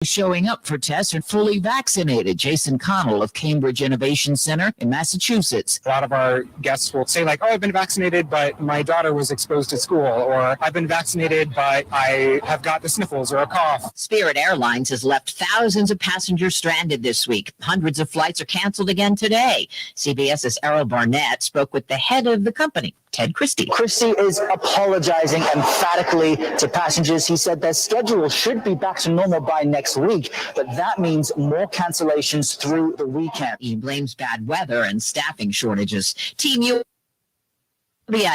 showing up for tests are fully vaccinated. Jason Connell of Cambridge Innovation Center in Massachusetts. A lot of our guests will say like, oh, I've been vaccinated, but my daughter was exposed at school, or I've been vaccinated, but I have got the sniffles or a cough. Spirit Airlines has left thousands of passengers stranded this week. Hundreds of flights are canceled again today. CBS's Errol Barnett spoke with the head of the company, Ted Christie. Christie is apologizing emphatically to passengers. He said their schedule should be back to normal by next week, but that means more cancellations through the weekend. He blames bad weather and staffing shortages. Team USA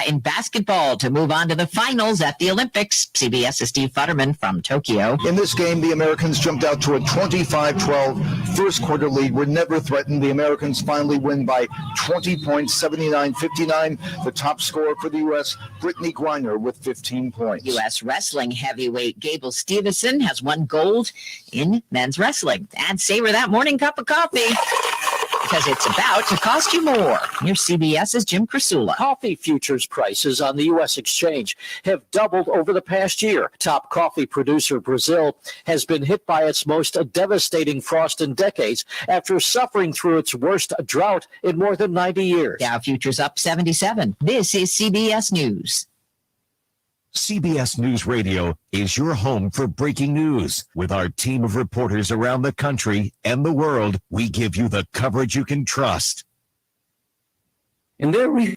in basketball to move on to the finals at the Olympics. CBS's Steve Futterman from Tokyo. In this game, the Americans jumped out to a 25-12 first quarter lead. Were never threatened. The Americans finally win by 20 points, 79-59. The top scorer for the U.S., Brittany Griner, with 15 points. U.S. wrestling heavyweight Gable Steveson has won gold in men's wrestling. And savor that morning cup of coffee, because it's about to cost you more. Here's CBS's Jim Krasula. Coffee futures prices on the U.S. exchange have doubled over the past year. Top coffee producer Brazil has been hit by its most devastating frost in decades after suffering through its worst drought in more than 90 years. Dow futures up 77. This is CBS News. CBS News Radio is your home for breaking news. With our team of reporters around the country and the world, we give you the coverage you can trust. In their review,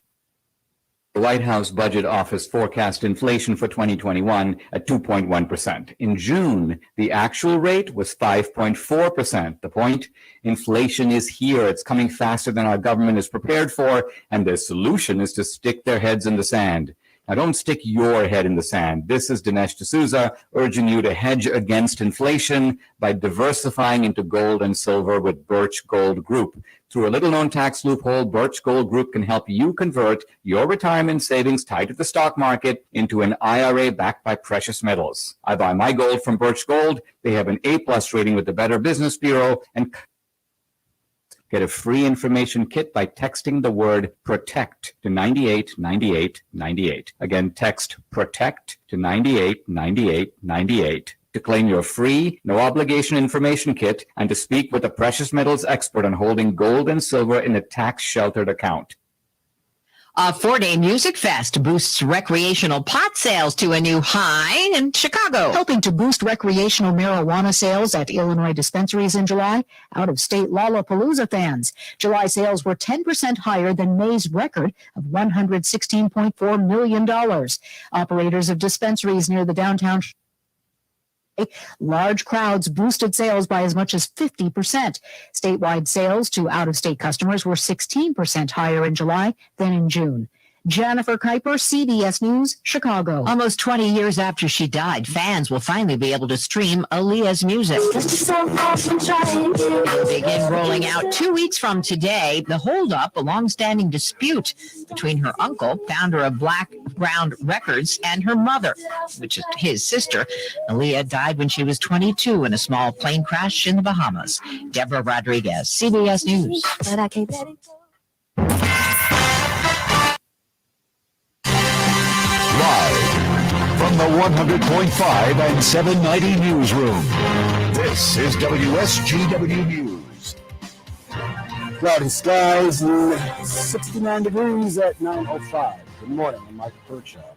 the White House Budget Office forecast inflation for 2021 at 2.1%. In June, the actual rate was 5.4%. The point? Inflation is here. It's coming faster than our government is prepared for, and their solution is to stick their heads in the sand. Now, don't stick your head in the sand. This is Dinesh D'Souza urging you to hedge against inflation by diversifying into gold and silver with Birch Gold Group. Through a little-known tax loophole, Birch Gold Group can help you convert your retirement savings tied to the stock market into an IRA backed by precious metals. I buy my gold from Birch Gold. They have an A+ rating with the Better Business Bureau, and get a free information kit by texting the word PROTECT to 989898. Again, text PROTECT to 989898 to claim your free, no obligation information kit and to speak with a precious metals expert on holding gold and silver in a tax-sheltered account. A 4-day music fest boosts recreational pot sales to a new high in Chicago. Helping to boost recreational marijuana sales at Illinois dispensaries in July, out-of-state Lollapalooza fans. July sales were 10% higher than May's record of $116.4 million. Operators of dispensaries near the downtown large crowds boosted sales by as much as 50%. Statewide sales to out-of-state customers were 16% higher in July than in June. Jennifer Kuiper, CBS News, Chicago. Almost 20 years after she died, fans will finally be able to stream Aaliyah's music. It'll begin rolling out 2 weeks from today. The holdup, a long-standing dispute between her uncle, founder of Black Ground Records, and her mother, which is his sister. Aaliyah died when she was 22 in a small plane crash in the Bahamas. Deborah Rodriguez, CBS News. But I can't let it go. Live from the 100.5 and 790 newsroom, this is WSGW News. Cloudy skies and 69 degrees at 9:05. Good morning, I'm Michael Kirchhoff.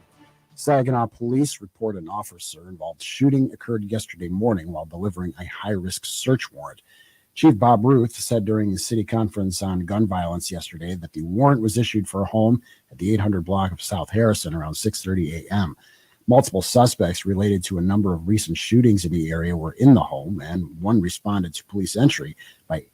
Saginaw police report an officer involved shooting occurred yesterday morning while delivering a high-risk search warrant. Chief Bob Ruth said during the city conference on gun violence yesterday that the warrant was issued for a home at the 800 block of South Harrison around 6:30 a.m. Multiple suspects related to a number of recent shootings in the area were in the home, and one responded to police entry by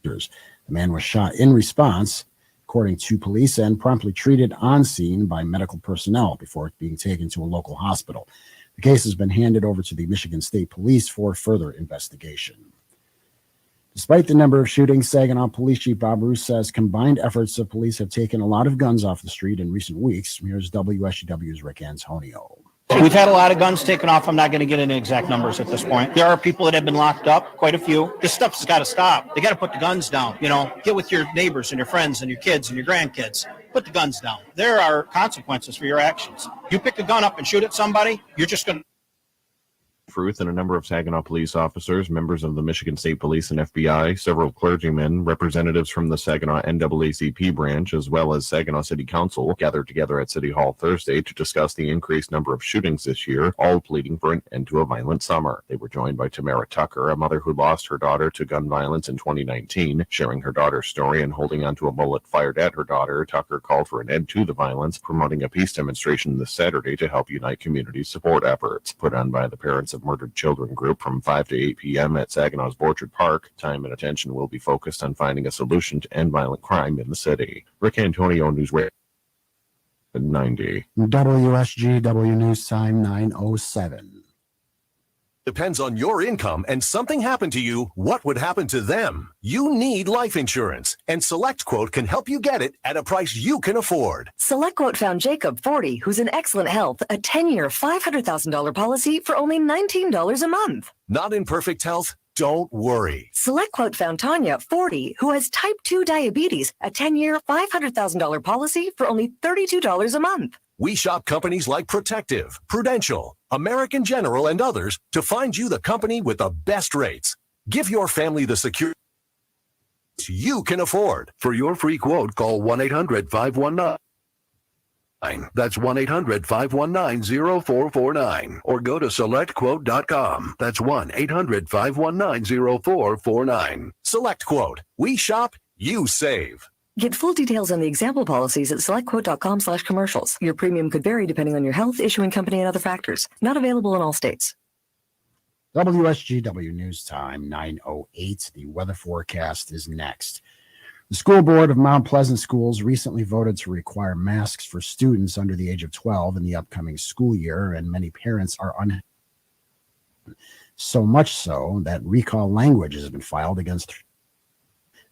the man was shot in response, according to police, and promptly treated on scene by medical personnel before being taken to a local hospital. The case has been handed over to the Michigan State Police for further investigation. Despite the number of shootings, Saginaw Police Chief Bob Roos says combined efforts of police have taken a lot of guns off the street in recent weeks. Here's WSGW's Rick Antonio. We've had a lot of guns taken off. I'm not going to get into exact numbers at this point. There are people that have been locked up, quite a few. This stuff's got to stop. They got to put the guns down. You know, get with your neighbors and your friends and your kids and your grandkids. Put the guns down. There are consequences for your actions. You pick a gun up and shoot at somebody, you're just going to Fruth and a number of Saginaw police officers, members of the Michigan State Police and FBI, several clergymen, representatives from the Saginaw NAACP branch, as well as Saginaw City Council gathered together at City Hall Thursday to discuss the increased number of shootings this year, all pleading for an end to a violent summer. They were joined by Tamara Tucker, a mother who lost her daughter to gun violence in 2019. Sharing her daughter's story and holding onto a bullet fired at her daughter, Tucker called for an end to the violence, promoting a peace demonstration this Saturday to help unite community support efforts. Put on by the Parents of Murdered Children group from 5 to 8 p.m. at Saginaw's Borchard Park. Time and attention will be focused on finding a solution to end violent crime in the city. Rick Antonio, News Radio 90. WSGW News Time 9:07. Depends on your income and something happened to you, what would happen to them? You need life insurance, and SelectQuote can help you get it at a price you can afford. SelectQuote found Jacob, 40, who's in excellent health, a 10-year, $500,000 policy for only $19 a month. Not in perfect health? Don't worry. SelectQuote found Tanya, 40, who has type 2 diabetes, a 10-year, $500,000 policy for only $32 a month. We shop companies like Protective, Prudential, American General, and others to find you the company with the best rates. Give your family the security you can afford. For your free quote, call 1-800-519. That's 1-800-519-0449. Or go to SelectQuote.com. That's 1-800-519-0449. SelectQuote. We shop, you save. Get full details on the example policies at selectquote.com/commercials. Your premium could vary depending on your health, issuing company, and other factors. Not available in all states. WSGW News Time 9:08. The weather forecast is next. The school board of Mount Pleasant Schools recently voted to require masks for students under the age of 12 in the upcoming school year, and many parents are unhappy. So much so that recall language has been filed against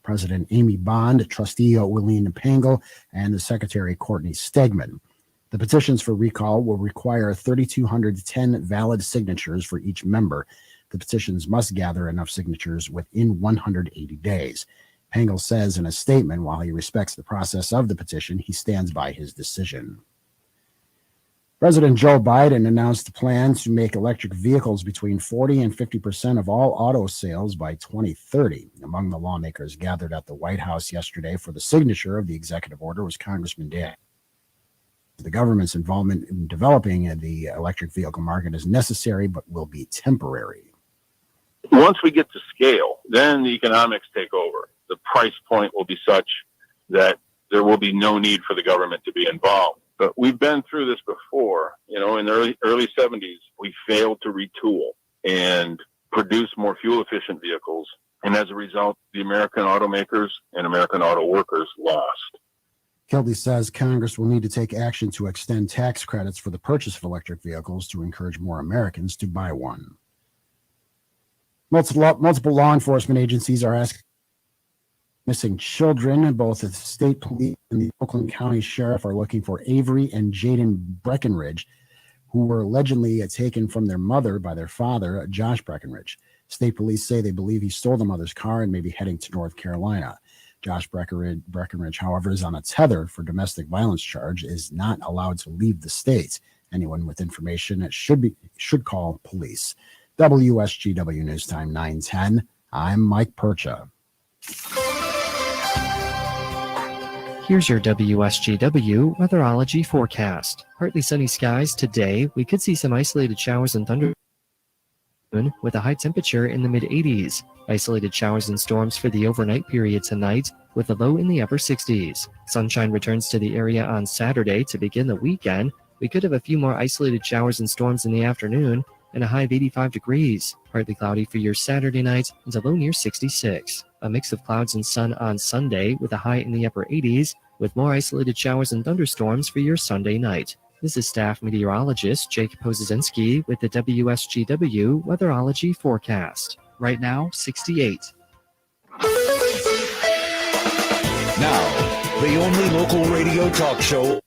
President Amy Bond, Trustee Willeen Pangle, and the Secretary Courtney Stegman. The petitions for recall will require 3,210 valid signatures for each member. The petitions must gather enough signatures within 180 days. Pangle says in a statement, while he respects the process of the petition, he stands by his decision. President Joe Biden announced a plan to make electric vehicles between 40 and 50% of all auto sales by 2030. Among the lawmakers gathered at the White House yesterday for the signature of the executive order was Congressman Dan. The government's involvement in developing the electric vehicle market is necessary but will be temporary. Once we get to scale, then the economics take over. The price point will be such that there will be no need for the government to be involved. But we've been through this before. You know, in the early 70s, we failed to retool and produce more fuel-efficient vehicles. And as a result, the American automakers and American auto workers lost. Kildee says Congress will need to take action to extend tax credits for the purchase of electric vehicles to encourage more Americans to buy one. Multiple law enforcement agencies are asking missing children. Both the state police and the Oakland County Sheriff are looking for Avery and Jaden Breckenridge, who were allegedly taken from their mother by their father, Josh Breckenridge. State police say they believe he stole the mother's car and may be heading to North Carolina. Josh Breckenridge, however, is on a tether for domestic violence charge, is not allowed to leave the state. Anyone with information should call police. WSGW News Time 9:10. I'm Mike Percha. Here's your WSGW Weatherology Forecast. Partly sunny skies today. We could see some isolated showers and thunder with a high temperature in the mid-80s. Isolated showers and storms for the overnight period tonight with a low in the upper 60s. Sunshine returns to the area on Saturday to begin the weekend. We could have a few more isolated showers and storms in the afternoon and a high of 85 degrees. Partly cloudy for your Saturday night and a low near 66. A mix of clouds and sun on Sunday with a high in the upper 80s with more isolated showers and thunderstorms for your Sunday night. This is staff meteorologist Jake Pozesinski with the WSGW Weatherology Forecast. Right now, 68. Now, the only local radio talk show.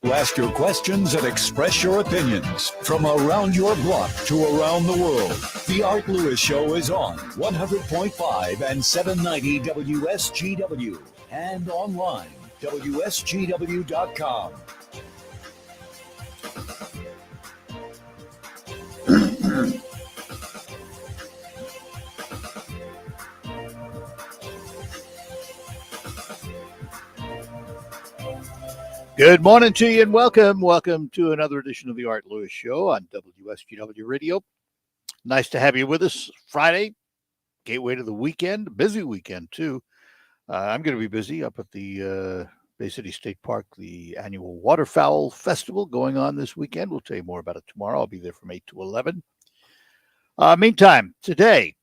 Ask your questions and express your opinions from around your block to around the world. The Art Lewis Show is on 100.5 and 790 WSGW and online, WSGW.com. Good morning to you and welcome. Welcome to another edition of the Art Lewis Show on WSGW Radio. Nice to have you with us. Friday, gateway to the weekend, busy weekend too. I'm going to be busy up at the Bay City State Park, the annual Waterfowl Festival going on this weekend. We'll tell you more about it tomorrow. I'll be there from 8 to 11. Meantime, today,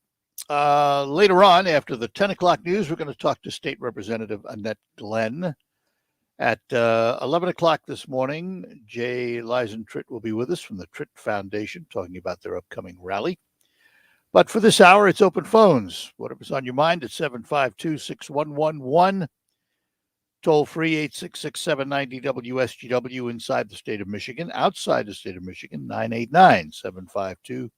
later on after the 10 o'clock news, we're going to talk to State Representative Annette Glenn. At 11 o'clock this morning, Jay Tritt will be with us from the Trit Foundation, talking about their upcoming rally. But for this hour, it's open phones. Whatever's on your mind at 752-6111. Toll free 866-790-WSGW inside the state of Michigan. Outside the state of Michigan, 989-752-6111.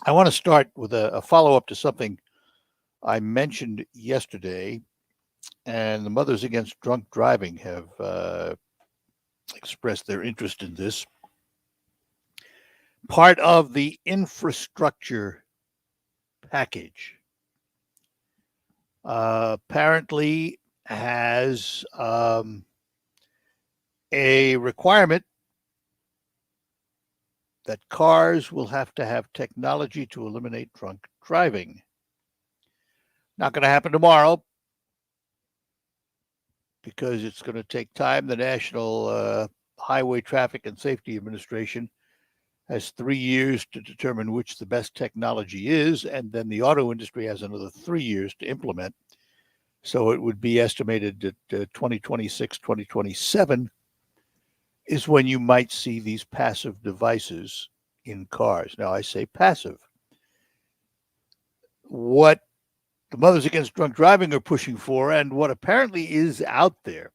I want to start with a follow-up to something I mentioned yesterday. And the Mothers Against Drunk Driving have expressed their interest in this. Part of the infrastructure package apparently has a requirement that cars will have to have technology to eliminate drunk driving. Not going to happen tomorrow, because it's going to take time. The National Highway Traffic and Safety Administration has 3 years to determine which the best technology is, and then the auto industry has another 3 years to implement. So it would be estimated that 2026, 2027 is when you might see these passive devices in cars. Now, I say passive. What the Mothers Against Drunk Driving are pushing for, and what apparently is out there,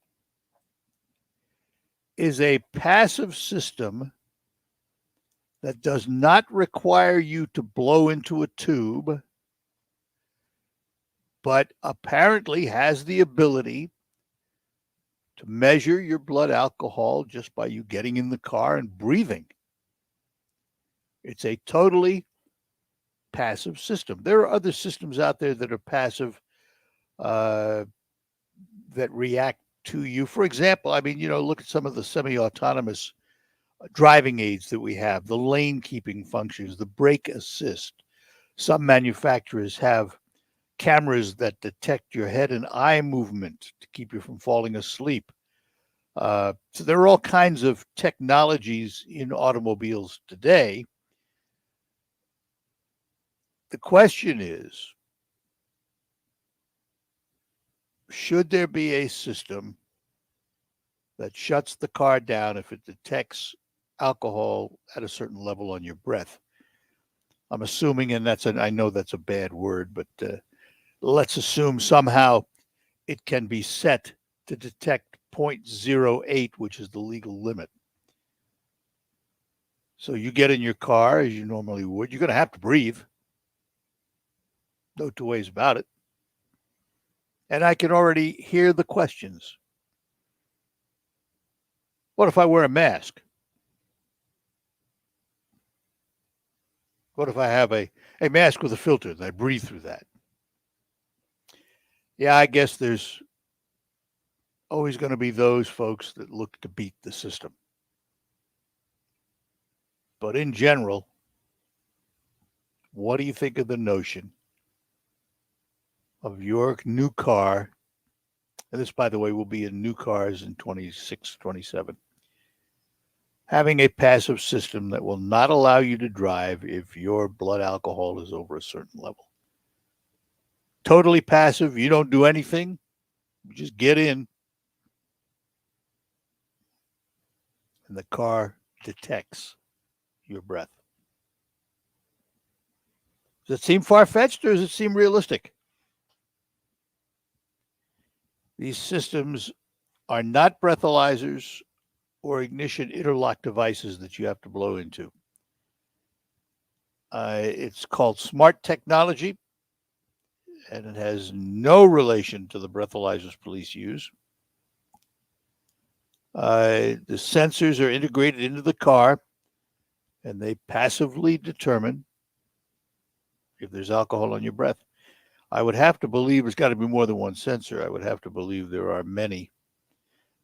is a passive system that does not require you to blow into a tube, but apparently has the ability to measure your blood alcohol just by you getting in the car and breathing. It's a totally passive system. There are other systems out there that are passive, that react to you. For example, I mean, look at some of the semi-autonomous driving aids that we have, the lane keeping functions, the brake assist. Some manufacturers have cameras that detect your head and eye movement to keep you from falling asleep. So there are all kinds of technologies in automobiles today. The question is, should there be a system that shuts the car down if it detects alcohol at a certain level on your breath? I'm assuming, and I know that's a bad word, but let's assume somehow it can be set to detect 0.08, which is the legal limit. So you get in your car as you normally would. You're going to have to breathe. No two ways about it. And I can already hear the questions. What if I wear a mask? What if I have a mask with a filter and I breathe through that? Yeah, I guess there's always going to be those folks that look to beat the system. But in general, what do you think of the notion of your new car? And this, by the way, will be in new cars in 26, 27. Having a passive system that will not allow you to drive if your blood alcohol is over a certain level. Totally passive. You don't do anything. You just get in. And the car detects your breath. Does it seem far-fetched or does it seem realistic? These systems are not breathalyzers or ignition interlock devices that you have to blow into. It's called smart technology, and it has no relation to the breathalyzers police use. The sensors are integrated into the car and they passively determine if there's alcohol on your breath. I would have to believe there's got to be more than one sensor. I would have to believe there are many.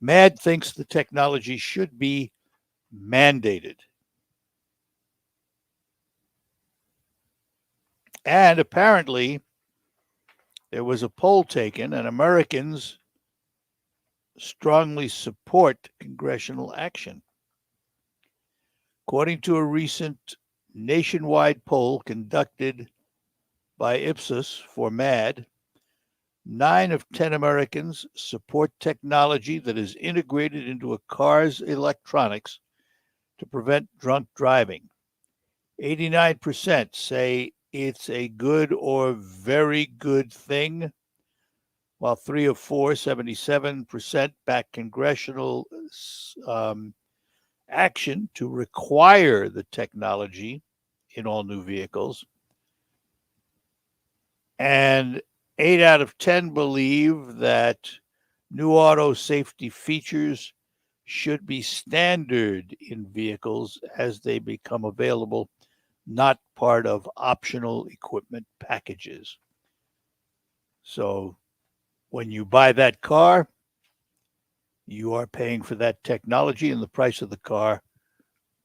MAD thinks the technology should be mandated. And apparently, there was a poll taken, and Americans strongly support congressional action. According to a recent nationwide poll conducted by Ipsos for MAD, 9 of 10 Americans support technology that is integrated into a car's electronics to prevent drunk driving. 89% say it's a good or very good thing, while 3 of 4, 77%, back congressional action to require the technology in all new vehicles. And 8 out of 10 believe that new auto safety features should be standard in vehicles as they become available, not part of optional equipment packages. So when you buy that car, you are paying for that technology and the price of the car,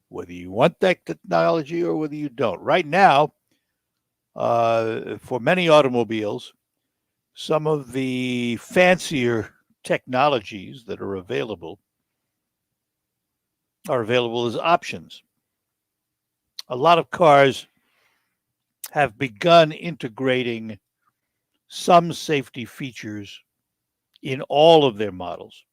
whether you want that technology or whether you don't. Right now, for many automobiles, some of the fancier technologies that are available as options. A lot of cars have begun integrating some safety features in all of their models.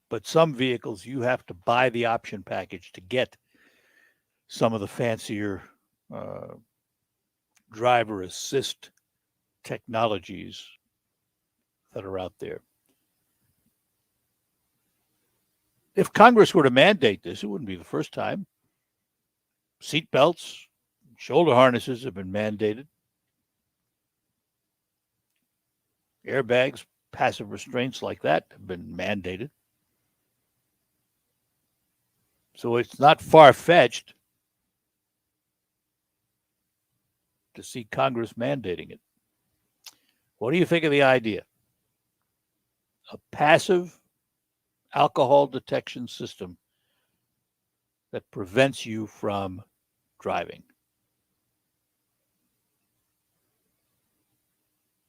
But some vehicles, you have to buy the option package to get some of the fancier driver assist technologies that are out there. If Congress were to mandate this, it wouldn't be the first time. Seat belts, shoulder harnesses have been mandated. Airbags, passive restraints like that have been mandated. So it's not far-fetched to see Congress mandating it. What do you think of the idea? A passive alcohol detection system that prevents you from driving.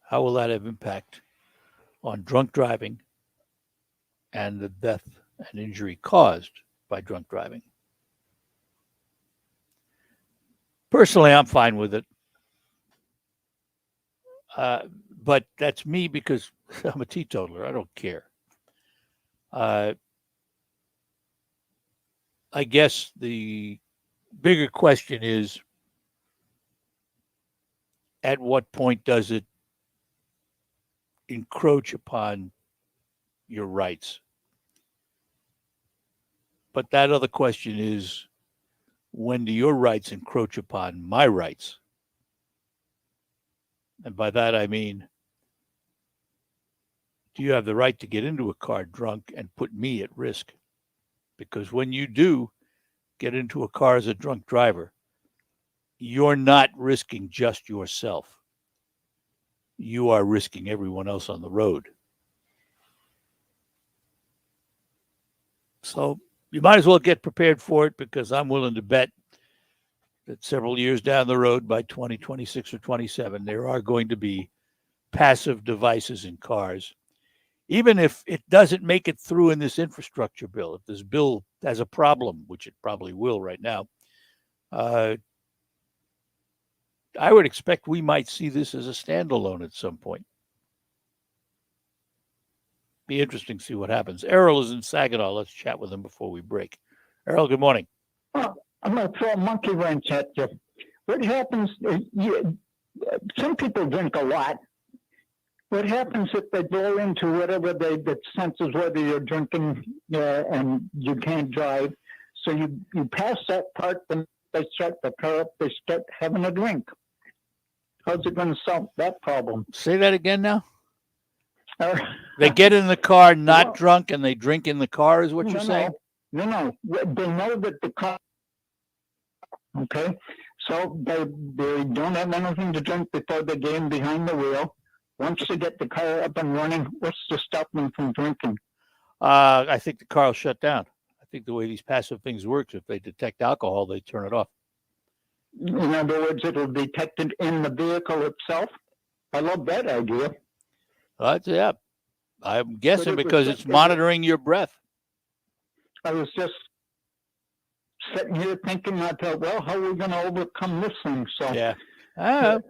How will that have impact on drunk driving and the death and injury caused by drunk driving? Personally, I'm fine with it. But that's me because I'm a teetotaler. I don't care. I guess the bigger question is, at what point does it encroach upon your rights? But that other question is, when do your rights encroach upon my rights? And by that I mean, do you have the right to get into a car drunk and put me at risk? Because when you do get into a car as a drunk driver, you're not risking just yourself. You are risking everyone else on the road. So you might as well get prepared for it, because I'm willing to bet that several years down the road, by 2026 or 27, there are going to be passive devices in cars. Even if it doesn't make it through in this infrastructure bill, if this bill has a problem, which it probably will right now, I would expect we might see this as a standalone at some point. Be interesting to see what happens. Errol is in Saginaw. Let's chat with him before we break. Errol, good morning. I'm going to throw a monkey wrench at you. What happens, some people drink a lot. What happens if they blow into whatever that senses whether you're drinking and you can't drive? So you pass that part, then they shut the car up, they start having a drink. How's it going to solve that problem? Say that again now. They get in the car not drunk and they drink in the car, is what you're saying? No. They know that the car. Okay, so they don't have anything to drink before they get in behind the wheel. Once they get the car up and running, what's to stop them from drinking? I think the car will shut down. I think the way these passive things works, if they detect alcohol, they turn it off. In other words, it'll be detected in the vehicle itself. I love that idea. Yeah, I'm guessing But it because was- it's monitoring your breath. I was just sitting here thinking, I thought, well, how are we going to overcome this thing? So Yeah.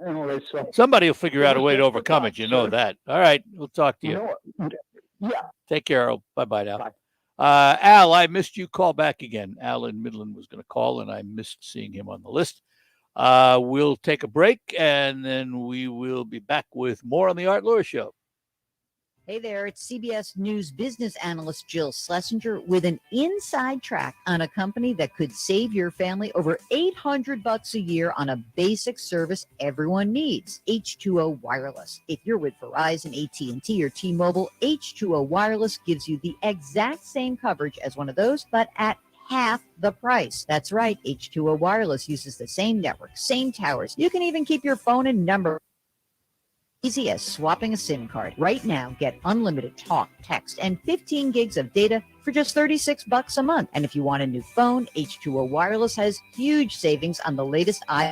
Anyway, so Somebody will figure out a way to overcome it. You know that. All right. We'll talk to you. Yeah. Take care. Bye-bye now. Bye. Al, I missed you. Call back again. Al in Midland was going to call, and I missed seeing him on the list. We'll take a break, and then we will be back with more on the Art Lewis Show. Hey there, it's CBS News business analyst Jill Schlesinger with an inside track on a company that could save your family over $800 a year on a basic service everyone needs, H2o Wireless. If you're with Verizon, AT&T, or T-Mobile, H2o Wireless gives you the exact same coverage as one of those, but at half the price. That's right, H2o Wireless uses the same network, same towers. You can even keep your phone and number easy as swapping a SIM card. Right now, get unlimited talk, text, and 15 gigs of data for just $36 a month. And if you want a new phone, H2o Wireless has huge savings on the latest iPhone.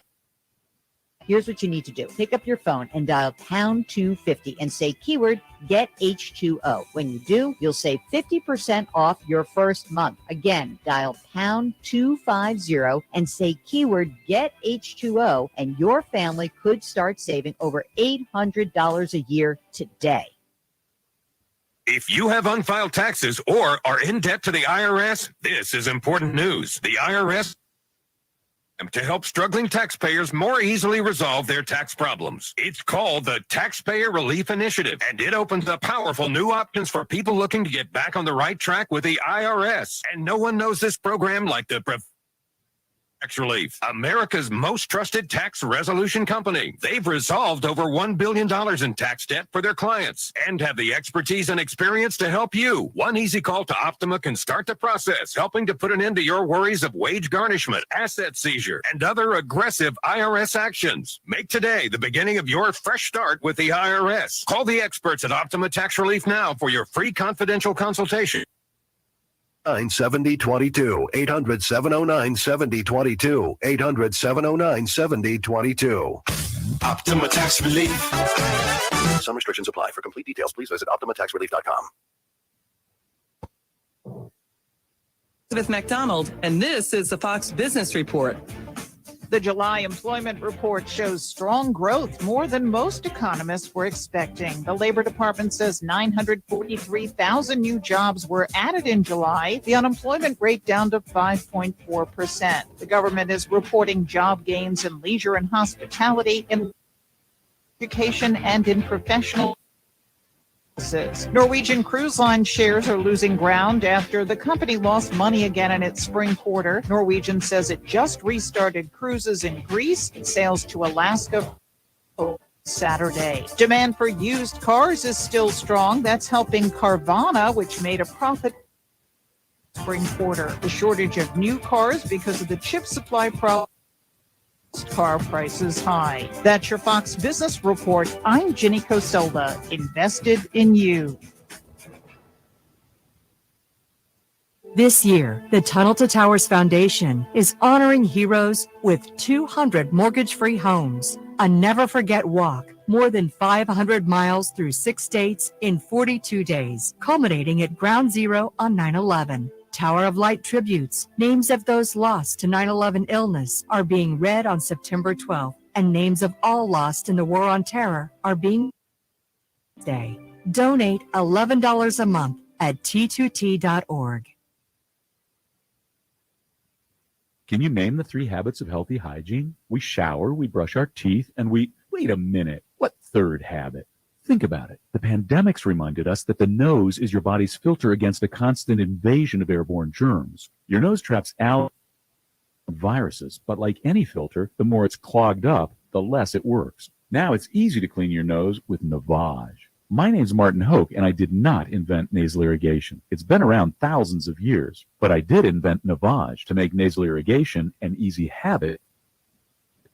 Here's what you need to do. Pick up your phone and dial pound 250 and say keyword get H2O. When you do, you'll save 50% off your first month. Again, dial pound 250 and say keyword get H2O, and your family could start saving over $800 a year today. If you have unfiled taxes or are in debt to the IRS, this is important news. The IRS to help struggling taxpayers more easily resolve their tax problems. It's called the Taxpayer Relief Initiative, and it opens up powerful new options for people looking to get back on the right track with the IRS. And no one knows this program like the Tax Relief, America's most trusted tax resolution company. They've resolved over $1 billion in tax debt for their clients and have the expertise and experience to help you. One easy call to Optima can start the process, helping to put an end to your worries of wage garnishment, asset seizure, and other aggressive IRS actions. Make today the beginning of your fresh start with the IRS. Call the experts at Optima Tax Relief now for your free confidential consultation. 970-22, 800-709-7022, 800-709-7022. Optima Tax Relief. Some restrictions apply. For complete details, please visit OptimaTaxRelief.com. Elizabeth McDonald, and this is the Fox Business Report. The July employment report shows strong growth, more than most economists were expecting. The Labor Department says 943,000 new jobs were added in July, the unemployment rate down to 5.4%. The government is reporting job gains in leisure and hospitality, in education, and in professional services. Norwegian Cruise Line shares are losing ground after the company lost money again in its spring quarter. Norwegian says it just restarted cruises in Greece, sales to Alaska Saturday. Demand for used cars is still strong. That's helping Carvana, which made a profit spring quarter. The shortage of new cars because of the chip supply problem. Car prices high. That's your Fox Business Report. I'm Jenny Coselda, invested in you. This year, the Tunnel to Towers Foundation is honoring heroes with 200 mortgage-free homes, a never-forget walk, more than 500 miles through 6 states in 42 days, culminating at Ground Zero on 9/11. Tower of Light tributes, names of those lost to 9/11 illness, are being read on September 12th, and names of all lost in the War on Terror are being Day. Donate $11 a month at t2t.org. Can you name the 3 habits of healthy hygiene? We shower, we brush our teeth, and we... Wait a minute. What third habit? Think about it. The pandemics reminded us that the nose is your body's filter against a constant invasion of airborne germs. Your nose traps viruses, but like any filter, the more it's clogged up, the less it works. Now it's easy to clean your nose with Navage. My name's Martin Hoke, and I did not invent nasal irrigation. It's been around thousands of years, but I did invent Navage to make nasal irrigation an easy habit.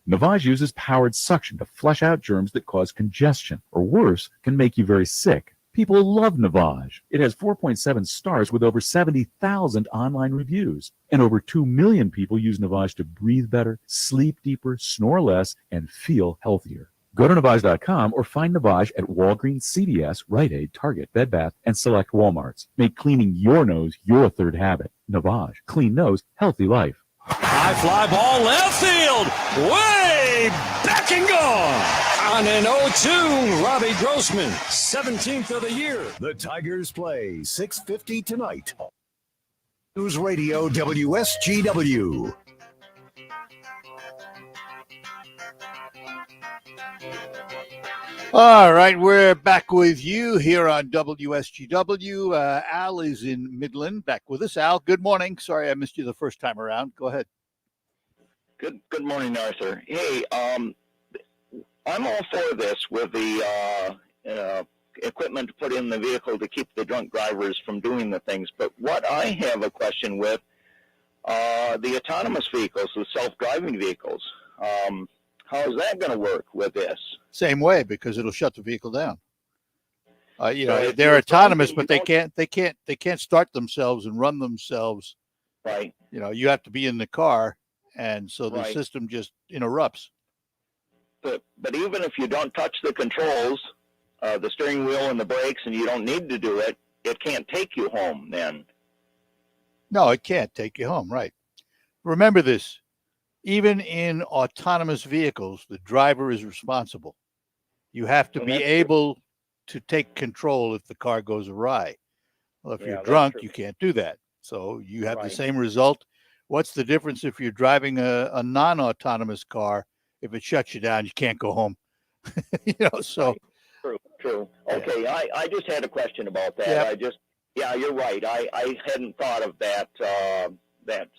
Navage uses powered suction to flush out germs that cause congestion, or worse, can make you very sick. People love Navage. It has 4.7 stars with over 70,000 online reviews. And over 2 million people use Navage to breathe better, sleep deeper, snore less, and feel healthier. Go to Navage.com or find Navage at Walgreens, CVS, Rite Aid, Target, Bed Bath, and select Walmarts. Make cleaning your nose your third habit. Navage. Clean nose, healthy life. High fly ball left field. Way back and gone. On an 0-2, Robbie Grossman, 17th of the year. The Tigers play 6:50 tonight. News Radio WSGW. All right, we're back with you here on WSGW. Al is in Midland, back with us. Al, good morning. Sorry I missed you the first time around. Go ahead. Good morning, Arthur. Hey, I'm all for this with the equipment to put in the vehicle to keep the drunk drivers from doing the things. But what I have a question with the autonomous vehicles, the self-driving vehicles. How is that going to work with this? Same way, because it'll shut the vehicle down. They're autonomous, but they can't start themselves and run themselves. Right. You have to be in the car, and so the system just interrupts. But even if you don't touch the controls, the steering wheel and the brakes, and you don't need to do it, it can't take you home then. No, it can't take you home, right? Remember this. Even in autonomous vehicles, the driver is responsible. You have to be able to take control if the car goes awry. Well, if you're drunk, you can't do that. So you have the same result. What's the difference if you're driving a non-autonomous car? If it shuts you down, you can't go home. So. True. Okay, I just had a question about that. Yep. You're right. I hadn't thought of that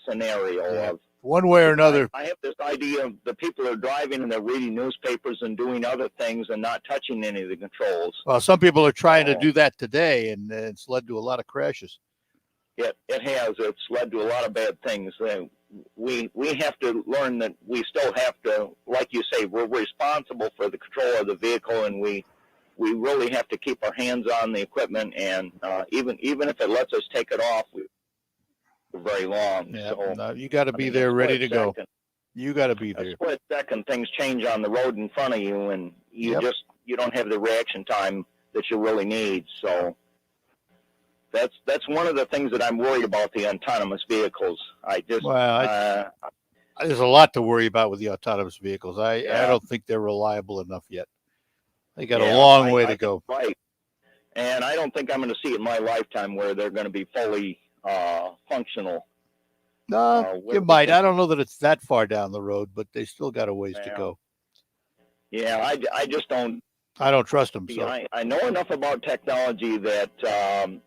scenario of. One way or another. I have this idea of the people are driving and they're reading newspapers and doing other things and not touching any of the controls. Well, some people are trying to do that today, and it's led to a lot of crashes. It has. It's led to a lot of bad things. We have to learn that we still have to, like you say, we're responsible for the control of the vehicle, and we really have to keep our hands on the equipment. And even if it lets us take it off, very long. Yeah, so no, you got to be there ready to go. You got to be there. A split second, things change on the road in front of you, and you don't have the reaction time that you really need. So that's one of the things that I'm worried about the autonomous vehicles. There's a lot to worry about with the autonomous vehicles. I don't think they're reliable enough yet. They got a long way to go. Right, and I don't think I'm going to see in my lifetime where they're going to be fully functional. No, you might. I don't know that it's that far down the road, but they still got a ways to go. Yeah, I just don't. I don't trust them. So I know enough about technology that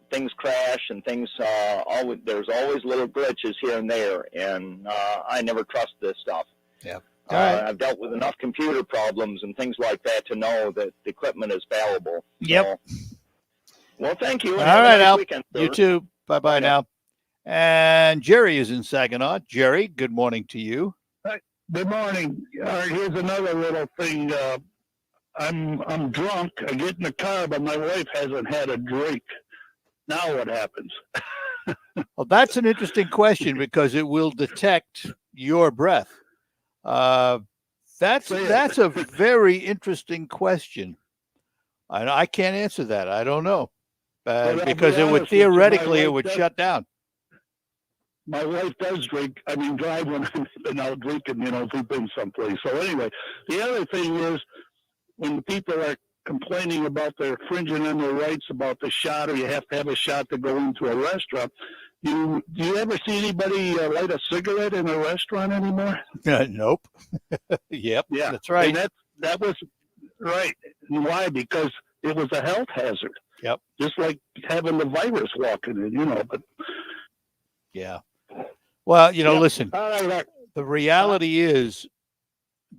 things crash and things. There's always little glitches here and there, and I never trust this stuff. Yeah. I've dealt with enough computer problems and things like that to know that the equipment is fallible. Yep. So, well, thank you. All right, Al. Weekend, you too. Bye-bye now. And Jerry is in Saginaw. Jerry, good morning to you. Good morning. All right, here's another little thing. I'm drunk. I get in the car, but my wife hasn't had a drink. Now what happens? Well, that's an interesting question because it will detect your breath. That's a very interesting question. I can't answer that. I don't know. Because it would theoretically it would shut down. My wife does drink. I mean, drive when I've been out drinking, if we've been someplace. So anyway, the other thing is when people are complaining about their infringing on their rights about the shot, or you have to have a shot to go into a restaurant. Do you ever see anybody light a cigarette in a restaurant anymore? Nope. Yep. Yeah, that's right. And that was right. And why? Because it was a health hazard. Yep. Just like having the virus walking in, but. Yeah. Well, listen, All right. the reality is,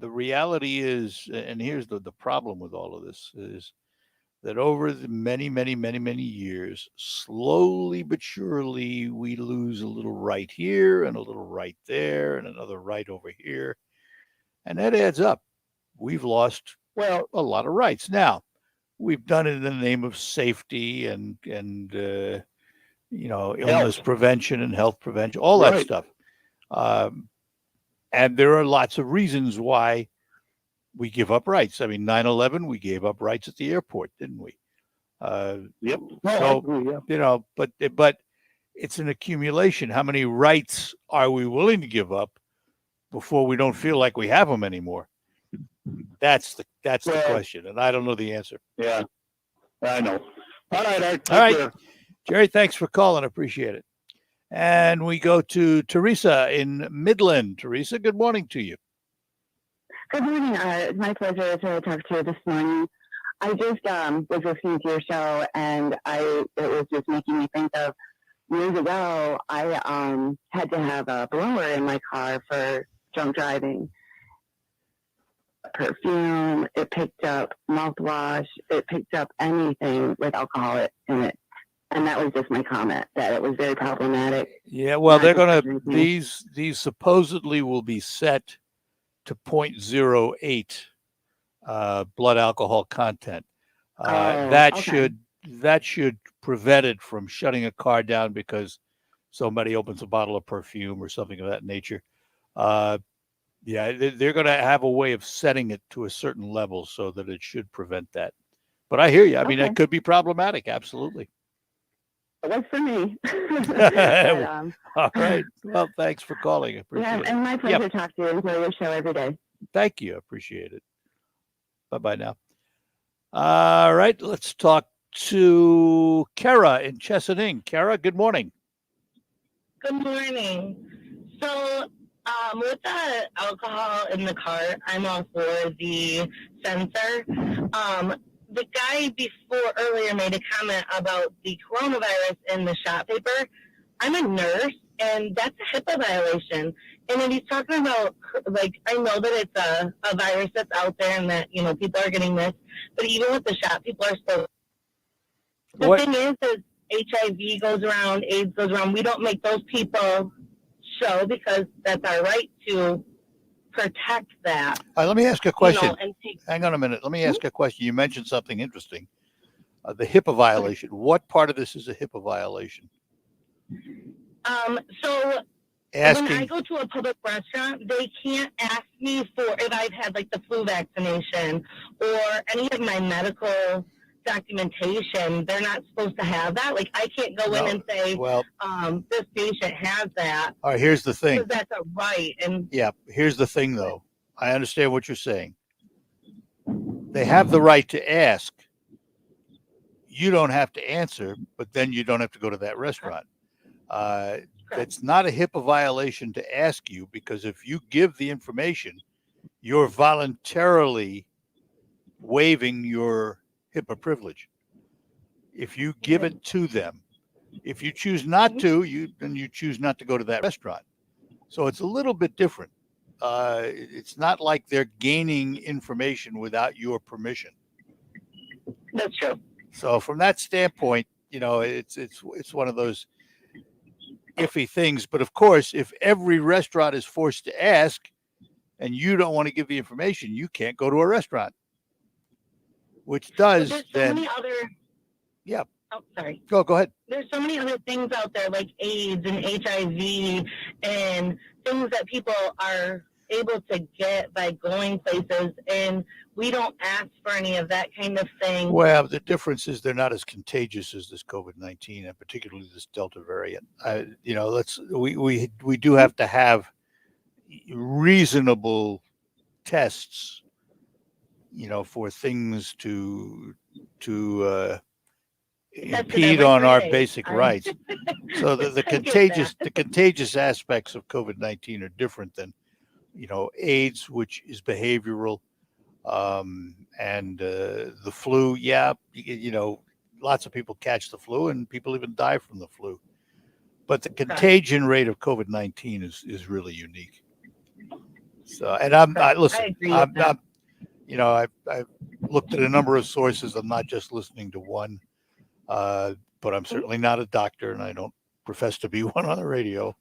and here's the problem with all of this is that over the many years, slowly but surely, we lose a little right here and a little right there and another right over here. And that adds up. We've lost, well, a lot of rights. Now, we've done it in the name of safety and illness prevention and health prevention, all that stuff. And there are lots of reasons why we give up rights. I mean, 9/11, we gave up rights at the airport, didn't we? Yep. So, but it's an accumulation. How many rights are we willing to give up before we don't feel like we have them anymore? That's the question, and I don't know the answer. Yeah, I know. All right, all right, Jerry. Thanks for calling. Appreciate it. And we go to Teresa in Midland. Teresa, good morning to you. Good morning. It's my pleasure to talk to you this morning. I just was listening to your show, and it was just making me think of years ago. I had to have a blower in my car for drunk driving. Perfume. It picked up mouthwash. It picked up anything with alcohol in it. And that was just my comment, that it was very problematic. Yeah, well, they're going to, these supposedly will be set to 0.08 blood alcohol content. That should prevent it from shutting a car down because somebody opens a bottle of perfume or something of that nature. Yeah, they're going to have a way of setting it to a certain level so that it should prevent that. But I hear you. I mean, that could be problematic. Absolutely. It was for me. All right. Well, thanks for calling. I appreciate it. And my pleasure to talk to you. Enjoy your show every day. Thank you. I appreciate it. Bye-bye now. All right. Let's talk to Kara in Chesaning. Kara, good morning. Good morning. So with the alcohol in the car, I'm all for the sensor. The guy earlier made a comment about the coronavirus in the shot paper. I'm a nurse, and that's a HIPAA violation. And then he's talking about, I know that it's a virus that's out there and that, people are getting this. But even with the shot, people are still. The thing is HIV goes around, AIDS goes around. We don't make those people show because that's our right to protect that. All right, let me ask a question. Hang on a minute. Let me ask a question. You mentioned something interesting. The HIPAA violation. What part of this is a HIPAA violation? So when I go to a public restaurant, they can't ask me for if I've had the flu vaccination or any of my medical documentation. They're not supposed to have that. I can't go in and say, this patient has that. All right, here's the thing. Because that's a right. And yeah, here's the thing, though. I understand what you're saying. They have the right to ask. You don't have to answer, but then you don't have to go to that restaurant. It's not a HIPAA violation to ask you, because if you give the information, you're voluntarily waiving your HIPAA privilege. If you give it to them, if you choose not to, then you choose not to go to that restaurant. So it's a little bit different. It's not like they're gaining information without your permission. That's true. So from that standpoint, it's one of those iffy things. But of course, if every restaurant is forced to ask and you don't want to give the information, you can't go to a restaurant. Which does then. Many other. Yeah. Oh, sorry. Go ahead. There's so many other things out there like AIDS and HIV and things that people are able to get by going places, and we don't ask for any of that kind of thing. Well, the difference is they're not as contagious as this COVID-19, and particularly this Delta variant. We do have to have reasonable tests, for things to impede on our basic rights. So the contagious aspects of COVID-19 are different than, AIDS, which is behavioral, and the flu. Yeah, lots of people catch the flu, and people even die from the flu. But the contagion rate of COVID-19 is really unique. So, and I agree with that. looked at a number of sources. I'm not just listening to one, but I'm certainly not a doctor, and I don't profess to be one on the radio.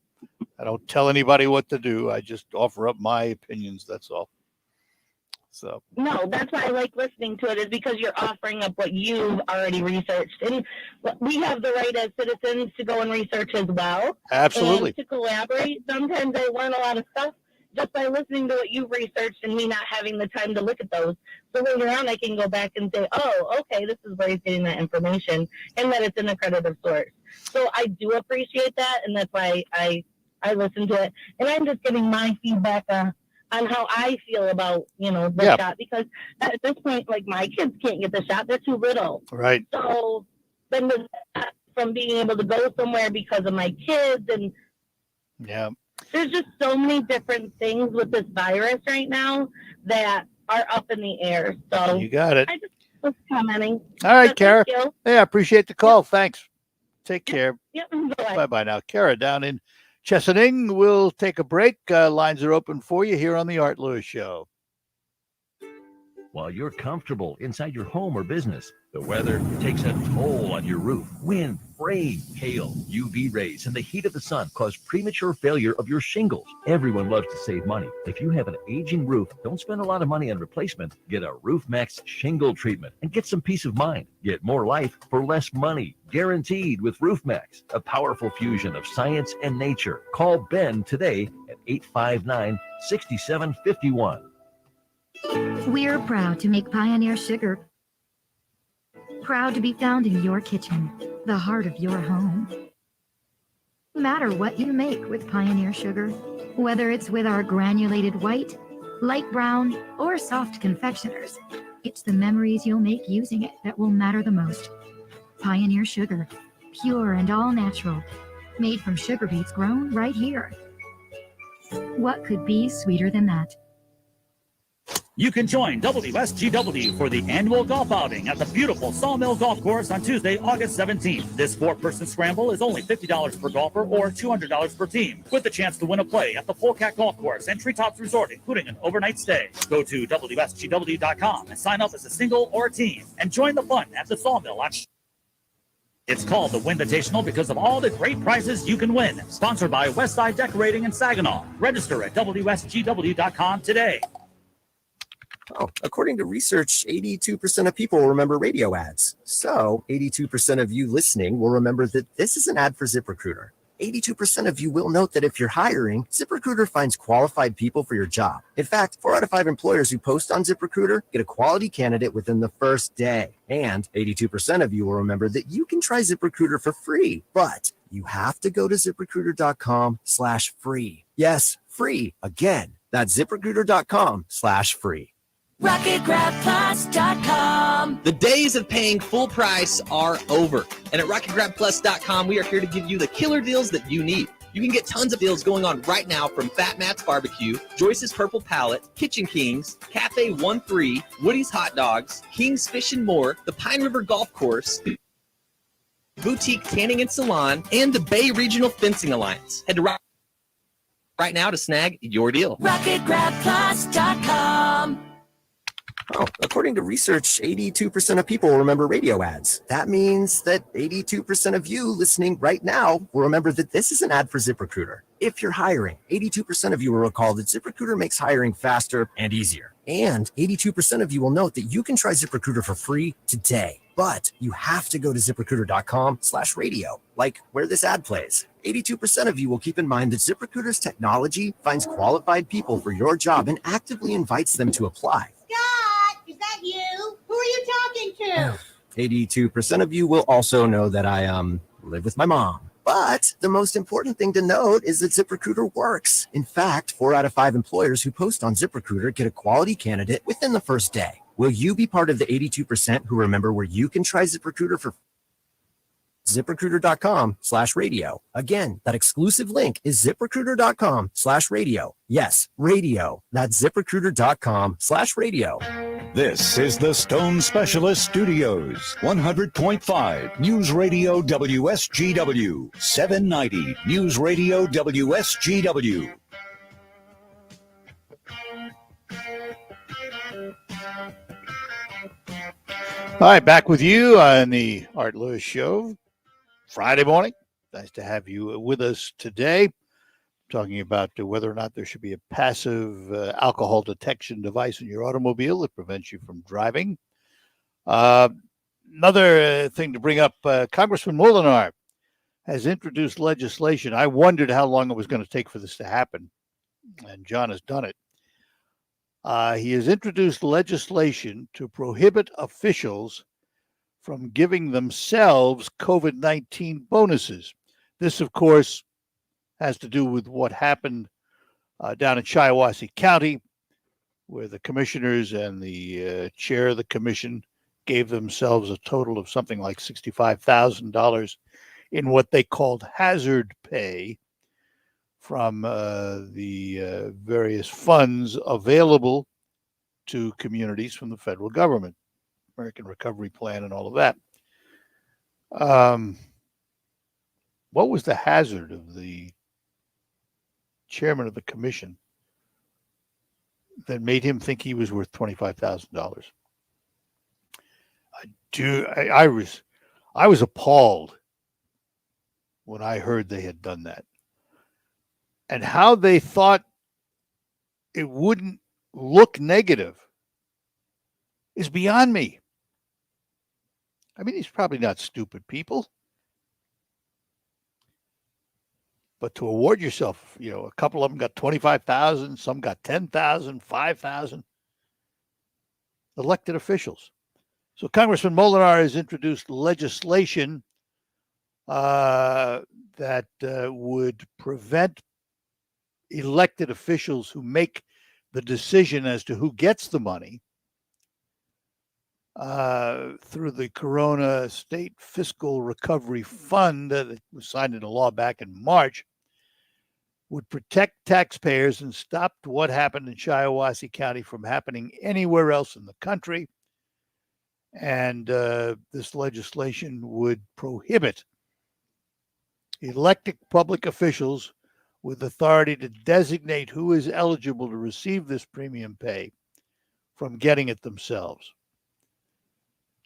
I don't tell anybody what to do. I just offer up my opinions. That's all. So no, that's why I like listening to it, is because you're offering up what you've already researched, and we have the right as citizens to go and research as well. Absolutely. And to collaborate. Sometimes I learn a lot of stuff just by listening to what you've researched and me not having the time to look at those. So later on, I can go back and say, oh, okay, this is where he's getting that information, and that it's an accredited source. So I do appreciate that, and that's why I listen to it. And I'm just getting my feedback on how I feel about, the shot, because at this point, like, my kids can't get the shot. They're too little. Right. So then from being able to go somewhere because of my kids, and there's just so many different things with this virus right now that are up in the air. So you got it. I just was commenting. All right, So Kara. thank you. Yeah, I appreciate the call. Thanks. Take care. Yep. Bye-bye. Bye-bye now. Kara down in Chesaning. We'll take a break. Lines are open for you here on the Art Lewis Show. While you're comfortable inside your home or business, the weather takes a toll on your roof. Wind, rain, hail, UV rays, and the heat of the sun cause premature failure of your shingles. Everyone loves to save money. If you have an aging roof, don't spend a lot of money on replacement. Get a Roof Max shingle treatment and get some peace of mind. Get more life for less money. Guaranteed with Roof Max, a powerful fusion of science and nature. Call Ben today at 859-6751. We're proud to make Pioneer Sugar. Proud to be found in your kitchen, the heart of your home. No matter what you make with Pioneer Sugar, whether it's with our granulated white, light brown, or soft confectioners, it's the memories you'll make using it that will matter the most. Pioneer Sugar, pure and all natural, made from sugar beets grown right here. What could be sweeter than that? You can join WSGW for the annual golf outing at the beautiful Sawmill Golf Course on Tuesday, August 17th. This 4-person scramble is only $50 per golfer or $200 per team, with the chance to win a play at the Polecat Golf Course and Treetops Resort, including an overnight stay. Go to WSGW.com and sign up as a single or a team and join the fun at the Sawmill. It's called the Winditational because of all the great prizes you can win. Sponsored by Westside Decorating in Saginaw. Register at WSGW.com today. Oh, according to research, 82% of people will remember radio ads. So 82% of you listening will remember that this is an ad for ZipRecruiter. 82% of you will note that if you're hiring, ZipRecruiter finds qualified people for your job. In fact, 4 out of 5 employers who post on ZipRecruiter get a quality candidate within the first day. And 82% of you will remember that you can try ZipRecruiter for free, but you have to go to ZipRecruiter.com/free. Yes, free. Again, that's ZipRecruiter.com/free. RocketGrabPlus.com. The days of paying full price are over. And at RocketGrabPlus.com, we are here to give you the killer deals that you need. You can get tons of deals going on right now from Fat Matt's Barbecue, Joyce's Purple Palette, Kitchen Kings, Cafe 1-3, Woody's Hot Dogs, King's Fish and More, the Pine River Golf Course, Boutique Tanning and Salon, and the Bay Regional Fencing Alliance. Head to right now to snag your deal. RocketGrabPlus.com. Oh, according to research, 82% of people will remember radio ads. That means that 82% of you listening right now will remember that this is an ad for ZipRecruiter. If you're hiring, 82% of you will recall that ZipRecruiter makes hiring faster and easier. And 82% of you will note that you can try ZipRecruiter for free today. But you have to go to ZipRecruiter.com/radio, like where this ad plays. 82% of you will keep in mind that ZipRecruiter's technology finds qualified people for your job and actively invites them to apply. Scott, is that you? Who are you talking to? 82% of you will also know that I live with my mom. But the most important thing to note is that ZipRecruiter works. In fact, 4 out of 5 employers who post on ZipRecruiter get a quality candidate within the first day. Will you be part of the 82% who remember where you can try ZipRecruiter for ZipRecruiter.com/radio. Again, that exclusive link is ZipRecruiter.com/radio. Yes, radio. That's ZipRecruiter.com/radio. This is the Stone Specialist Studios, 100.5 News Radio WSGW, 790 News Radio WSGW. All right, back with you on the Art Lewis Show, Friday morning. Nice to have you with us today, talking about whether or not there should be a passive alcohol detection device in your automobile that prevents you from driving. Another thing to bring up, Congressman Molinar has introduced legislation. I wondered how long it was going to take for this to happen, and John has done it. He has introduced legislation to prohibit officials from giving themselves COVID-19 bonuses. This, of course, has to do with what happened down in Shiawassee County, where the commissioners and the chair of the commission gave themselves a total of something like $65,000 in what they called hazard pay from the various funds available to communities from the federal government, American Recovery Plan and all of that. What was the hazard of the chairman of the commission that made him think he was worth $25,000? I was appalled when I heard they had done that, and how they thought it wouldn't look negative is beyond me. I mean, he's probably not stupid people, but to award yourself, a couple of them got 25,000, some got 10,000, 5,000. Elected officials. So Congressman Molinar has introduced legislation that would prevent elected officials who make the decision as to who gets the money through the Corona State Fiscal Recovery Fund that was signed into law back in March, would protect taxpayers and stop what happened in Shiawassee County from happening anywhere else in the country. And this legislation would prohibit elected public officials with authority to designate who is eligible to receive this premium pay from getting it themselves.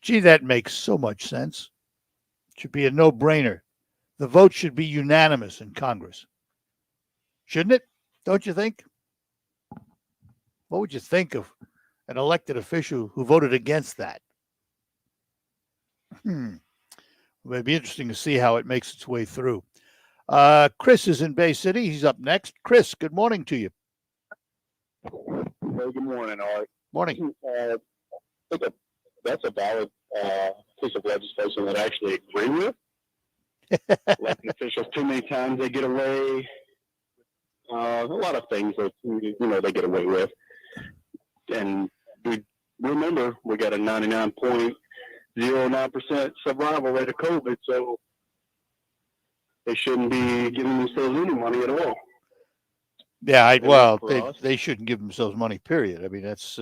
Gee, that makes so much sense. It should be a no-brainer. The vote should be unanimous in Congress. Shouldn't it? Don't you think? What would you think of an elected official who voted against that? It'd be interesting to see how it makes its way through. Chris is in Bay City. He's up next. Chris, good morning to you. Hey, good morning, Art. Morning. I think that's a valid piece of legislation that I actually agree with. Elected officials, too many times they get away. A lot of things that they get away with, and we remember we got a 99.09% survival rate of COVID, so they shouldn't be giving themselves any money at all. Yeah, they shouldn't give themselves money, period. I mean, that's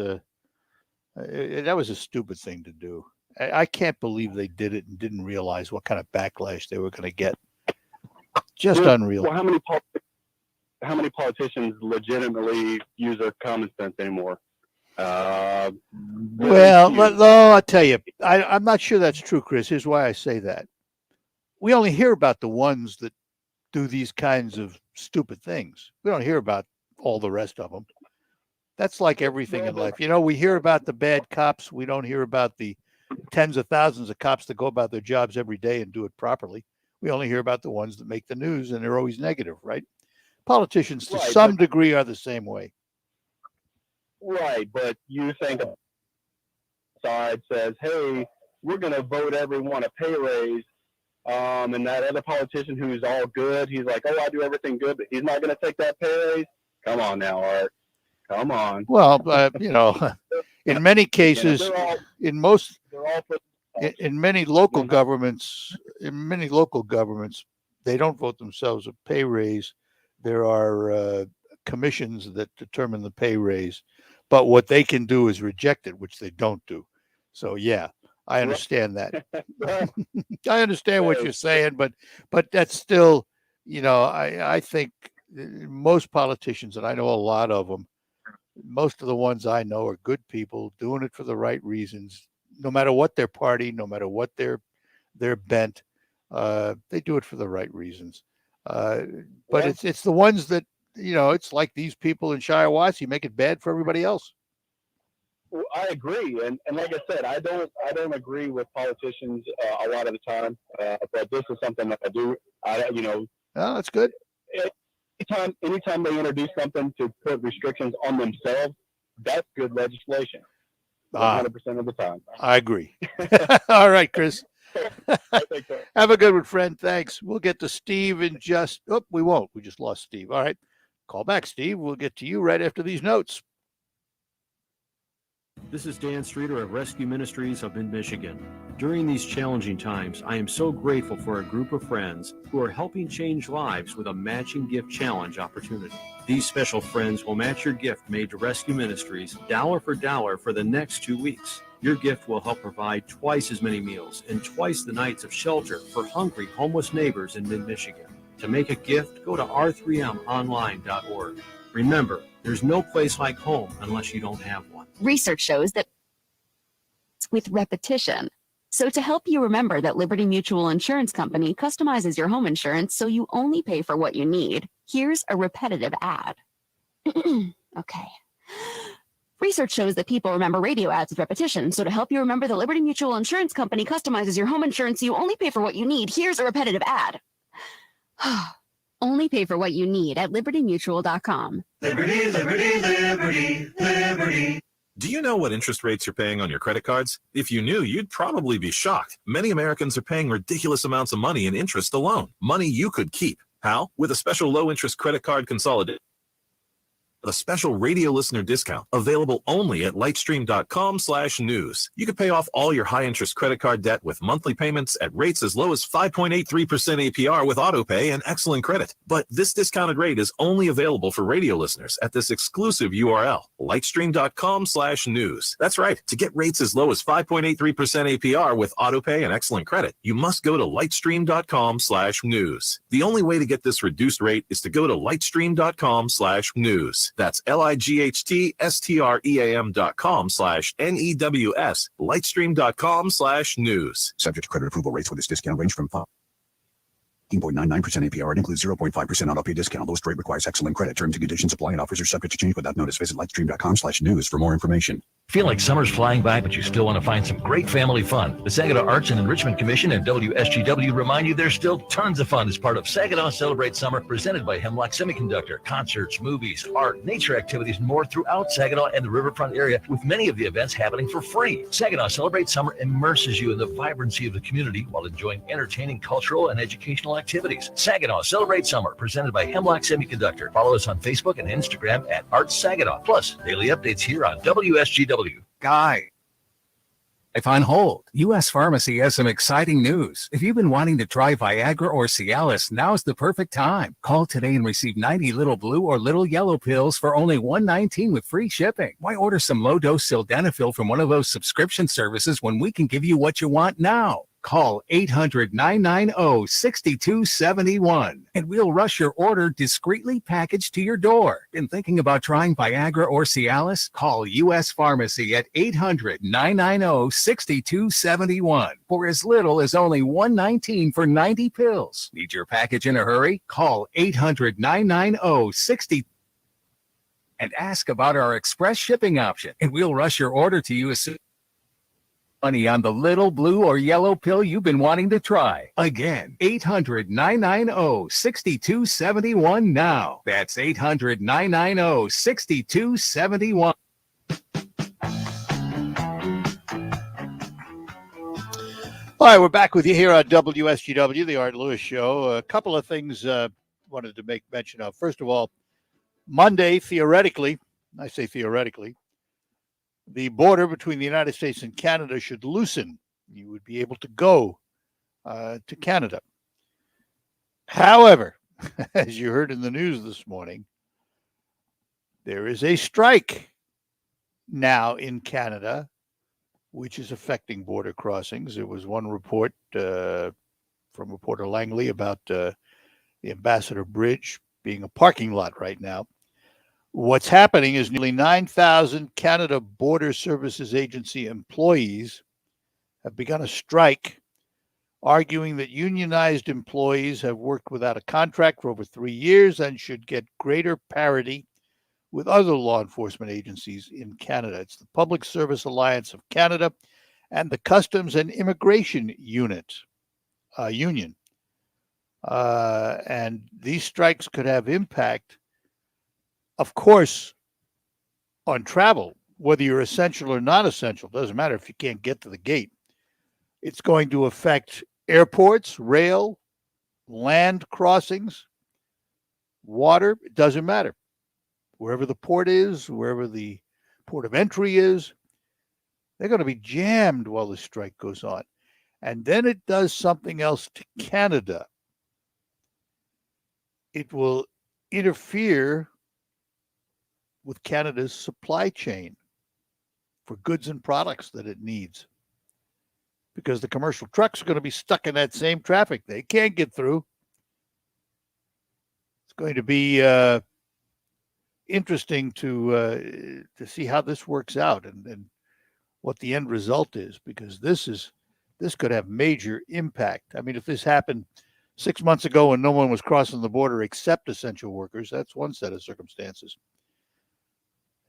that was a stupid thing to do. I can't believe they did it and didn't realize what kind of backlash they were going to get. Just unreal. Well, how many politicians legitimately use their common sense anymore? Well, I'll tell you, I'm not sure that's true, Chris. Here's why I say that. We only hear about the ones that do these kinds of stupid things. We don't hear about all the rest of them. That's like everything in life. We hear about the bad cops. We don't hear about the tens of thousands of cops that go about their jobs every day and do it properly. We only hear about the ones that make the news, and they're always negative, right? Politicians, to some degree, are the same way. Right, but you think the side says, hey, we're going to vote everyone a pay raise, and that other politician who's all good, he's like, oh, I do everything good, but he's not going to take that pay raise? Come on now, Art. Come on. Well, in many cases, in many local governments, they don't vote themselves a pay raise. There are commissions that determine the pay raise, but what they can do is reject it, which they don't do. So, yeah, I understand that. I understand what you're saying, but that's still, I think most politicians, and I know a lot of them, most of the ones I know are good people doing it for the right reasons, no matter what their party, no matter what their bent, they do it for the right reasons. But it's the ones that, it's like these people in Shiawassee make it bad for everybody else. Well, I agree, and like I said, I don't agree with politicians a lot of the time, but this is something that I do. Oh, that's good. Anytime they introduce something to put restrictions on themselves, that's good legislation. 100% of the time. I agree. All right, Chris. Have a good one, friend. Thanks. We'll get to Steve in just. Oh, we won't. We just lost Steve. All right. Call back, Steve. We'll get to you right after these notes. This is Dan Streeter of Rescue Ministries of Mid-Michigan. During these challenging times, I am so grateful for a group of friends who are helping change lives with a matching gift challenge opportunity. These special friends will match your gift made to Rescue Ministries dollar for dollar for the next 2 weeks. Your gift will help provide twice as many meals and twice the nights of shelter for hungry, homeless neighbors in mid-Michigan. To make a gift, go to r3monline.org. Remember, there's no place like home unless you don't have one. Research shows that with repetition. So to help you remember that Liberty Mutual Insurance Company customizes your home insurance so you only pay for what you need, here's a repetitive ad. Okay. Research shows that people remember radio ads with repetition. So to help you remember that Liberty Mutual Insurance Company customizes your home insurance so you only pay for what you need, here's a repetitive ad. Only pay for what you need at libertymutual.com. Liberty, liberty, liberty, liberty. Do you know what interest rates you're paying on your credit cards? If you knew, you'd probably be shocked. Many Americans are paying ridiculous amounts of money in interest alone. Money you could keep. How? With a special low-interest credit card consolidation. A special radio listener discount available only at lightstream.com/news. You can pay off all your high-interest credit card debt with monthly payments at rates as low as 5.83% APR with autopay and excellent credit. But this discounted rate is only available for radio listeners at this exclusive URL, lightstream.com/news. That's right. To get rates as low as 5.83% APR with autopay and excellent credit, you must go to lightstream.com/news. The only way to get this reduced rate is to go to lightstream.com/news. That's lightstream.com/news, lightstream.com/news. Subject to credit approval rates with this discount range from 15.99% APR. It includes 0.5% auto pay discount. Lowest rate requires excellent credit. Terms and conditions apply and offers are subject to change without notice. Visit lightstream.com/news for more information. Feel like summer's flying by, but you still want to find some great family fun? The Saginaw Arts and Enrichment Commission and WSGW remind you there's still tons of fun as part of Saginaw Celebrate Summer, presented by Hemlock Semiconductor. Concerts, movies, art, nature activities, and more throughout Saginaw and the riverfront area, with many of the events happening for free. Saginaw Celebrate Summer immerses you in the vibrancy of the community while enjoying entertaining cultural and educational activities. Saginaw Celebrate Summer, presented by Hemlock Semiconductor. Follow us on Facebook and Instagram at Arts Saginaw. Plus, daily updates here on WSGW. Guy. If on hold, U.S. Pharmacy has some exciting news. If you've been wanting to try Viagra or Cialis, now's the perfect time. Call today and receive 90 little blue or little yellow pills for only $119 with free shipping. Why order some low-dose sildenafil from one of those subscription services when we can give you what you want now? Call 800-990-6271 and we'll rush your order discreetly packaged to your door. Been thinking about trying Viagra or Cialis? Call U.S. Pharmacy at 800-990-6271 for as little as only $119 for 90 pills. Need your package in a hurry? Call 800-990-60 and ask about our express shipping option, and we'll rush your order to you as soon money on the little blue or yellow pill you've been wanting to try. Again, 800-990-6271 now. That's 800-990-6271. All right, we're back with you here on WSGW, the Art Lewis Show. A couple of things wanted to make mention of. First of all, Monday, theoretically, I say theoretically, the border between the United States and Canada should loosen. You would be able to go to Canada. However, as you heard in the news this morning, there is a strike now in Canada, which is affecting border crossings. There was one report from reporter Langley about the Ambassador Bridge being a parking lot right now. What's happening is nearly 9,000 Canada Border Services Agency employees have begun a strike, arguing that unionized employees have worked without a contract for over 3 years and should get greater parity with other law enforcement agencies in Canada. It's the Public Service Alliance of Canada and the Customs and Immigration Union. And these strikes could have impact, of course, on travel, whether you're essential or not essential. Doesn't matter if you can't get to the gate. It's going to affect airports, rail, land crossings, water. It doesn't matter. Wherever the port is, wherever the port of entry is, they're going to be jammed while the strike goes on. And then it does something else to Canada. It will interfere with Canada's supply chain for goods and products that it needs, because the commercial trucks are going to be stuck in that same traffic. They can't get through. It's going to be interesting to see how this works out and what the end result is, because this could have major impact. I mean, if this happened 6 months ago and no one was crossing the border except essential workers, that's one set of circumstances.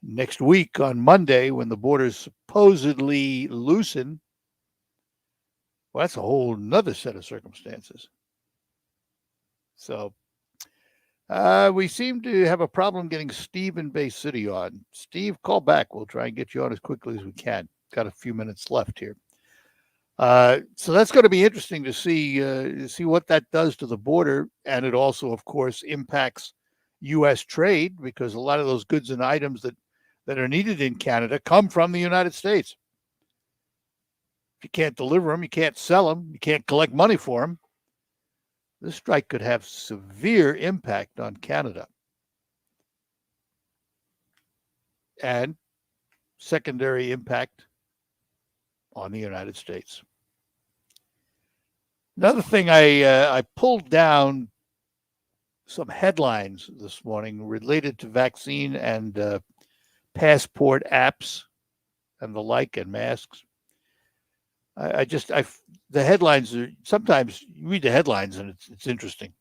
Next week on Monday, when the borders supposedly loosen, well, that's a whole nother set of circumstances. So we seem to have a problem getting Steve in Bay City on. Steve, call back. We'll try and get you on as quickly as we can. Got a few minutes left here. So that's going to be interesting to see what that does to the border. And it also, of course, impacts U.S. trade, because a lot of those goods and items that are needed in Canada come from the United States. If you can't deliver them, you can't sell them, you can't collect money for them, this strike could have severe impact on Canada. And secondary impact on the United States. Another thing, I pulled down some headlines this morning related to vaccine and passport apps and the like, and masks. The headlines are, sometimes you read the headlines and it's interesting.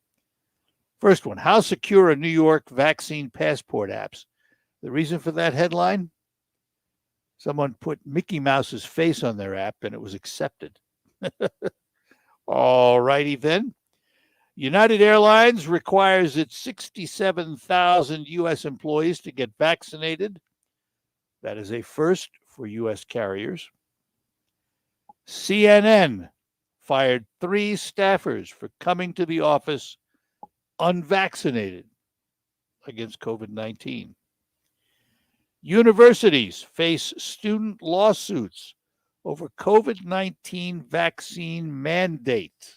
First one, how secure are New York vaccine passport apps? The reason for that headline? Someone put Mickey Mouse's face on their app and it was accepted. All righty then. United Airlines requires its 67,000 U.S. employees to get vaccinated. That is a first for U.S. carriers. CNN fired 3 staffers for coming to the office unvaccinated against COVID-19. Universities face student lawsuits over COVID-19 vaccine mandate.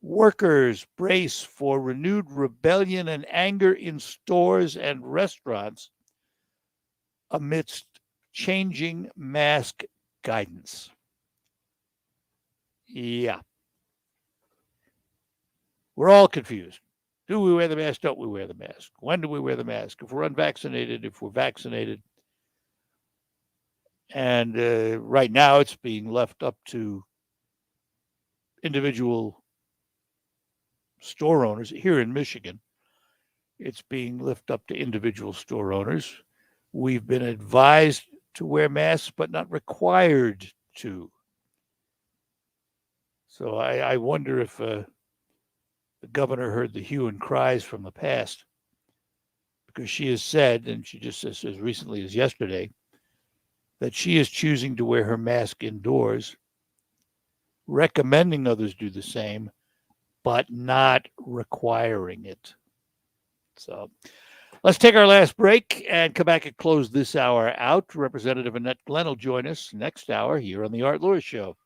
Workers brace for renewed rebellion and anger in stores and restaurants amidst changing mask guidance. Yeah. We're all confused. Do we wear the mask? Don't we wear the mask? When do we wear the mask? If we're unvaccinated, if we're vaccinated. And right now it's being left up to individual store owners. Here in Michigan, it's being left up to individual store owners. We've been advised to wear masks, but not required to. So I wonder if the governor heard the hue and cries from the past, because she has said, and she just says as recently as yesterday, that she is choosing to wear her mask indoors, recommending others do the same, but not requiring it. So let's take our last break and come back and close this hour out. Representative Annette Glenn will join us next hour here on the Art Lewis Show.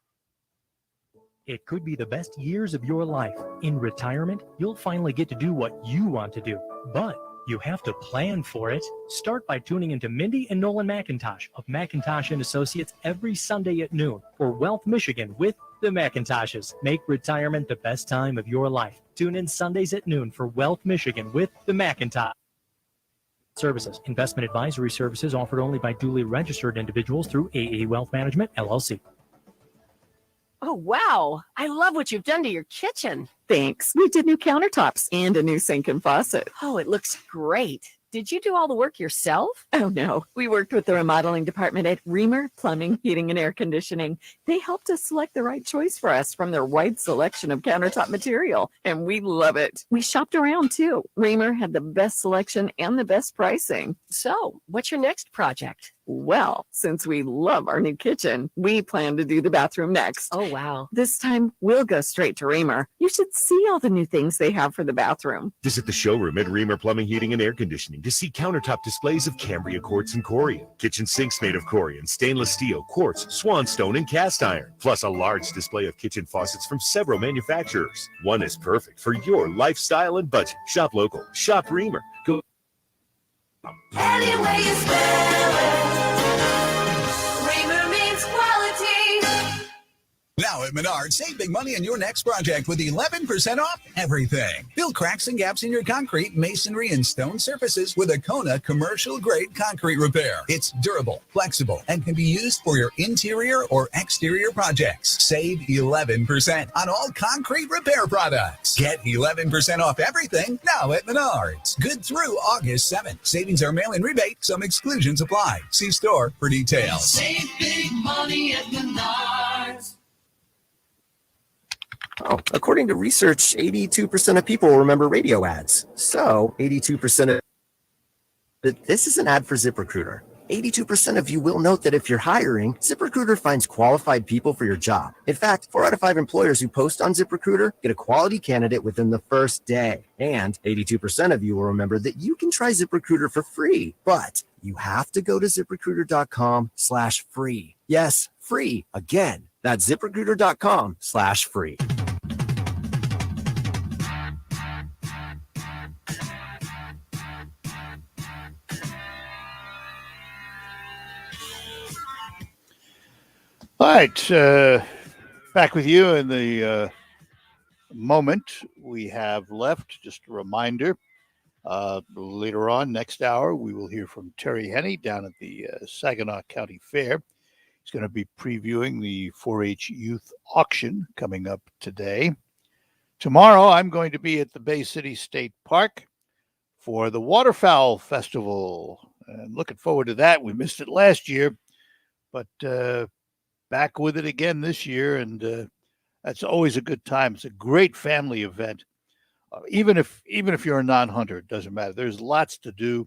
It could be the best years of your life. In retirement, you'll finally get to do what you want to do, but you have to plan for it. Start by tuning into Mindy and Nolan McIntosh of McIntosh and Associates every Sunday at noon for Wealth Michigan with the McIntoshes. Make retirement the best time of your life. Tune in Sundays at noon for Wealth Michigan with the McIntosh. services. Investment advisory services offered only by duly registered individuals through AE Wealth Management, LLC. Oh, wow. I love what you've done to your kitchen. Thanks. We did new countertops and a new sink and faucet. Oh, it looks great. Did you do all the work yourself? Oh, no. We worked with the remodeling department at Reamer Plumbing, Heating, and Air Conditioning. They helped us select the right choice for us from their wide selection of countertop material, and we love it. We shopped around, too. Reamer had the best selection and the best pricing. So, what's your next project? Well, since we love our new kitchen, we plan to do the bathroom next. Oh, wow. This time, we'll go straight to Reamer. You should see all the new things they have for the bathroom. Visit the showroom at Reamer Plumbing, Heating, and Air Conditioning to see countertop displays of Cambria quartz and Corian, kitchen sinks made of Corian, stainless steel, quartz, swan stone, and cast iron, plus a large display of kitchen faucets from several manufacturers. One is perfect for your lifestyle and budget. Shop local. Shop Reamer. Go. Any way you spell it, Reamer means quality. Now at Menards, save big money on your next project with 11% off everything. Fill cracks and gaps in your concrete, masonry, and stone surfaces with a Kona commercial-grade concrete repair. It's durable, flexible, and can be used for your interior or exterior projects. Save 11% on all concrete repair products. Get 11% off everything now at Menards. Good through August 7th. Savings are mail-in rebate. Some exclusions apply. See store for details. Save big money at Menards. Oh, according to research, 82% of people remember radio ads. So, 82% of... But this is an ad for ZipRecruiter. 82% of you will note that if you're hiring, ZipRecruiter finds qualified people for your job. In fact, 4 out of 5 employers who post on ZipRecruiter get a quality candidate within the first day. And 82% of you will remember that you can try ZipRecruiter for free. But you have to go to ZipRecruiter.com/free. Yes, free. Again, that's ZipRecruiter.com/free. All right, back with you in the moment we have left. Just a reminder, later on, next hour, we will hear from Terry Henney down at the Saginaw County Fair. He's going to be previewing the 4-H Youth Auction coming up today. Tomorrow, I'm going to be at the Bay City State Park for the Waterfowl Festival. And looking forward to that. We missed it last year, but back with it again this year, and that's always a good time. It's a great family event. Even if you're a non-hunter, it doesn't matter. There's lots to do,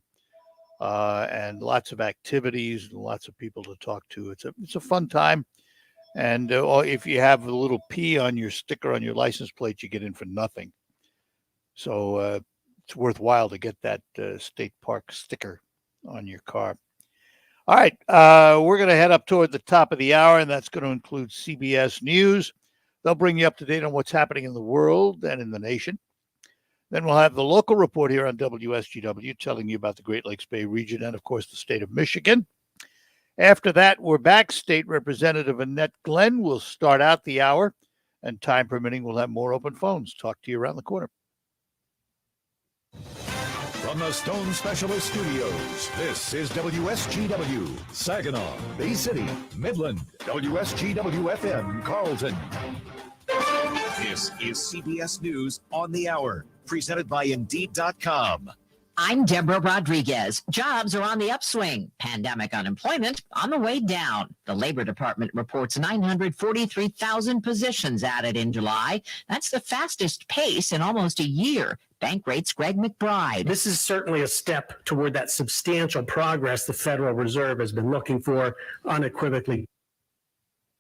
and lots of activities, and lots of people to talk to. It's a fun time, and if you have a little P on your sticker on your license plate, you get in for nothing. So it's worthwhile to get that state park sticker on your car. All right, we're going to head up toward the top of the hour, and that's going to include CBS News. They'll bring you up to date on what's happening in the world and in the nation. Then we'll have the local report here on WSGW telling you about the Great Lakes Bay region and, of course, the state of Michigan. After that, we're back. State Representative Annette Glenn will start out the hour, and time permitting, we'll have more open phones. Talk to you around the corner. From the Stone Specialist Studios, this is WSGW, Saginaw, Bay City, Midland, WSGW-FM, Carlton. This is CBS News on the Hour, presented by Indeed.com. I'm Deborah Rodriguez. Jobs are on the upswing. Pandemic unemployment on the way down. The Labor Department reports 943,000 positions added in July. That's the fastest pace in almost a year. Bankrate's Greg McBride. This is certainly a step toward that substantial progress the Federal Reserve has been looking for unequivocally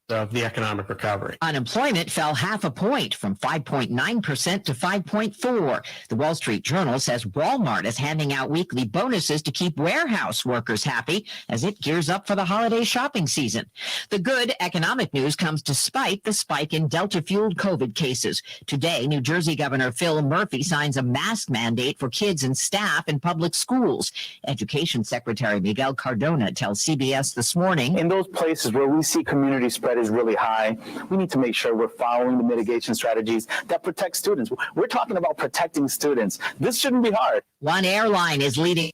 of the economic recovery. Unemployment fell 0.5 point from 5.9% to 5.4%. The Wall Street Journal says Walmart is handing out weekly bonuses to keep warehouse workers happy as it gears up for the holiday shopping season. The good economic news comes despite the spike in Delta-fueled COVID cases. Today, New Jersey Governor Phil Murphy signs a mask mandate for kids and staff in public schools. Education Secretary Miguel Cardona tells CBS This Morning. In those places where we see community spread is really high, we need to make sure we're following the mitigation strategies that protect students. We're talking about protecting students. This shouldn't be hard. One airline is leading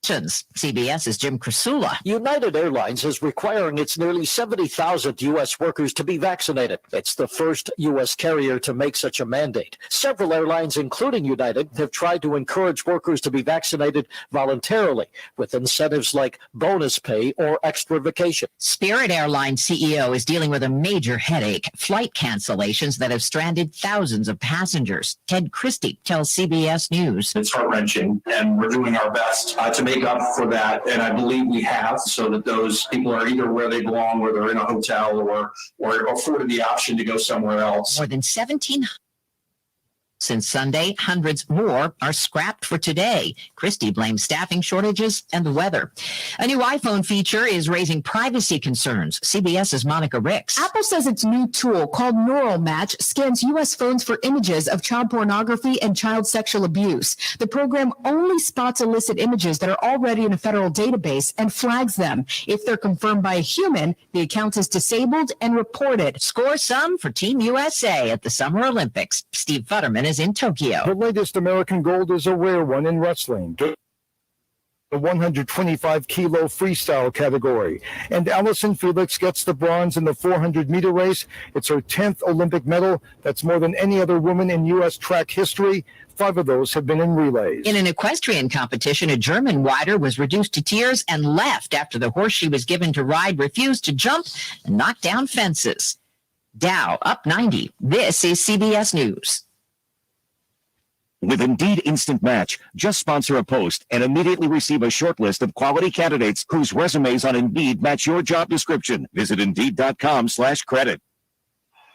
CBS's Jim Krasula. United Airlines is requiring its nearly 70,000 U.S. workers to be vaccinated. It's the first U.S. carrier to make such a mandate. Several airlines, including United, have tried to encourage workers to be vaccinated voluntarily with incentives like bonus pay or extra vacation. Spirit Airlines CEO is dealing with a major headache, flight cancellations that have stranded thousands of passengers. Ted Christie tells CBS News. It's heart-wrenching, and we're doing our best to make up for that, and I believe we have, so that those people are either where they belong, where they're in a hotel, or afforded the option to go somewhere else. More than 1,700 since Sunday. Hundreds more are scrapped for today. Christie blames staffing shortages and the weather. A new iPhone feature is raising privacy concerns. CBS's Monica Ricks. Apple says its new tool called Neural Match scans U.S. phones for images of child pornography and child sexual abuse. The program only spots illicit images that are already in a federal database and flags them. If they're confirmed by a human, the account is disabled and reported. Score some for Team USA at the Summer Olympics. Steve Futterman is in Tokyo. The latest American gold is a rare one in wrestling. The 125-kilo freestyle category. And Allison Felix gets the bronze in the 400-meter race. It's her 10th Olympic medal. That's more than any other woman in U.S. track history. 5 of those have been in relays. In an equestrian competition, a German rider was reduced to tears and left after the horse she was given to ride refused to jump and knock down fences. Dow up 90. This is CBS News. With Indeed Instant Match, just sponsor a post and immediately receive a short list of quality candidates whose resumes on Indeed match your job description. Visit Indeed.com/credit.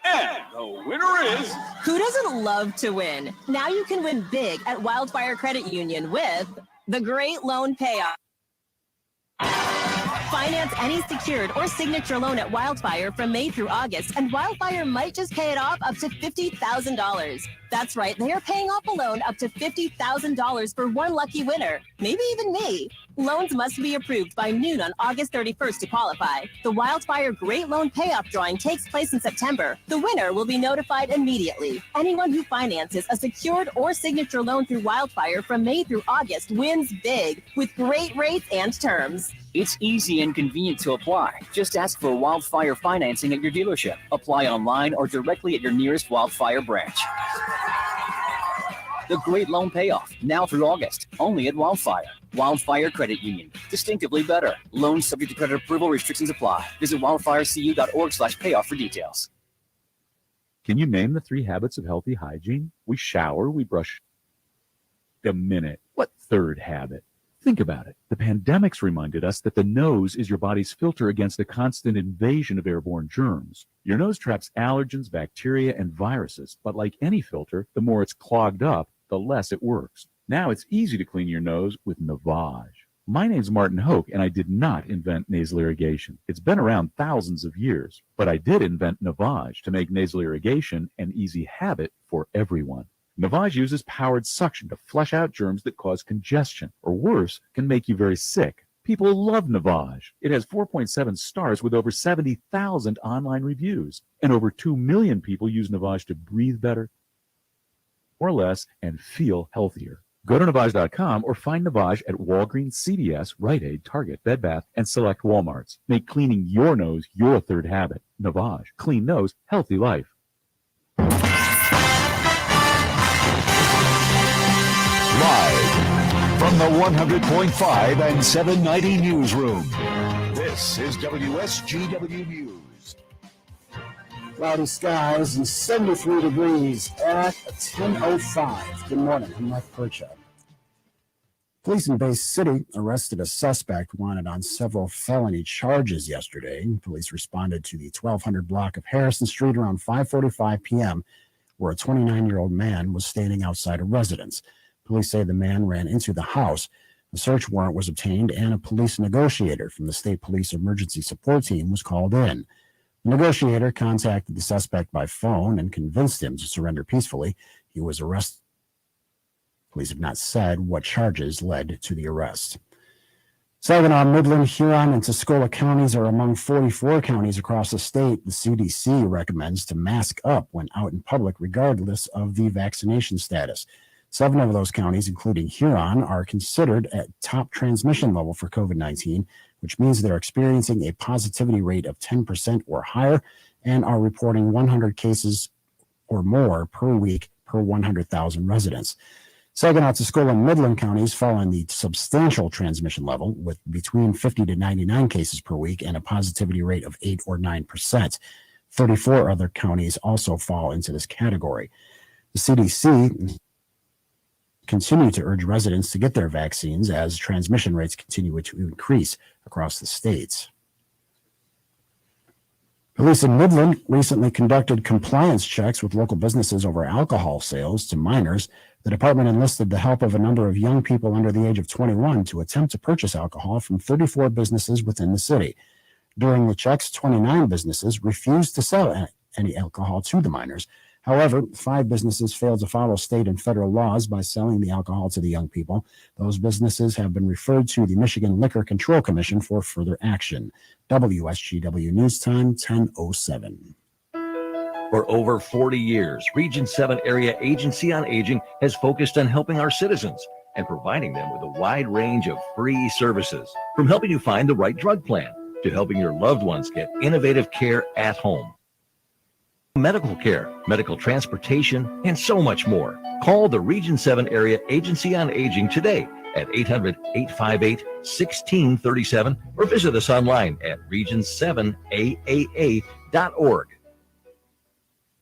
And the winner is... Who doesn't love to win? Now you can win big at Wildfire Credit Union with the Great Loan Payoff. Finance any secured or signature loan at Wildfire from May through August, and Wildfire might just pay it off up to $50,000. That's right, they are paying off a loan up to $50,000 for one lucky winner, maybe even me. Loans must be approved by noon on August 31st to qualify. The Wildfire Great Loan Payoff drawing takes place in September. The winner will be notified immediately. Anyone who finances a secured or signature loan through Wildfire from May through August wins big with great rates and terms. It's easy and convenient to apply. Just ask for Wildfire financing at your dealership. Apply online or directly at your nearest Wildfire branch. The Great Loan Payoff, now through August, only at Wildfire. Wildfire Credit Union, distinctively better. Loans subject to credit approval, restrictions apply. Visit wildfirecu.org/payoff for details. Can you name the 3 habits of healthy hygiene? We shower, we brush. A minute. What third habit? Think about it. The pandemics reminded us that the nose is your body's filter against a constant invasion of airborne germs. Your nose traps allergens, bacteria, and viruses, but like any filter, the more it's clogged up, the less it works. Now it's easy to clean your nose with Navage. My name's Martin Hoke, and I did not invent nasal irrigation. It's been around thousands of years, but I did invent Navage to make nasal irrigation an easy habit for everyone. Navage uses powered suction to flush out germs that cause congestion, or worse, can make you very sick. People love Navage. It has 4.7 stars with over 70,000 online reviews, and over 2 million people use Navage to breathe better, or less, and feel healthier. Go to Navage.com or find Navage at Walgreens, CVS, Rite Aid, Target, Bed Bath, and select Walmarts. Make cleaning your nose your third habit. Navage. Clean nose, healthy life. Live from the 100.5 and 790 newsroom, this is WSGW News. Cloudy skies and 73 degrees at 10:05. Good morning. I'm Mike Percha. Police in Bay City arrested a suspect wanted on several felony charges yesterday. Police responded to the 1200 block of Harrison Street around 5:45 p.m., where a 29-year-old man was standing outside a residence. Police say the man ran into the house. A search warrant was obtained, and a police negotiator from the State Police Emergency Support Team was called in. The negotiator contacted the suspect by phone and convinced him to surrender peacefully. He was arrested. Police have not said what charges led to the arrest. Saginaw, Midland, Huron, and Tuscola counties are among 44 counties across the state. The CDC recommends to mask up when out in public, regardless of the vaccination status. 7 of those counties, including Huron, are considered at top transmission level for COVID-19, which means they're experiencing a positivity rate of 10% or higher and are reporting 100 cases or more per week per 100,000 residents. Saginaw, Tuscola, and Midland counties fall in the substantial transmission level with between 50 to 99 cases per week and a positivity rate of 8 or 9%. 34 other counties also fall into this category. The CDC continue to urge residents to get their vaccines as transmission rates continue to increase across the states. Police in Midland recently conducted compliance checks with local businesses over alcohol sales to minors. The department enlisted the help of a number of young people under the age of 21 to attempt to purchase alcohol from 34 businesses within the city. During the checks, 29 businesses refused to sell any alcohol to the minors. However, 5 businesses failed to follow state and federal laws by selling the alcohol to the young people. Those businesses have been referred to the Michigan Liquor Control Commission for further action. WSGW News Time, 10:07. For over 40 years, Region 7 Area Agency on Aging has focused on helping our citizens and providing them with a wide range of free services, from helping you find the right drug plan to helping your loved ones get innovative care at home. Medical care, medical transportation, and so much more. Call the Region 7 Area Agency on Aging today at 800-858-1637 or visit us online at region7aaa.org.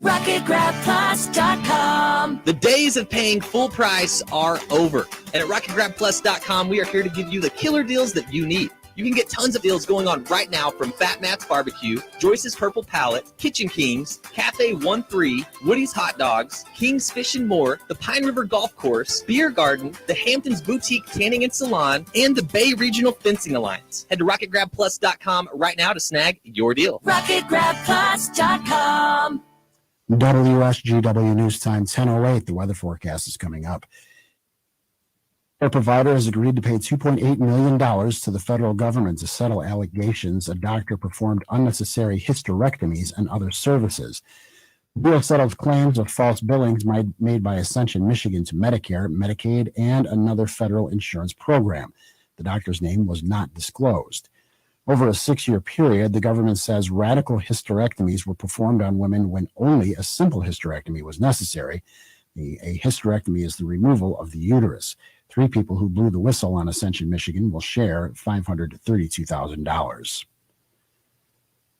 RocketGrabPlus.com. The days of paying full price are over. And at RocketGrabPlus.com, we are here to give you the killer deals that you need. You can get tons of deals going on right now from Fat Matt's Barbecue, Joyce's Purple Palette, Kitchen Kings, Cafe 13, Woody's Hot Dogs, King's Fish and More, the Pine River Golf Course, Beer Garden, the Hamptons Boutique Tanning and Salon, and the Bay Regional Fencing Alliance. Head to RocketGrabPlus.com right now to snag your deal. RocketGrabPlus.com. WSGW News Time, 10:08. The weather forecast is coming up. Our provider has agreed to pay $2.8 million to the federal government to settle allegations a doctor performed unnecessary hysterectomies and other services. The deal settles claims of false billings made by Ascension, Michigan to Medicare, Medicaid, and another federal insurance program. The doctor's name was not disclosed. Over a 6-year period, the government says radical hysterectomies were performed on women when only a simple hysterectomy was necessary. A hysterectomy is the removal of the uterus. 3 people who blew the whistle on Ascension, Michigan will share $532,000.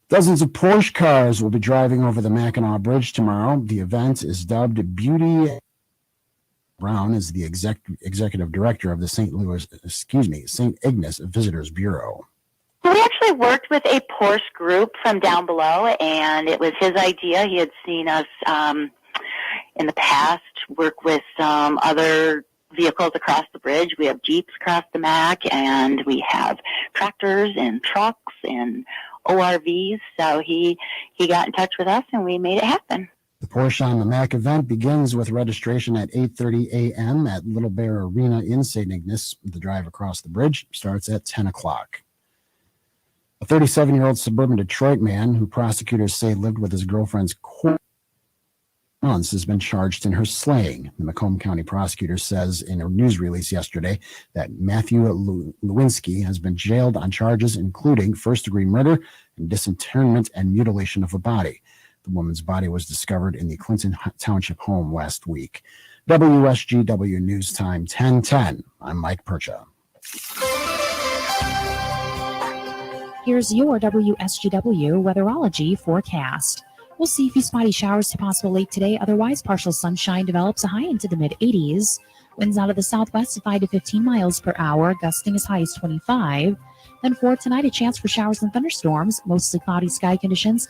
Dozens of Porsche cars will be driving over the Mackinac Bridge tomorrow. The event is dubbed Beauty. Brown is the executive director of the St. Ignace Visitors Bureau. We actually worked with a Porsche group from down below, and it was his idea. He had seen us in the past work with some other vehicles across the bridge. We have Jeeps across the Mac, and we have tractors and trucks and ORVs. So he got in touch with us, and we made it happen. The Porsche on the Mac event begins with registration at 8:30 a.m. at Little Bear Arena in St. Ignace. The drive across the bridge starts at 10 o'clock. A 37-year-old suburban Detroit man who prosecutors say lived with his girlfriend's months has been charged in her slaying. The Macomb County prosecutor says in a news release yesterday that Matthew Lewinsky has been jailed on charges including first-degree murder and disinterment and mutilation of a body. The woman's body was discovered in the Clinton Township home last week. WSGW News Time, 10:10. I'm Mike Percha. Here's your WSGW Weatherology Forecast. We'll see a few spotty showers to possible late today. Otherwise, partial sunshine develops a high into the mid-80s. Winds out of the southwest at 5 to 15 miles per hour, gusting as high as 25. Then for tonight, a chance for showers and thunderstorms, mostly cloudy sky conditions.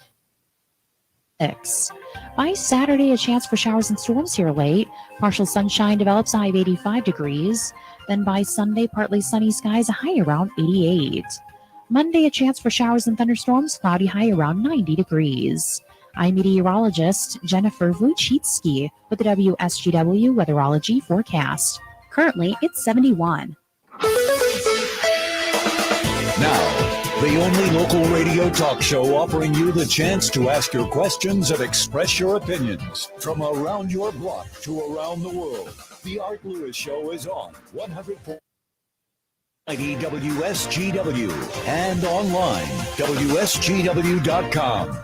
6. By Saturday, a chance for showers and storms here late. Partial sunshine develops a high of 85 degrees. Then by Sunday, partly sunny skies, a high around 88. Monday, a chance for showers and thunderstorms, cloudy high around 90 degrees. I'm meteorologist Jennifer Wojcicki with the WSGW Weatherology Forecast. Currently, it's 71. Now, the only local radio talk show offering you the chance to ask your questions and express your opinions from around your block to around the world. The Art Lewis Show is on 100.90 WSGW and online, WSGW.com.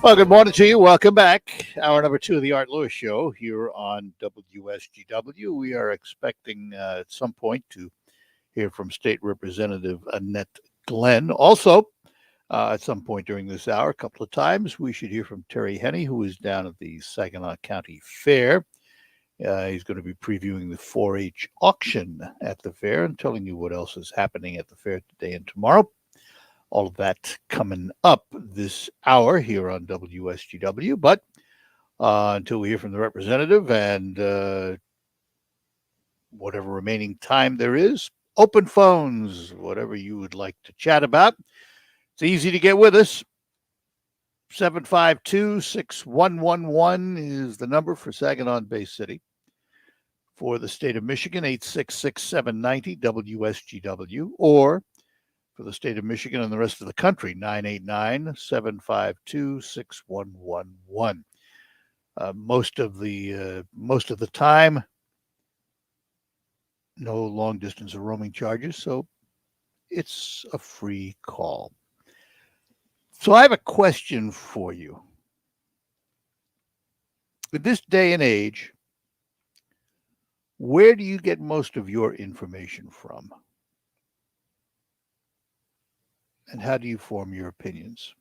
Well, good morning to you. Welcome back. Hour number 2 of the Art Lewis Show here on WSGW. We are expecting at some point to hear from State Representative Annette Glenn. Also, at some point during this hour, a couple of times, we should hear from Terry Henney, who is down at the Saginaw County Fair. He's going to be previewing the 4-H auction at the fair and telling you what else is happening at the fair today and tomorrow. All of that coming up this hour here on WSGW. But until we hear from the representative and whatever remaining time there is, open phones, whatever you would like to chat about. It's easy to get with us. 752-6111 is the number for Saginaw and Bay City. For the state of Michigan, 866-790-WSGW, or for the state of Michigan and the rest of the country, 989-752-6111. Most of the time, no long distance or roaming charges, so it's a free call. So I have a question for you. With this day and age, where do you get most of your information from? And how do you form your opinions?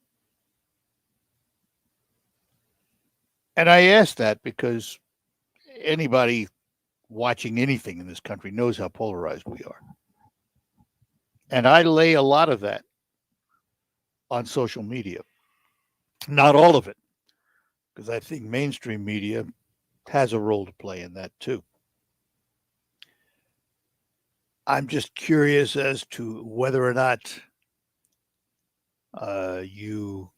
And I ask that because anybody watching anything in this country knows how polarized we are. And I lay a lot of that on social media. Not all of it, because I think mainstream media has a role to play in that too. I'm just curious as to whether or not you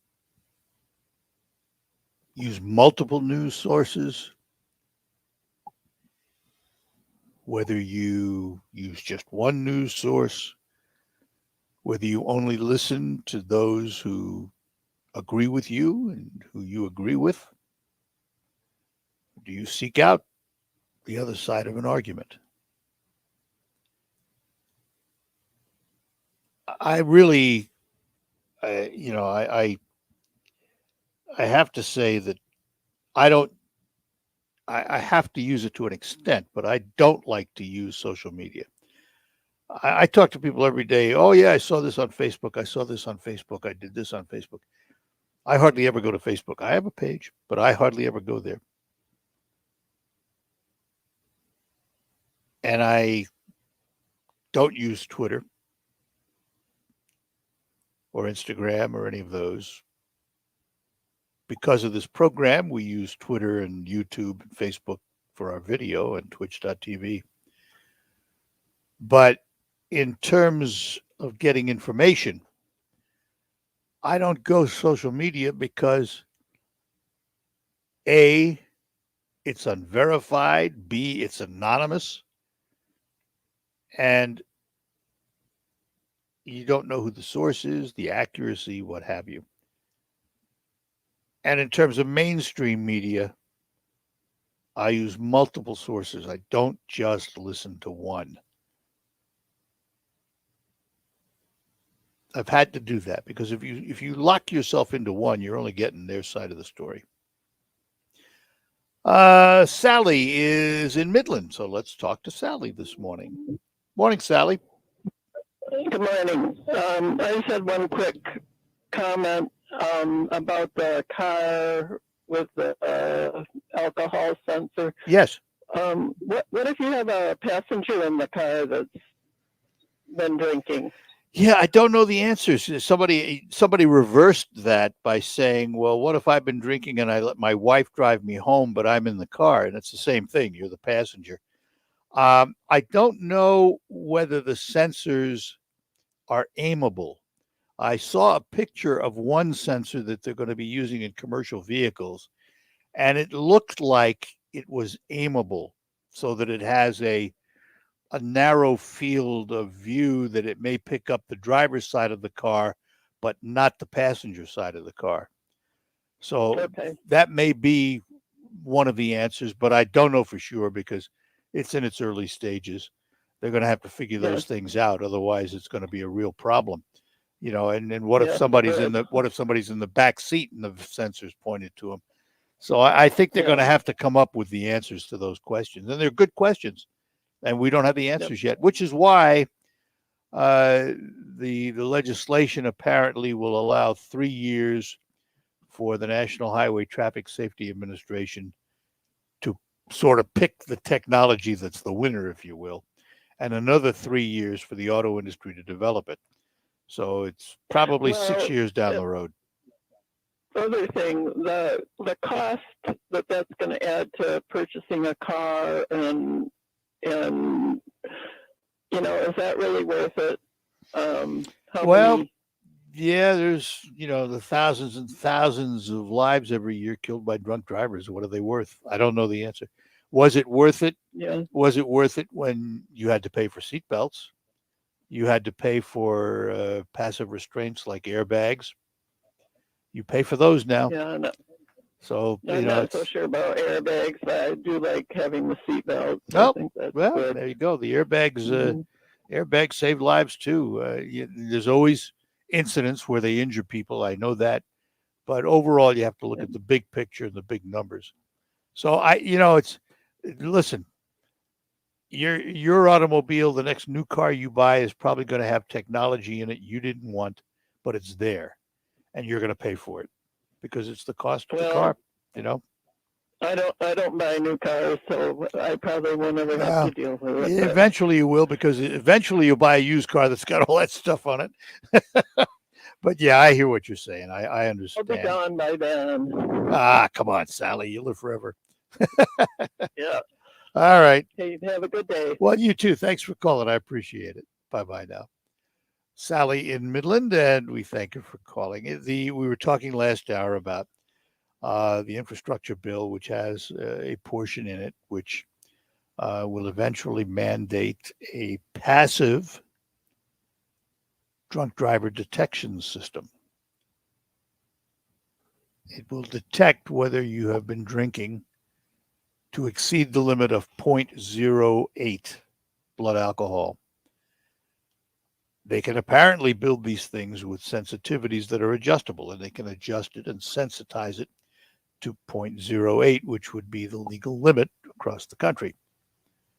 use multiple news sources, whether you use just one news source, whether you only listen to those who agree with you and who you agree with. Do you seek out the other side of an argument? I really, I have to say that I have to use it to an extent, but I don't like to use social media. I talk to people every day. Oh, yeah, I saw this on Facebook. I saw this on Facebook. I did this on Facebook. I hardly ever go to Facebook. I have a page, but I hardly ever go there. And I don't use Twitter or Instagram or any of those. Because of this program, we use Twitter and YouTube and Facebook for our video and twitch.tv. But in terms of getting information, I don't go social media because A, it's unverified, B, it's anonymous, and you don't know who the source is, the accuracy, what have you. And in terms of mainstream media, I use multiple sources. I don't just listen to one. I've had to do that because if you lock yourself into one, you're only getting their side of the story. Sally is in Midland, so let's talk to Sally this morning. Morning, Sally. Good morning. I just had one quick comment about the car with the alcohol sensor. Yes. What if you have a passenger in the car that's been drinking? Yeah, I don't know the answers. Somebody reversed that by saying, well, what if I've been drinking and I let my wife drive me home, but I'm in the car? And it's the same thing. You're the passenger. I don't know whether the sensors are aimable. I saw a picture of one sensor that they're going to be using in commercial vehicles, and it looked like it was aimable so that it has a narrow field of view that it may pick up the driver's side of the car, but not the passenger side of the car. So that may be one of the answers, but I don't know for sure because it's in its early stages. They're going to have to figure those things out. Otherwise, it's going to be a real problem. You know, and what if somebody's in the back seat and the sensor's pointed to them? So I think they're going to have to come up with the answers to those questions, and they're good questions, and we don't have the answers yet. Which is why the legislation apparently will allow 3 years for the National Highway Traffic Safety Administration to sort of pick the technology that's the winner, if you will, and another 3 years for the auto industry to develop it. So it's probably 6 years down the road. Other thing, the cost that's going to add to purchasing a car, and you know, is that really worth it? Yeah, there's, you know, the thousands and thousands of lives every year killed by drunk drivers. What are they worth? I don't know the answer. Was it worth it? Yeah. Was it worth it when you had to pay for seatbelts? You had to pay for passive restraints like airbags. You pay for those now. Yeah. No, so, I'm not so sure about airbags, but I do like having the seatbelt. Oh, I think that's well, good. there you go. The airbags, airbags save lives too. There's always incidents where they injure people. I know that, but overall, you have to look at the big picture and the big numbers. So listen, your automobile, the next new car you buy is probably going to have technology in it you didn't want, but it's there, and you're going to pay for it because it's the cost of the car. You know. I don't buy new cars, so I probably will never have to deal with it. Eventually you will, because eventually you'll buy a used car that's got all that stuff on it. But yeah, I hear what you're saying. I understand. I'll be gone by then. Come on, Sally. You live forever. Yeah. All right. Hey, have a good day. Well, you too. Thanks for calling. I appreciate it. Bye-bye now. Sally in Midland, and we thank her for calling. We were talking last hour about the infrastructure bill, which has a portion in it which will eventually mandate a passive drunk driver detection system. It will detect whether you have been drinking to exceed the limit of 0.08 blood alcohol. They can apparently build these things with sensitivities that are adjustable, and they can adjust it and sensitize it to 0.08, which would be the legal limit across the country,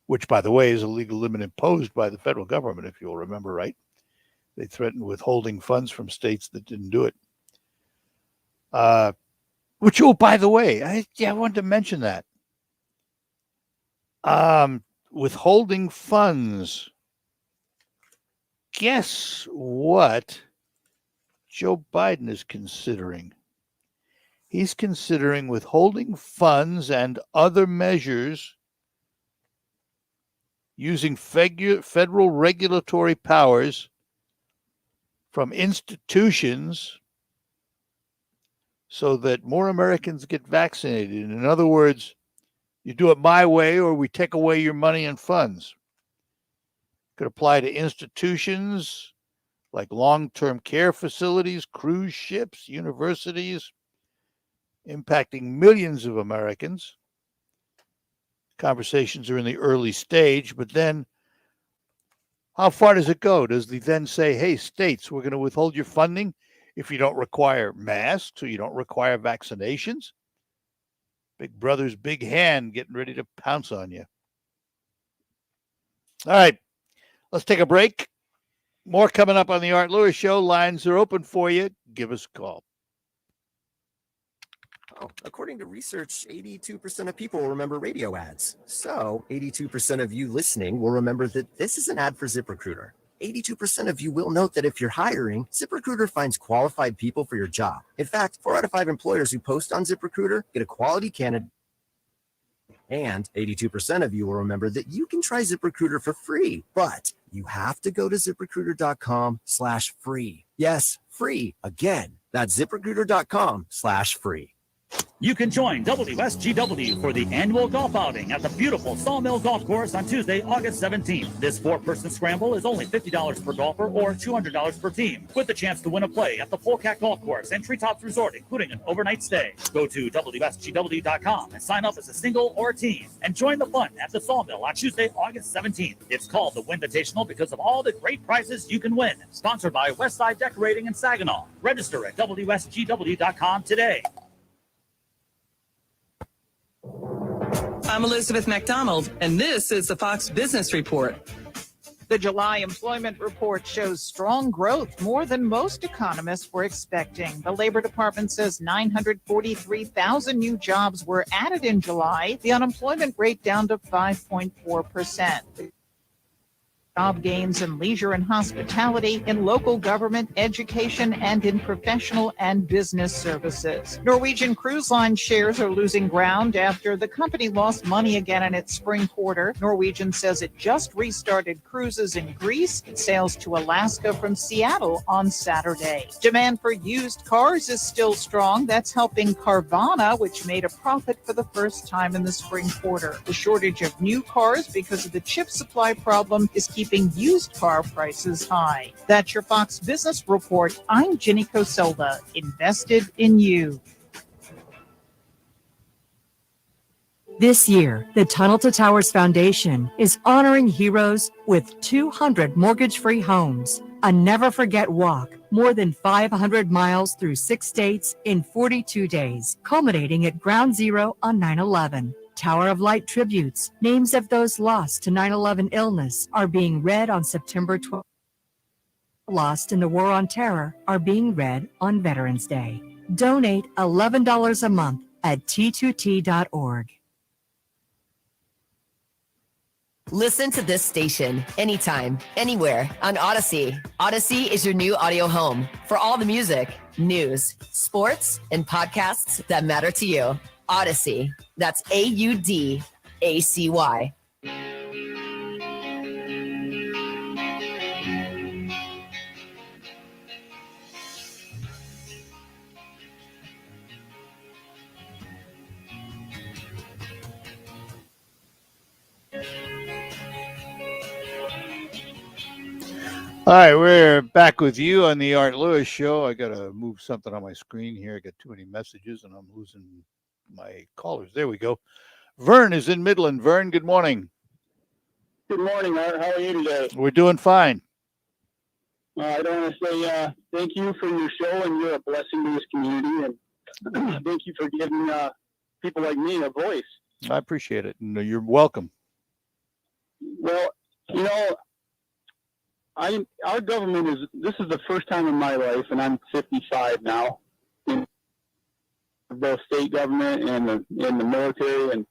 which, by the way, is a legal limit imposed by the federal government, if you'll remember right. They threatened withholding funds from states that didn't do it. Which, by the way, I wanted to mention that. Withholding funds. Guess what Joe Biden is considering? He's considering withholding funds and other measures using federal regulatory powers from institutions so that more Americans get vaccinated. In other words, you do it my way or we take away your money and funds. Could apply to institutions like long-term care facilities, cruise ships, universities, impacting millions of Americans. Conversations are in the early stage, but then how far does it go? Does he then say, hey, states, we're going to withhold your funding if you don't require masks or you don't require vaccinations? Big brother's big hand getting ready to pounce on you. All right, let's take a break. More coming up on the Art Lewis Show. Lines are open for you. Give us a call. According to research, 82% of people will remember radio ads. So 82% of you listening will remember that this is an ad for ZipRecruiter. 82% of you will note that if you're hiring, ZipRecruiter finds qualified people for your job. In fact, 4 out of 5 employers who post on ZipRecruiter get a quality candidate. And 82% of you will remember that you can try ZipRecruiter for free, but you have to go to ZipRecruiter.com/free. Yes, free. Again, that's ZipRecruiter.com/free. You can join WSGW for the annual golf outing at the beautiful Sawmill Golf Course on Tuesday, August 17th. This 4-person scramble is only $50 per golfer or $200 per team, with the chance to win a play at the Polecat Golf Course and Treetops Resort, including an overnight stay. Go to WSGW.com and sign up as a single or a team and join the fun at the Sawmill on Tuesday, August 17th. It's called the Winvitational because of all the great prizes you can win. Sponsored by Westside Decorating in Saginaw. Register at WSGW.com today. I'm Elizabeth McDonald, and this is the Fox Business Report. The July employment report shows strong growth, more than most economists were expecting. The Labor Department says 943,000 new jobs were added in July, the unemployment rate down to 5.4%. Job gains in leisure and hospitality, in local government, education, and in professional and business services. Norwegian Cruise Line shares are losing ground after the company lost money again in its spring quarter. Norwegian says it just restarted cruises in Greece, sails to Alaska from Seattle on Saturday. Demand for used cars is still strong. That's helping Carvana, which made a profit for the first time in the spring quarter. The shortage of new cars because of the chip supply problem is keeping used car prices high. That's your Fox Business Report. I'm Jenny Coselda, invested in you. This year, the Tunnel to Towers Foundation is honoring heroes with 200 mortgage-free homes, a never-forget walk, more than 500 miles through 6 states in 42 days, culminating at Ground Zero on 9/11. Tower of Light tributes, names of those lost to 9/11 illness, are being read on September 12th. Lost in the War on Terror are being read on Veterans Day. Donate $11 a month at t2t.org. Listen to this station anytime, anywhere on Odyssey. Odyssey is your new audio home for all the music, news, sports, and podcasts that matter to you. Odyssey. That's AUDACY. All right, we're back with you on the Art Lewis Show. I got to move something on my screen here. I got too many messages, and I'm losing my callers. There we go. Vern is in Midland. Vern, good morning. Good morning, Art. How are you today? We're doing fine. I don't want to say thank you for your show, and you're a blessing to this community. And thank you for giving people like me a voice. I appreciate it. No, you're welcome. Well, you know, our government this is the first time in my life, and I'm 55 now, in both state government and the military,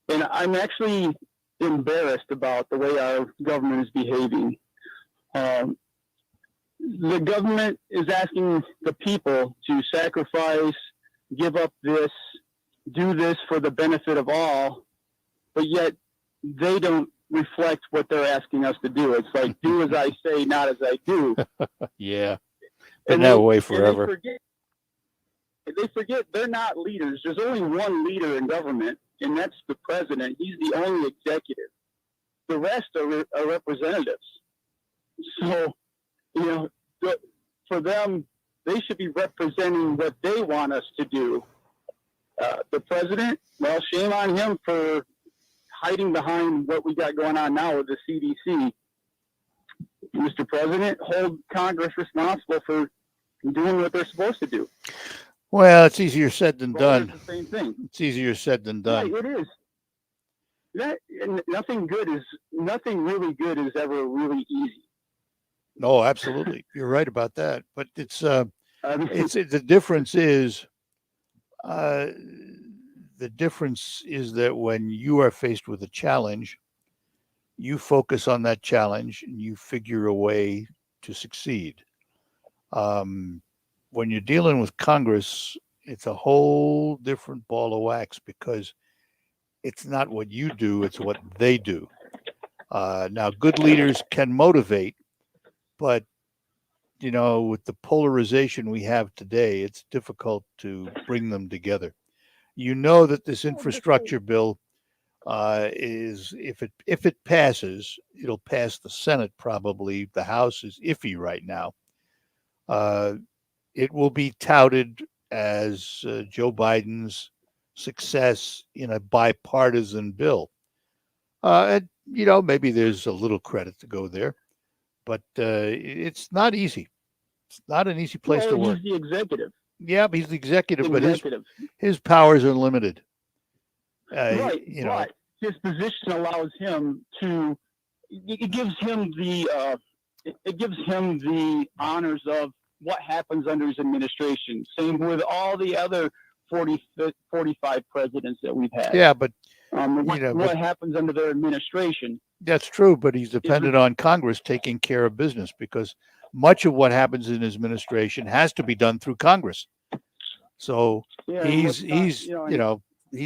and I'm actually embarrassed about the way our government is behaving. The government is asking the people to sacrifice, give up this, do this for the benefit of all, but yet they don't reflect what they're asking us to do. It's like, do as I say, not as I do. Yeah. Been that way forever. They forget they're not leaders. There's only one leader in government, and that's the president. He's the only executive. The rest are representatives. So, you know, for them, they should be representing what they want us to do. The president, well, shame on him for hiding behind what we got going on now with the CDC. Mr. President, hold Congress responsible for doing what they're supposed to do. Well, it's easier said than done. It's the same thing. It's easier said than done. Yeah, it is. Nothing really good is ever really easy. No, absolutely. You're right about that. But it's the difference is that when you are faced with a challenge, you focus on that challenge and you figure a way to succeed. When you're dealing with Congress, it's a whole different ball of wax because it's not what you do, it's what they do. Now, good leaders can motivate, but, you know, with the polarization we have today, it's difficult to bring them together. You know that this infrastructure bill is, if it passes, it'll pass the Senate probably. The House is iffy right now. It will be touted as Joe Biden's success in a bipartisan bill. And, maybe there's a little credit to go there, but it's not easy. It's not an easy place to work. He's the executive. Yeah, he's the executive, but his powers are limited. Right, but his position allows him to. It gives him the honors of what happens under his administration. Same with all the other 45 presidents that we've had. Yeah, but what happens under their administration? That's true, but he's dependent on Congress taking care of business, because much of what happens in his administration has to be done through Congress. So he's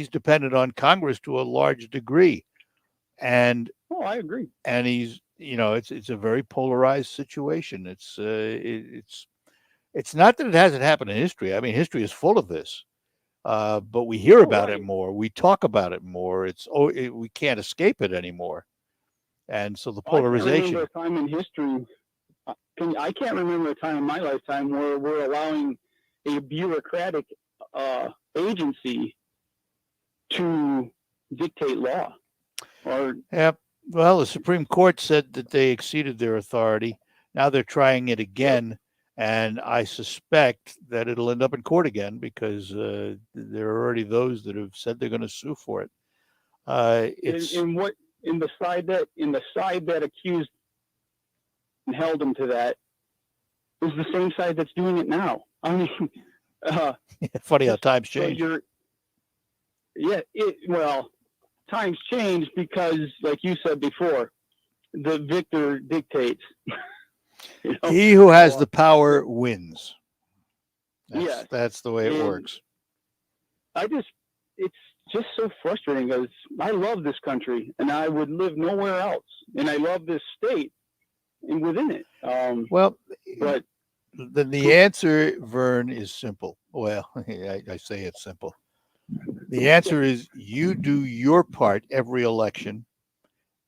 dependent on Congress to a large degree, and I agree. And he's it's a very polarized situation. It's not that it hasn't happened in history. I mean, history is full of this, but we hear about it more. We talk about it more. We can't escape it anymore, and so the polarization. I can't remember a time in history. I can't remember a time in my lifetime where we're allowing a bureaucratic agency to dictate law. Well, the Supreme Court said that they exceeded their authority. Now they're trying it again, and I suspect that it'll end up in court again, because there are already those that have said they're going to sue for it. In the side that accused and held him to that is the same side that's doing it now. I mean, funny how times change. Times change because, like you said before, the victor dictates. He who has the power wins. That's the way it works. It's just so frustrating, because I love this country and I would live nowhere else, and I love this state and within it. But then the answer, Vern, is simple. Well, I say it's simple. The answer is you do your part every election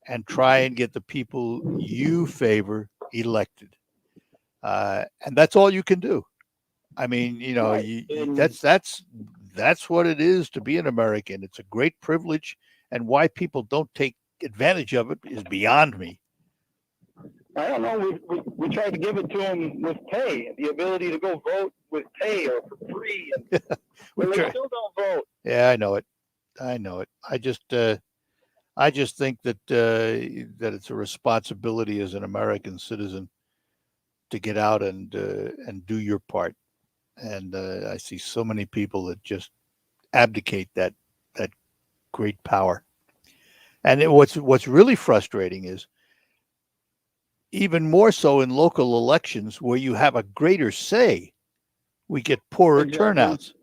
and try and get the people you favor elected. And that's all you can do. I mean, that's what it is to be an American. It's a great privilege, and why people don't take advantage of it is beyond me. I don't know. We tried to give it to them with pay, the ability to go vote with pay or for free, and they still don't vote. Yeah, I know it. I just think that it's a responsibility as an American citizen to get out and do your part. And I see so many people that just abdicate that great power. And what's really frustrating is, even more so in local elections where you have a greater say, we get poorer turnouts.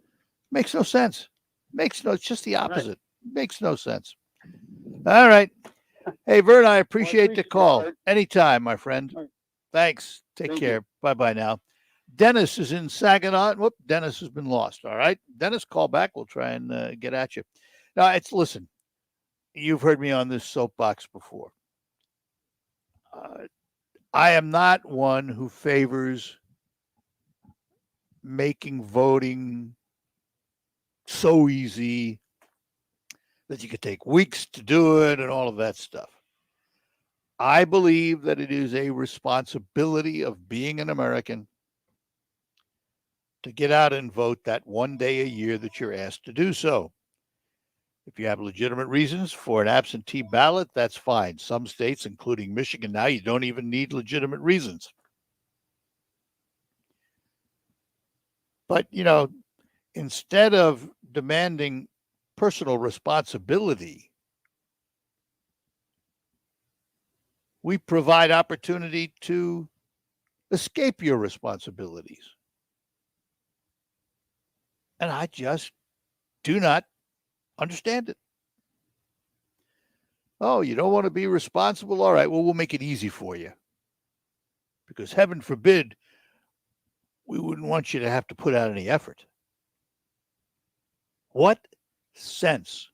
Makes no sense. It's just the opposite. Right. Makes no sense. All right. Hey, Vern, I appreciate the call. Anytime, my friend. Right. Thanks. Take care. Bye-bye now. Dennis is in Saginaw. Whoop, Dennis has been lost. All right. Dennis, call back. We'll try and get at you. Now, listen, you've heard me on this soapbox before. I am not one who favors making voting so easy that you could take weeks to do it and all of that stuff. I believe that it is a responsibility of being an American to get out and vote that one day a year that you're asked to do so. If you have legitimate reasons for an absentee ballot, that's fine. Some states, including Michigan now, you don't even need legitimate reasons. But, instead of demanding personal responsibility, we provide opportunity to escape your responsibilities. And I just do not understand it. Oh, you don't want to be responsible? All right, well, we'll make it easy for you. Because heaven forbid, we wouldn't want you to have to put out any effort. What sense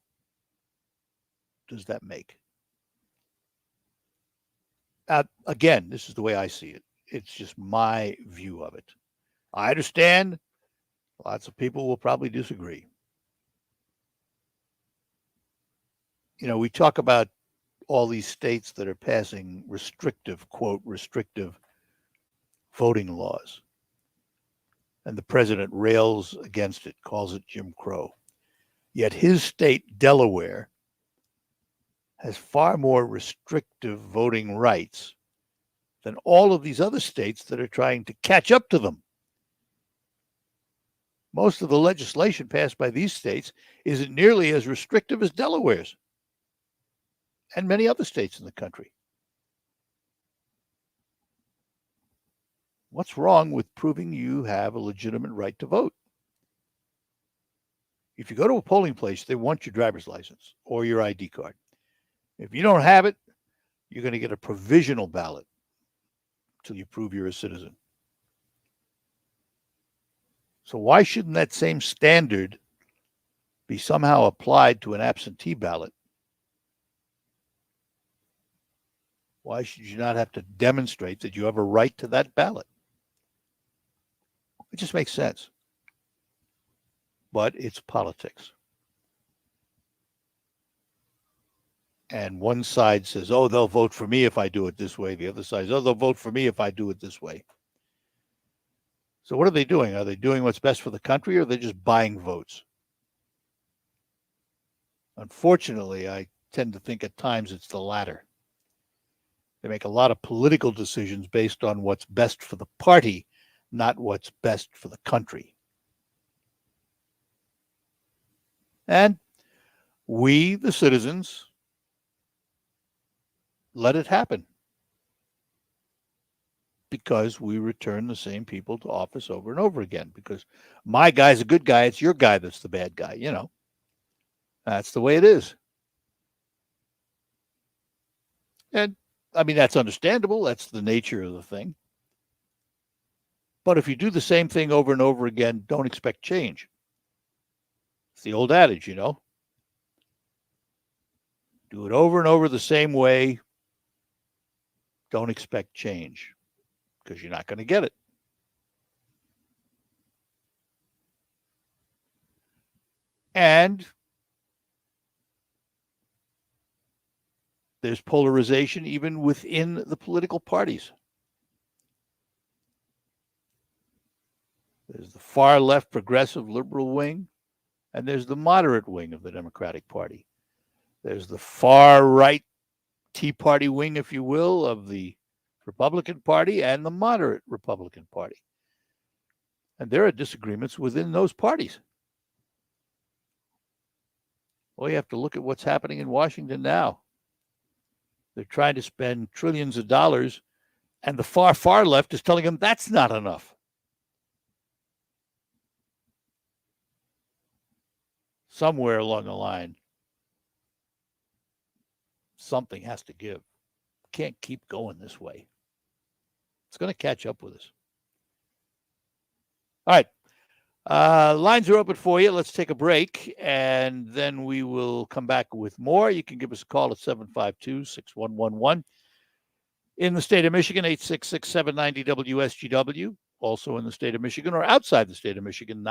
does that make? Again, this is the way I see it. It's just my view of it. I understand lots of people will probably disagree. We talk about all these states that are passing restrictive, quote, restrictive voting laws. And the president rails against it, calls it Jim Crow. Yet his state, Delaware, has far more restrictive voting rights than all of these other states that are trying to catch up to them. Most of the legislation passed by these states isn't nearly as restrictive as Delaware's and many other states in the country. What's wrong with proving you have a legitimate right to vote? If you go to a polling place, they want your driver's license or your ID card. If you don't have it, you're going to get a provisional ballot until you prove you're a citizen. So why shouldn't that same standard be somehow applied to an absentee ballot? Why should you not have to demonstrate that you have a right to that ballot? It just makes sense. But it's politics. And one side says, oh, they'll vote for me if I do it this way. The other side says, oh, they'll vote for me if I do it this way. So what are they doing? Are they doing what's best for the country, or are they just buying votes? Unfortunately, I tend to think at times it's the latter. They make a lot of political decisions based on what's best for the party, not what's best for the country. And we, the citizens, let it happen because we return the same people to office over and over again. Because my guy's a good guy, it's your guy that's the bad guy, That's the way it is. And I mean, that's understandable. That's the nature of the thing. But if you do the same thing over and over again, don't expect change. It's the old adage, Do it over and over the same way. Don't expect change because you're not going to get it. And there's polarization even within the political parties. There's the far left progressive liberal wing, and there's the moderate wing of the Democratic Party. There's the far right Tea Party wing, if you will, of the Republican Party and the moderate Republican Party. And there are disagreements within those parties. Well, you have to look at what's happening in Washington now. They're trying to spend trillions of dollars, and the far, far left is telling them that's not enough. Somewhere along the line, something has to give. Can't keep going this way. It's going to catch up with us. All right. Lines are open for you. Let's take a break, and then we will come back with more. You can give us a call at 752-6111. In the state of Michigan, 866-790-WSGW. Also in the state of Michigan or outside the state of Michigan,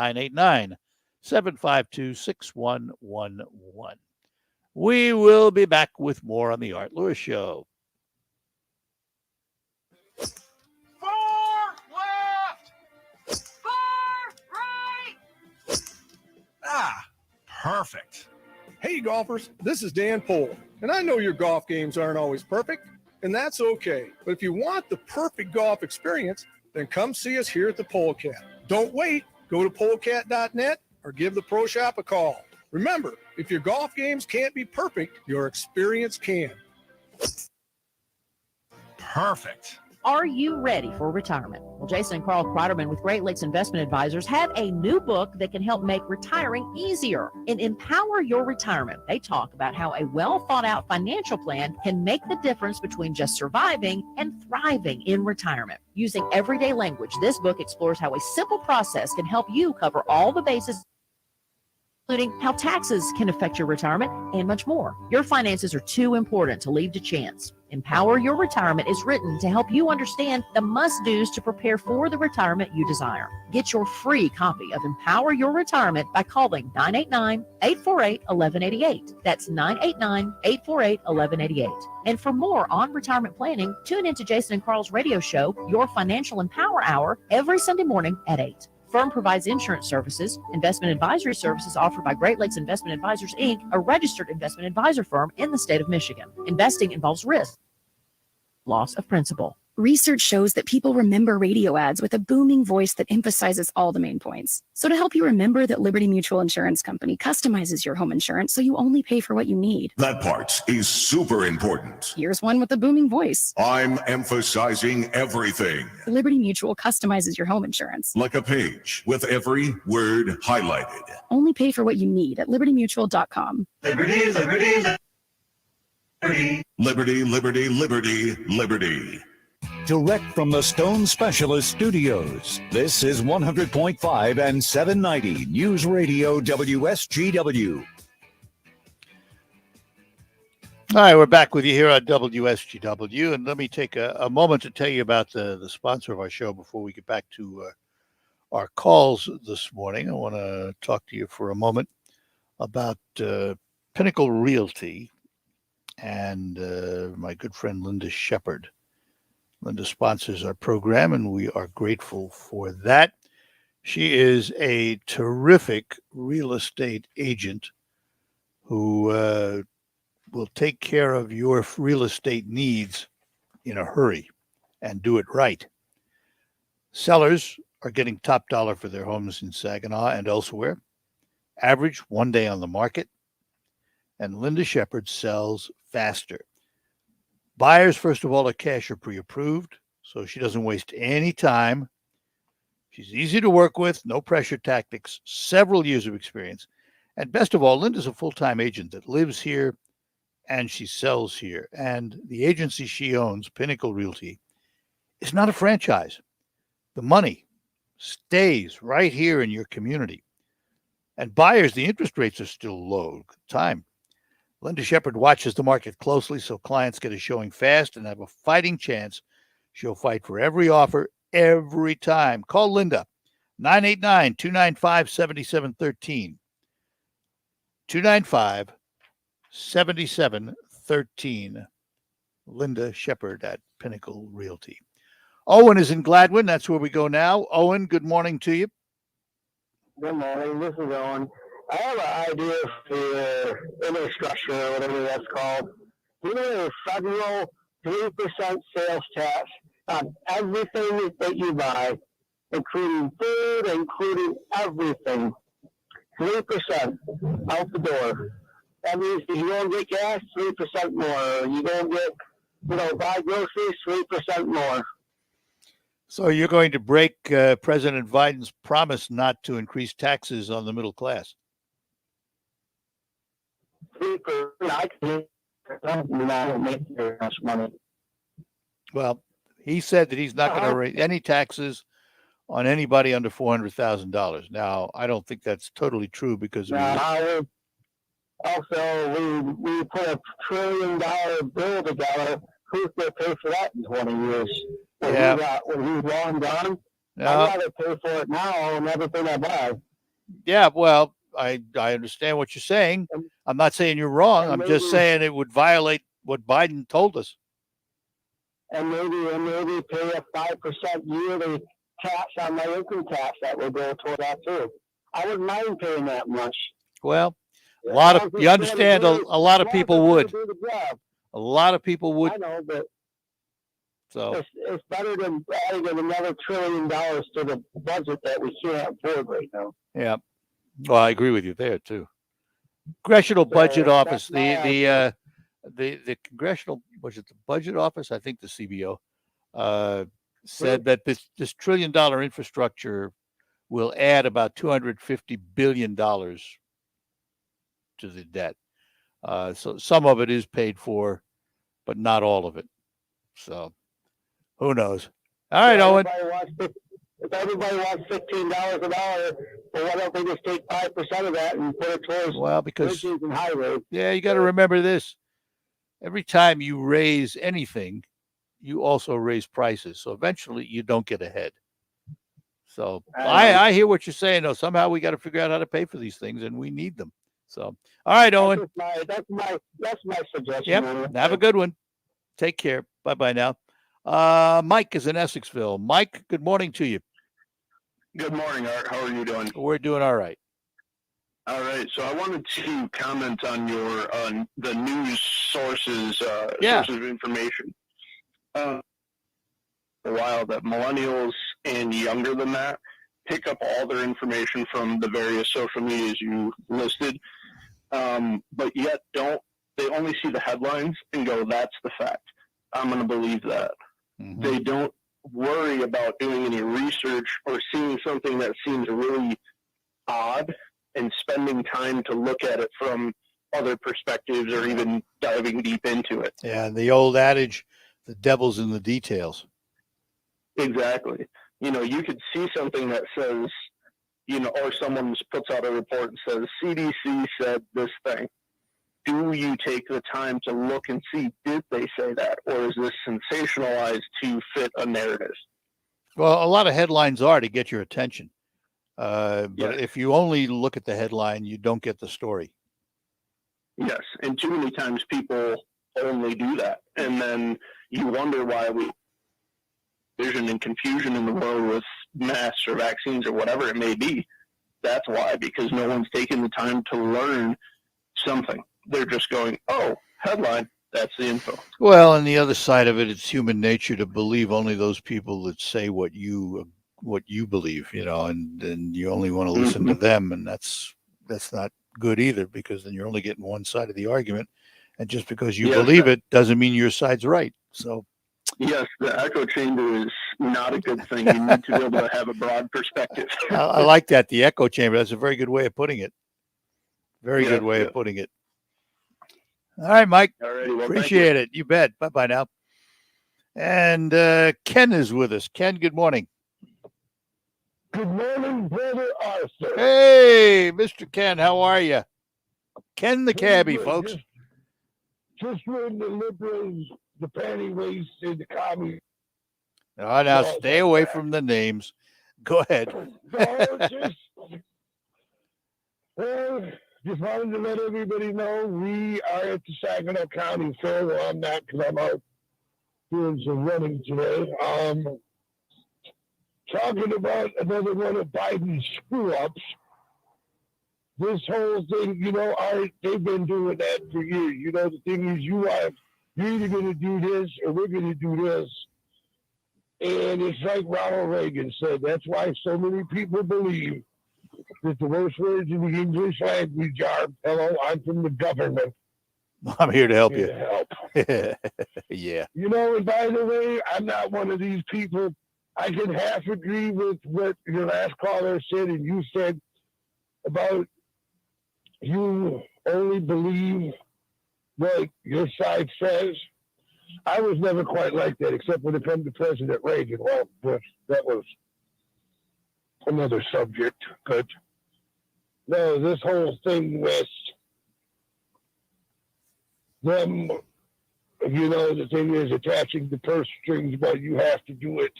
989-752-6111. We will be back with more on the Art Lewis Show. Far left! Far right! Ah, perfect. Hey, golfers, this is Dan Pohl, and I know your golf games aren't always perfect, and that's okay. But if you want the perfect golf experience, then come see us here at the Polecat. Don't wait. Go to polecat.net or give the Pro Shop a call. Remember, if your golf games can't be perfect, your experience can. Perfect. Are you ready for retirement? Well, Jason and Carl Kreiderman with Great Lakes Investment Advisors have a new book that can help make retiring easier and empower your retirement. They talk about how a well-thought-out financial plan can make the difference between just surviving and thriving in retirement. Using everyday language, this book explores how a simple process can help you cover all the bases including how taxes can affect your retirement and much more. Your finances are too important to leave to chance. Empower Your Retirement is written to help you understand the must-dos to prepare for the retirement you desire. Get your free copy of Empower Your Retirement by calling 989-848-1188. That's 989-848-1188. And for more on retirement planning, tune into Jason and Carl's radio show, Your Financial Empower Hour, every Sunday morning at 8. Firm provides insurance services, investment advisory services offered by Great Lakes Investment Advisors, Inc., a registered investment advisor firm in the state of Michigan. Investing involves risk, loss of principal. Research shows that people remember radio ads with a booming voice that emphasizes all the main points. So to help you remember that Liberty Mutual Insurance Company customizes your home insurance so you only pay for what you need. That part is super important. Here's one with a booming voice. I'm emphasizing everything. Liberty Mutual customizes your home insurance. Like a page with every word highlighted. Only pay for what you need at libertymutual.com. Liberty, liberty, liberty. Liberty, liberty, liberty, liberty. Direct from the Stone Specialist Studios, this is 100.5 and 790 News Radio WSGW. All right, we're back with you here on WSGW, and let me take a moment to tell you about the sponsor of our show before we get back to our calls this morning. I want to talk to you for a moment about Pinnacle Realty and my good friend Linda Shepard. Linda sponsors our program, and we are grateful for that. She is a terrific real estate agent who will take care of your real estate needs in a hurry and do it right. Sellers are getting top dollar for their homes in Saginaw and elsewhere. Average 1 day on the market. And Linda Shepard sells faster. Buyers, first of all, are cash or pre-approved, so she doesn't waste any time. She's easy to work with, no pressure tactics, several years of experience. And best of all, Linda's a full-time agent that lives here and she sells here. And the agency she owns, Pinnacle Realty, is not a franchise. The money stays right here in your community. And buyers, the interest rates are still low. Good time. Linda Shepard watches the market closely so clients get a showing fast and have a fighting chance. She'll fight for every offer every time. Call Linda, 989-295-7713. 295-7713. Linda Shepard at Pinnacle Realty. Owen is in Gladwin. That's where we go now. Owen, good morning to you. Good morning. This is Owen. I have an idea for infrastructure or whatever that's called. We need a federal 3% sales tax on everything that you buy, including food, including everything. 3% out the door. That means if you go and get gas, 3% more. You go and get, buy groceries, 3% more. So you're going to break President Biden's promise not to increase taxes on the middle class. Well, he said that he's not going to raise any taxes on anybody under $400,000. Now, I don't think that's totally true because also we put $1 trillion bill together. Who's going to pay for that in 20 years? When he's long gone, I'd rather pay for it now and everything I buy. Yeah, well, I understand what you're saying. I'm not saying you're wrong. I'm just saying it would violate what Biden told us. And maybe pay a 5% yearly tax on my income tax that would go toward that too. I wouldn't mind paying that much. Well, you understand a lot of people would. A lot of people would. I know, but so it's better than adding another $1 trillion to the budget that we can't afford right now. Yeah. Well, I agree with you there too. Congressional Budget Office, the Congressional, was it the Budget Office? I think the CBO said that this $1 trillion infrastructure will add about $250 billion to the debt. So some of it is paid for, but not all of it. So who knows? All right, Owen. If everybody wants $15 an hour Well, why don't they just take 5% of that and put it towards because bridges and highways? Yeah, you got to remember this. Every time you raise anything, you also raise prices. So eventually you don't get ahead. So I hear what you're saying, though. Somehow we got to figure out how to pay for these things, and we need them. So, all right, Owen. That's my suggestion. Yep. Have a good one. Take care. Bye-bye now. Mike is in Essexville. Mike, good morning to you. Good morning, Art. How are you doing? We're doing all right. All right. So I wanted to comment on your the news sources sources of information. A while that millennials and younger than that pick up all their information from the various social medias you listed, but yet they only see the headlines and go, "That's the fact. I'm going to believe that." Mm-hmm. They don't worry about doing any research or seeing something that seems really odd and spending time to look at it from other perspectives or even diving deep into it. Yeah, the old adage, the devil's in the details. Exactly. You could see something that says, or someone puts out a report and says, CDC said this thing. Do you take the time to look and see, did they say that? Or is this sensationalized to fit a narrative? Well, a lot of headlines are to get your attention. But if you only look at the headline, you don't get the story. Yes. And too many times people only do that. And then you wonder why vision and confusion in the world with masks or vaccines or whatever it may be. That's why, because no one's taken the time to learn something. They're just going, oh, headline, that's the info. Well, and the other side of it, it's human nature to believe only those people that say what you believe, and you only want to listen to them. And that's not good either, because then you're only getting one side of the argument. And just because you believe it doesn't mean your side's right. So. Yes, the echo chamber is not a good thing. You need to be able to have a broad perspective. I like that, the echo chamber. That's a very good way of putting it. Very good way of putting it. All right, Mike. Alrighty, well, appreciate it. You bet. Bye-bye now. And Ken is with us. Ken, good morning. Good morning, Brother Arthur. Hey, Mr. Ken, how are you? Ken the cabbie, folks. Just when the liberals, the panty waist, and the commies. Oh, now stay away from the names. Go ahead. Just wanted to let everybody know we are at the Saginaw County Fair. Well, I'm not, because I'm out doing some running today. Talking about another one of Biden's screw-ups. This whole thing, they've been doing that for years. The thing is, you're either going to do this or we're going to do this. And it's like Ronald Reagan said, that's why so many people believe that the worst words in the English language are, hello, I'm from the government. I'm here to help you. Help. Yeah. And by the way, I'm not one of these people. I can half agree with what your last caller said and you said about you only believe what your side says. I was never quite like that, except when it comes to President Reagan. Well, that was another subject. But no, this whole thing with them, the thing is attaching the purse strings, but you have to do it.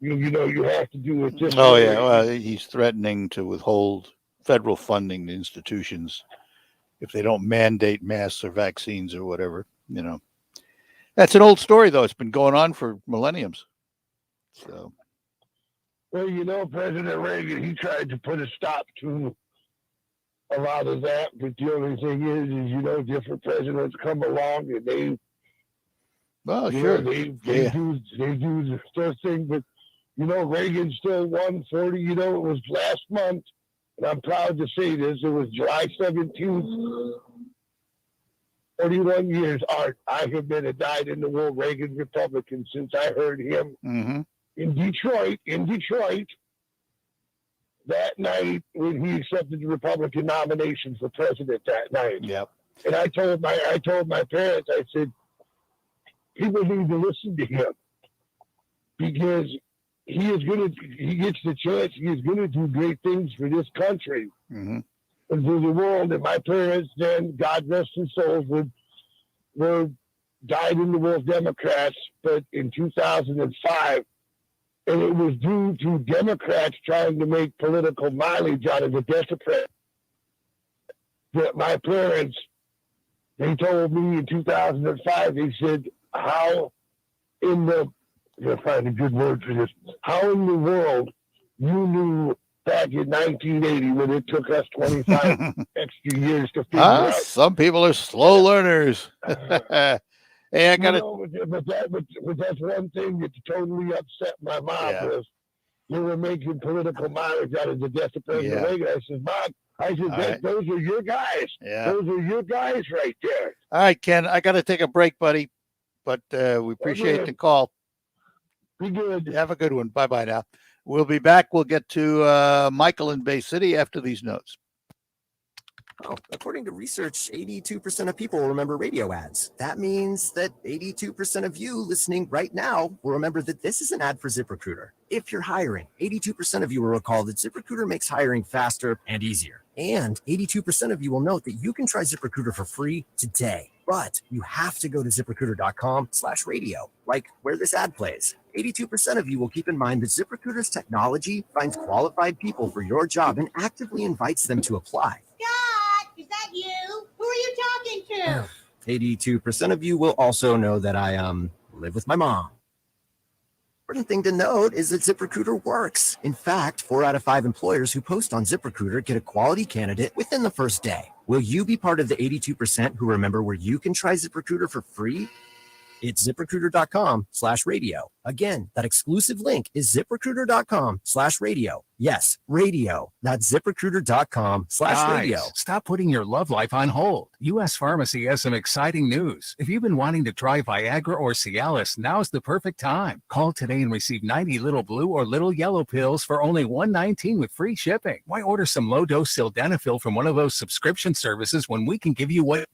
You have to do it this way. Oh, yeah. Well, he's threatening to withhold federal funding to institutions if they don't mandate masks or vaccines or whatever, That's an old story, though. It's been going on for millenniums. So. Well, President Reagan, he tried to put a stop to a lot of that, but the only thing is, different presidents come along and they, sure, they do their thing, but Reagan still won 40. It was last month, and I'm proud to say this. It was July 17th. 41 years, Art. I have been a dyed-in-the-wool Reagan Republican since I heard him in Detroit. That night when he accepted the Republican nomination for president that night. Yep. And I told my parents, I said, people need to listen to him because he gets the chance. He is going to do great things for this country and for the world. And my parents, then, God rest their souls, were died in the war of Democrats, but in 2005, and it was due to Democrats trying to make political mileage out of the Democrats that my parents, they told me in 2005, they said, how in the, you'll find a good word for this, how in the world you knew back in 1980 when it took us 25 extra years to figure out. Some people are slow learners. Hey, I got it. But that's one thing that totally upset my mom was they were making political mileage out of the death of President Reagan. I said, Mom, those are your guys. Yeah. Those are your guys right there. All right, Ken, I got to take a break, buddy, but we appreciate the call. Be good. Have a good one. Bye-bye now. We'll be back. We'll get to Michael in Bay City after these notes. Oh, according to research, 82% of people will remember radio ads. That means that 82% of you listening right now will remember that this is an ad for ZipRecruiter. If you're hiring, 82% of you will recall that ZipRecruiter makes hiring faster and easier. And 82% of you will note that you can try ZipRecruiter for free today. But you have to go to ZipRecruiter.com/radio, like where this ad plays. 82% of you will keep in mind that ZipRecruiter's technology finds qualified people for your job and actively invites them to apply. Is that you? Who are you talking to? 82% of you will also know that I live with my mom. Important thing to note is that ZipRecruiter works. In fact, 4 out of 5 employers who post on ZipRecruiter get a quality candidate within the first day. Will you be part of the 82% who remember where you can try ZipRecruiter for free? It's ZipRecruiter.com/radio. Again, that exclusive link is ZipRecruiter.com/radio. Yes, radio. That's ZipRecruiter.com/radio. Guys, stop putting your love life on hold. U.S. Pharmacy has some exciting news. If you've been wanting to try Viagra or Cialis, now's the perfect time. Call today and receive 90 little blue or little yellow pills for only $119 with free shipping. Why order some low-dose sildenafil from one of those subscription services when we can give you what?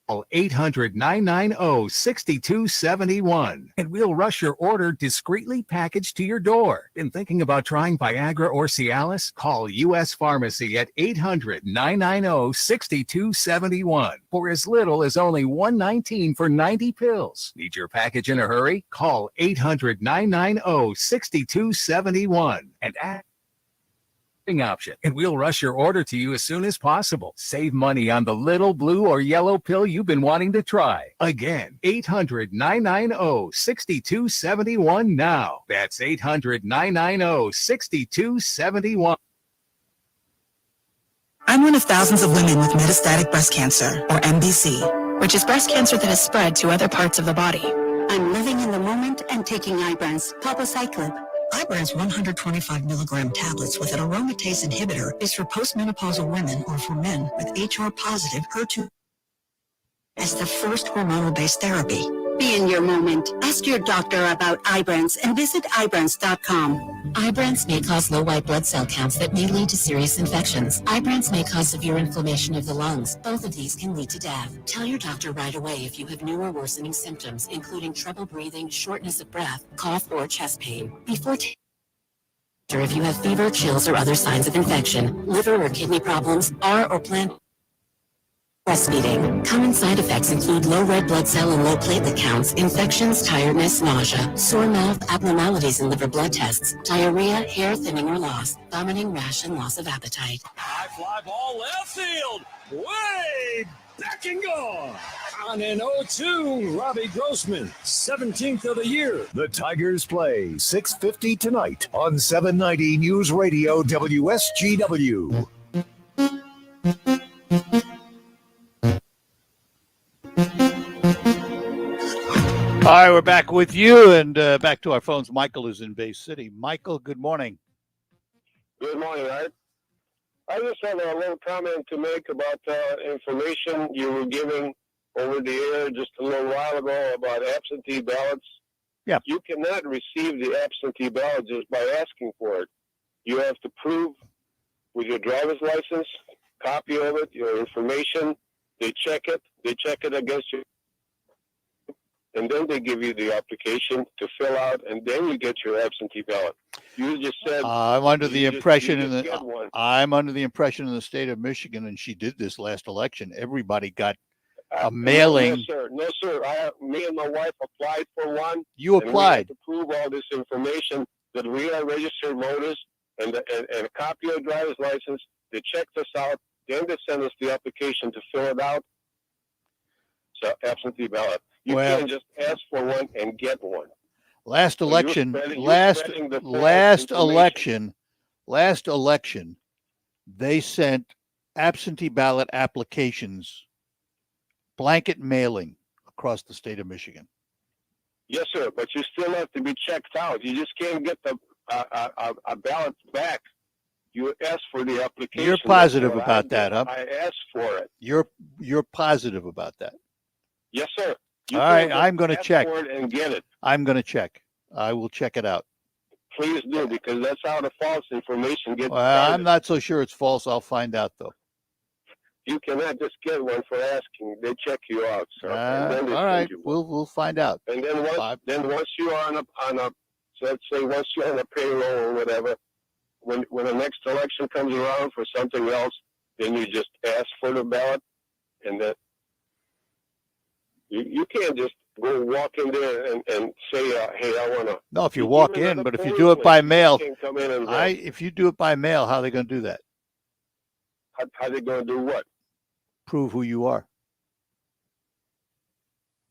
Call 800-990-6271 and we'll rush your order discreetly packaged to your door. Been thinking about trying Viagra or Cialis? Call U.S. Pharmacy at 800-990-6271 for as little as only $119 for 90 pills. Need your package in a hurry? Call 800-990-6271 and ask option, and we'll rush your order to you as soon as possible. Save money on the little blue or yellow pill you've been wanting to try. Again, 800-990-6271 now. That's 800-990-6271. I'm one of thousands of women with metastatic breast cancer, or MBC, which is breast cancer that has spread to other parts of the body. I'm living in the moment and taking Ibrance, palbociclib. Ibrance 125 milligram tablets with an aromatase inhibitor is for postmenopausal women or for men with HR-positive HER2 as the first hormonal-based therapy. Be in your moment. Ask your doctor about Ibrance and visit Ibrance.com. Ibrance may cause low white blood cell counts that may lead to serious infections. Ibrance may cause severe inflammation of the lungs. Both of these can lead to death. Tell your doctor right away if you have new or worsening symptoms, including trouble breathing, shortness of breath, cough, or chest pain. Before if you have fever, chills, or other signs of infection, liver or kidney problems, or planned breastfeeding. Common side effects include low red blood cell and low platelet counts, infections, tiredness, nausea, sore mouth, abnormalities in liver blood tests, diarrhea, hair thinning or loss, vomiting, rash, and loss of appetite. High fly ball left field, way back and gone. On an 0-2, Robbie Grossman, 17th of the year. The Tigers play 6:50 tonight on 790 News Radio WSGW. All right, we're back with you and back to our phones. Michael is in Bay City. Michael, good morning. Good morning, Art. I just have a little comment to make about information you were giving over the air just a little while ago about absentee ballots. Yeah. You cannot receive the absentee ballot just by asking for it. You have to prove with your driver's license, copy of it, your information. They check it. They check it against your and then they give you the application to fill out, and then you get your absentee ballot. You just said I'm under the impression in get the one. I'm under the impression in the state of Michigan, and she did this last election. Everybody got a mailing. No, sir. No, sir. Me and my wife applied for one. You and we had applied. to prove all this information that we are registered voters and a copy of driver's license. They checked us out. Then they sent us the application to fill it out. So absentee ballot. You Well- can't just ask for one and get one. Last So you're election, spreading- you're last spreading the false last election, they sent absentee ballot applications, blanket mailing across the state of Michigan. Yes, sir. But you still have to be checked out. You just can't get the a ballot back. You ask for the application. You're positive about that, huh? I asked for it. You're positive about that. Yes, sir. You All right, can't just I'm going to ask check. for it and get it. I'm going to check. I will check it out. Please do, because that's how the false information gets Well, started. I'm not so sure it's false. I'll find out though. You cannot just get one for asking. They check you out, sir. And then they All send right, you one. we'll find out. And then once you are on a so let's say once you're on a payroll or whatever, when the next election comes around for something else, then you just ask for the ballot, and then you can't just go walk in there and say, hey, I want to. No, if you walk in, but if you do it by mail, if you do it by mail, how are they going to do that? How they going to do what? Prove who you are.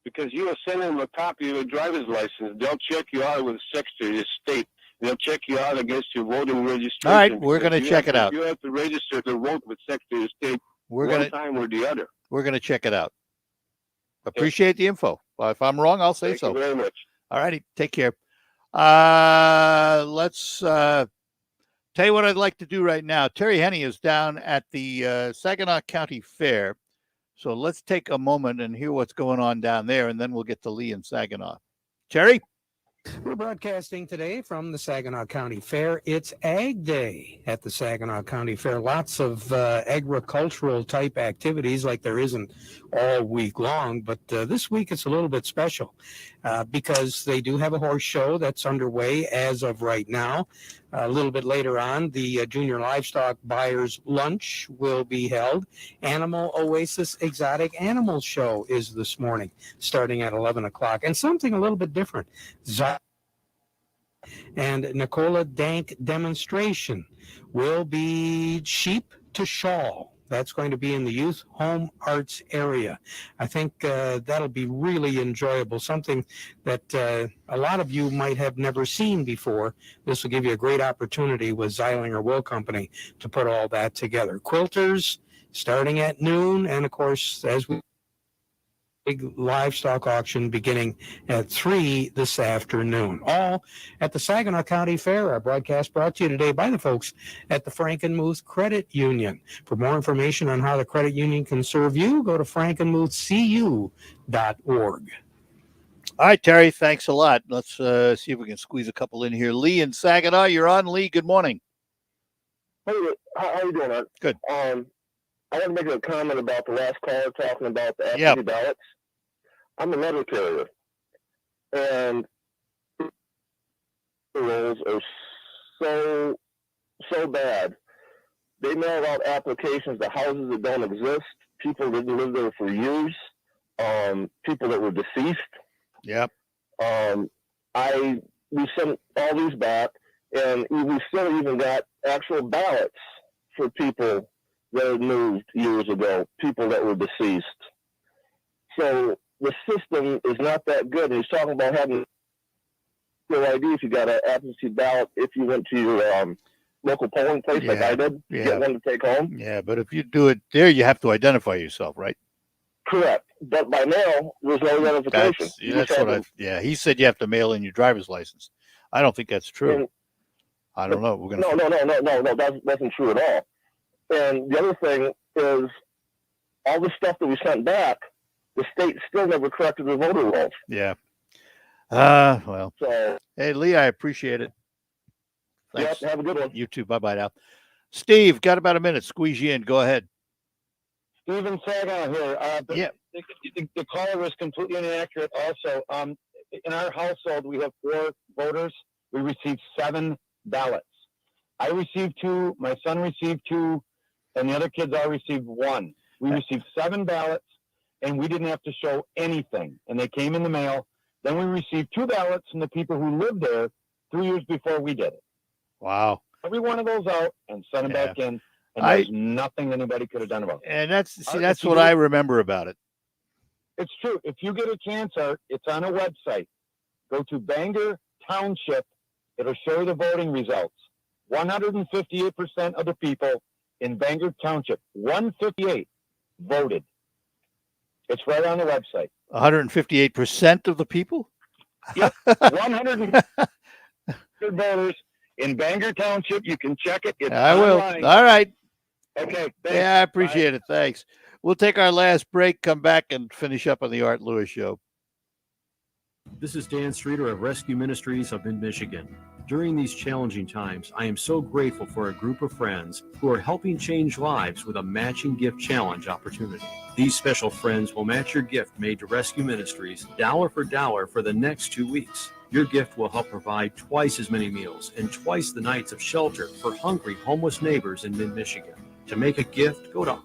Because you are sending them a copy of your driver's license. They'll check you out with the Secretary of State. They'll check you out against your voting registration. All right, we're going to You check have it out. You have to register to vote with Secretary of State We're one gonna time or the other. We're going to check it out. Appreciate the info. If I'm wrong, I'll say Thank so. you very much. All righty, take care. Let's tell you what I'd like to do right now. Terry Henney is down at the Saginaw County Fair. So let's take a moment and hear what's going on down there, and then we'll get to Lee and Saginaw. Terry? We're broadcasting today from the Saginaw County Fair. It's Ag Day at the Saginaw County Fair. Lots of agricultural type activities like there isn't all week long, but this week it's a little bit special because they do have a horse show that's underway as of right now. A little bit later on, the Junior Livestock Buyers Lunch will be held. Animal Oasis Exotic Animals Show is this morning, starting at 11 o'clock. And something a little bit different. And Nicola Dank demonstration will be sheep to shawl. That's going to be in the Youth Home Arts area. I think that'll be really enjoyable, something that a lot of you might have never seen before. This will give you a great opportunity with Zeilinger Wool Company to put all that together. Quilters starting at noon, and of course, as we big livestock auction beginning at 3 this afternoon. All at the Saginaw County Fair. Our broadcast brought to you today by the folks at the Frankenmuth Credit Union. For more information on how the credit union can serve you, go to frankenmuthcu.org. All right, Terry, thanks a lot. Let's see if we can squeeze a couple in here. Lee and Saginaw, you're on. Lee, good morning. Hey, how are you doing, Art? Good. I want to make a comment about the last caller talking about the absentee ballots. I'm a letter carrier, and the rolls are so bad. They mail out applications to houses that don't exist, people that didn't live there for years, people that were deceased. Yep. We sent all these back, and we still even got actual ballots for people that had moved years ago, people that were deceased. So the system is not that good. And he's talking about having no idea if you got an absentee ballot if you went to your local polling place like I did, get one to take home. Yeah, but if you do it there, you have to identify yourself, right? Correct. But by mail, there's no identification. He said you have to mail in your driver's license. I don't think that's true. I don't know. We're gonna No, that wasn't true at all. And the other thing is all the stuff that we sent back, the state still never corrected the voter rolls. Yeah. Well. So, hey, Lee, I appreciate it. Thanks. Yep, have a good one. You too. Bye-bye now. Steve, got about a minute. Squeeze you in. Go ahead. Steven Saginaw here. the caller was completely inaccurate also. In our household, we have 4 voters. We received 7 ballots. I received 2, my son received 2, and the other kids all received 1. We received 7 ballots, and we didn't have to show anything, and they came in the mail. Then we received 2 ballots from the people who lived there 3 years before we did it. Wow. Every one of those out and sent them back in, and there's nothing anybody could have done about it. And that's what I remember about it. It's true. If you get a chance, Art, it's on a website. Go to Bangor Township. It'll show you the voting results. 158% of the people in Bangor Township, 158, voted. It's right on the website. 158% of the people? Yep. 100 voters in Bangor Township. You can check it. It's I will. online. All right. Okay. Thanks. Yeah, I appreciate it. Thanks. We'll take our last break, come back, and finish up on the Art Lewis Show. This is Dan Streeter of Rescue Ministries of Mid-Michigan. During these challenging times, I am so grateful for a group of friends who are helping change lives with a matching gift challenge opportunity. These special friends will match your gift made to Rescue Ministries dollar for dollar for the next 2 weeks. Your gift will help provide twice as many meals and twice the nights of shelter for hungry, homeless neighbors in mid-Michigan. To make a gift, go to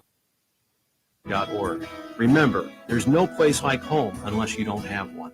.org. Remember, there's no place like home unless you don't have one.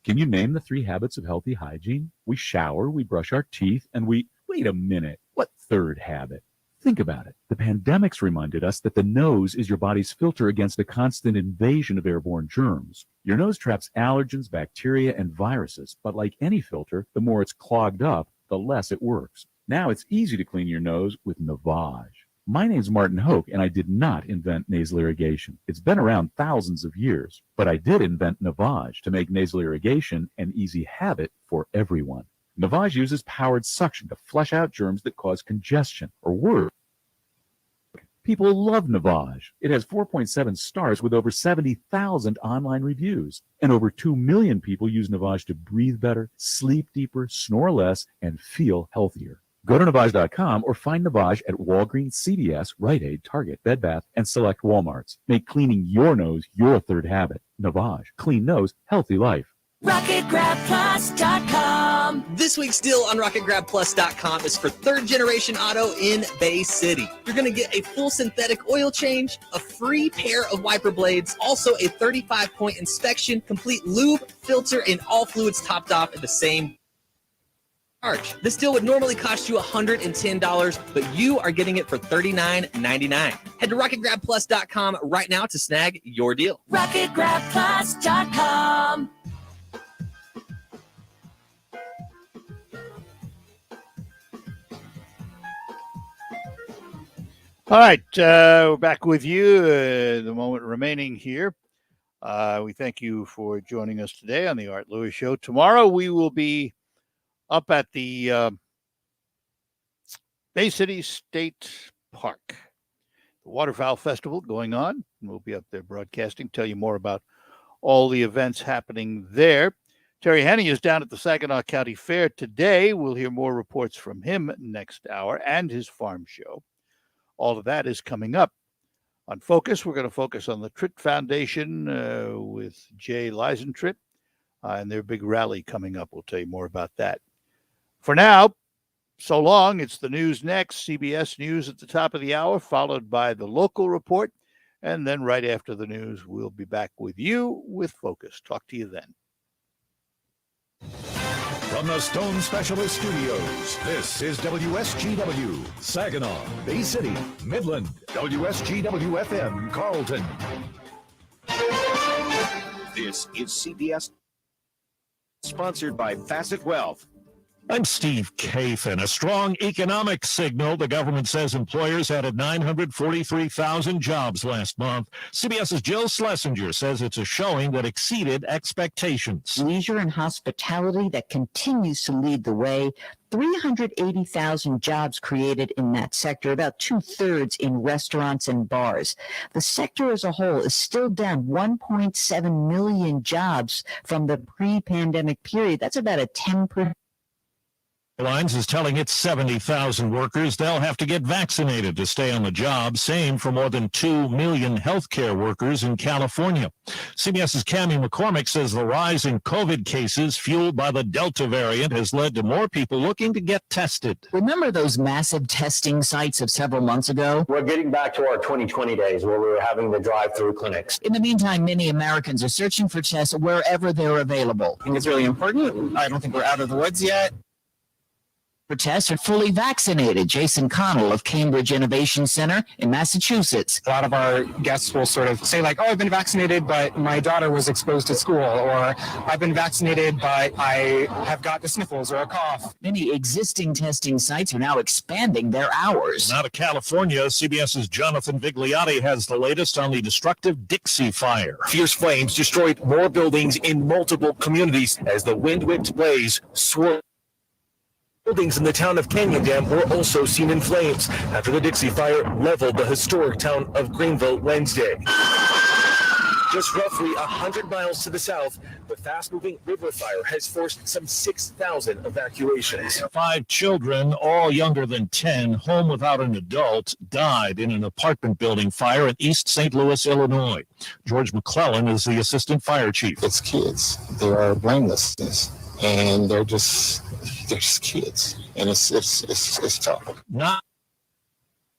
Can you name the 3 habits of healthy hygiene? We shower, we brush our teeth, and we... Wait a minute. What third habit? Think about it. The pandemics reminded us that the nose is your body's filter against a constant invasion of airborne germs. Your nose traps allergens, bacteria, and viruses, but like any filter, the more it's clogged up, the less it works. Now it's easy to clean your nose with Navage. My name's Martin Hoke, and I did not invent nasal irrigation. It's been around thousands of years, but I did invent Navage to make nasal irrigation an easy habit for everyone. Navage uses powered suction to flush out germs that cause congestion or worse. People love Navage. It has 4.7 stars with over 70,000 online reviews. And over 2 million people use Navage to breathe better, sleep deeper, snore less, and feel healthier. Go to Navage.com or find Navage at Walgreens, CVS, Rite Aid, Target, Bed Bath, and select Walmarts. Make cleaning your nose your third habit. Navage. Clean nose, healthy life. RocketGrabPlus.com. This week's deal on RocketGrabPlus.com is for third-generation auto in Bay City. You're going to get a full synthetic oil change, a free pair of wiper blades, also a 35-point inspection, complete lube, filter, and all fluids topped off at the same charge. This deal would normally cost you $110, but you are getting it for $39.99. Head to RocketGrabPlus.com right now to snag your deal. RocketGrabPlus.com. All right, we're back with you. The moment remaining here. We thank you for joining us today on the Art Lewis Show. Tomorrow we will be up at the Bay City State Park. The Waterfowl Festival going on. We'll be up there broadcasting, tell you more about all the events happening there. Terry Henney is down at the Saginaw County Fair today. We'll hear more reports from him next hour and his farm show. All of that is coming up. On Focus, we're going to focus on the Trit Foundation with Jay Lysentritt and their big rally coming up. We'll tell you more about that. For now, so long. It's the news next. CBS News at the top of the hour, followed by the local report. And then right after the news, we'll be back with you with Focus. Talk to you then. From the Stone Specialist Studios, this is WSGW, Saginaw, Bay City, Midland, WSGW-FM, Carlton. This is CBS, sponsored by Facet Wealth. I'm Steve Kafin. A strong economic signal. The government says employers added 943,000 jobs last month. CBS's Jill Schlesinger says it's a showing that exceeded expectations. Leisure and hospitality that continues to lead the way. 380,000 jobs created in that sector, about 2/3 in restaurants and bars. The sector as a whole is still down 1.7 million jobs from the pre-pandemic period. That's about a 10% Airlines is telling its 70,000 workers they'll have to get vaccinated to stay on the job. Same for more than 2 million healthcare workers in California. CBS's Cammie McCormick says the rise in COVID cases fueled by the Delta variant has led to more people looking to get tested. Remember those massive testing sites of several months ago? We're getting back to our 2020 days where we were having the drive-through clinics. In the meantime, many Americans are searching for tests wherever they're available. I think it's really important. I don't think we're out of the woods yet. For tests are fully vaccinated. Jason Connell of Cambridge Innovation Center in Massachusetts. A lot of our guests will sort of say like, oh, I've been vaccinated, but my daughter was exposed at school, or I've been vaccinated, but I have got the sniffles or a cough. Many existing testing sites are now expanding their hours. Out of California, CBS's Jonathan Vigliotti has the latest on the destructive Dixie Fire. Fierce flames destroyed more buildings in multiple communities as the wind-whipped blaze swirled. Buildings in the town of Canyon Dam were also seen in flames after the Dixie Fire leveled the historic town of Greenville Wednesday. Just roughly 100 miles to the south, the fast-moving river fire has forced some 6,000 evacuations. 5 children, all younger than 10, home without an adult, died in an apartment building fire in East St. Louis, Illinois. George McClellan is the assistant fire chief. It's kids. They are brainlessness, and they're just kids, and it's tough. Not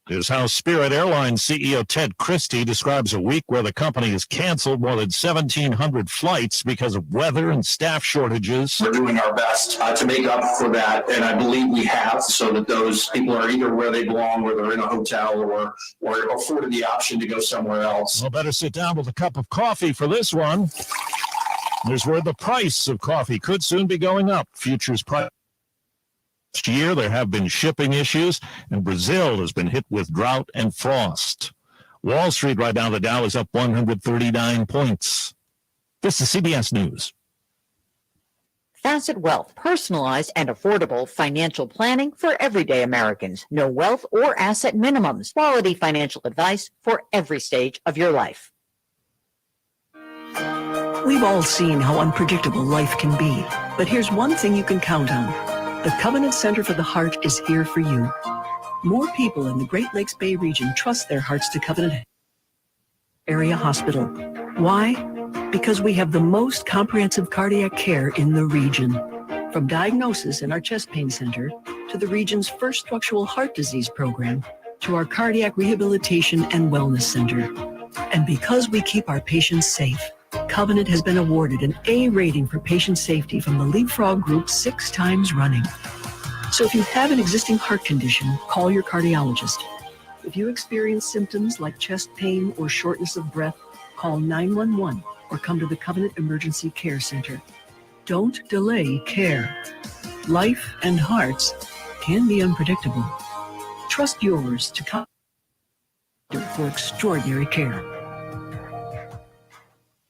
is how Spirit Airlines CEO Ted Christie describes a week where the company has canceled more than 1,700 flights because of weather and staff shortages. We're doing our best to make up for that, and I believe we have, so that those people are either where they belong, or they're in a hotel, or afforded the option to go somewhere else. Well, better sit down with a cup of coffee for this one. There's where the price of coffee could soon be going up. Futures price. Last year, there have been shipping issues, and Brazil has been hit with drought and frost. Wall Street right now, the Dow is up 139 points. This is CBS News. Facet Wealth, personalized and affordable financial planning for everyday Americans. No wealth or asset minimums. Quality financial advice for every stage of your life. We've all seen how unpredictable life can be, but here's one thing you can count on. The Covenant Center for the Heart is here for you. More people in the Great Lakes Bay region trust their hearts to Covenant Area Hospital. Why? Because we have the most comprehensive cardiac care in the region. From diagnosis in our chest pain center, to the region's first structural heart disease program, to our cardiac rehabilitation and wellness center. And because we keep our patients safe, Covenant has been awarded an A rating for patient safety from the Leapfrog Group 6 times running. So if you have an existing heart condition, call your cardiologist. If you experience symptoms like chest pain or shortness of breath, call 911 or come to the Covenant Emergency Care Center. Don't delay care. Life and hearts can be unpredictable. Trust yours to Covenant for extraordinary care.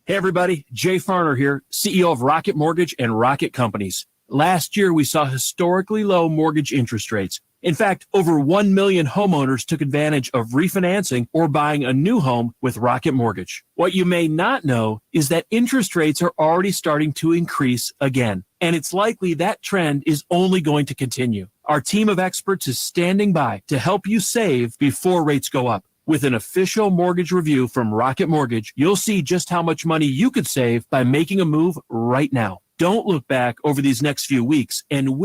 Hey everybody, Jay Farner here, CEO of Rocket Mortgage and Rocket Companies. Last year, we saw historically low mortgage interest rates. In fact, over 1 million homeowners took advantage of refinancing or buying a new home with Rocket Mortgage. What you may not know is that interest rates are already starting to increase again, and it's likely that trend is only going to continue. Our team of experts is standing by to help you save before rates go up. With an official mortgage review from Rocket Mortgage, you'll see just how much money you could save by making a move right now. Don't look back over these next few weeks, and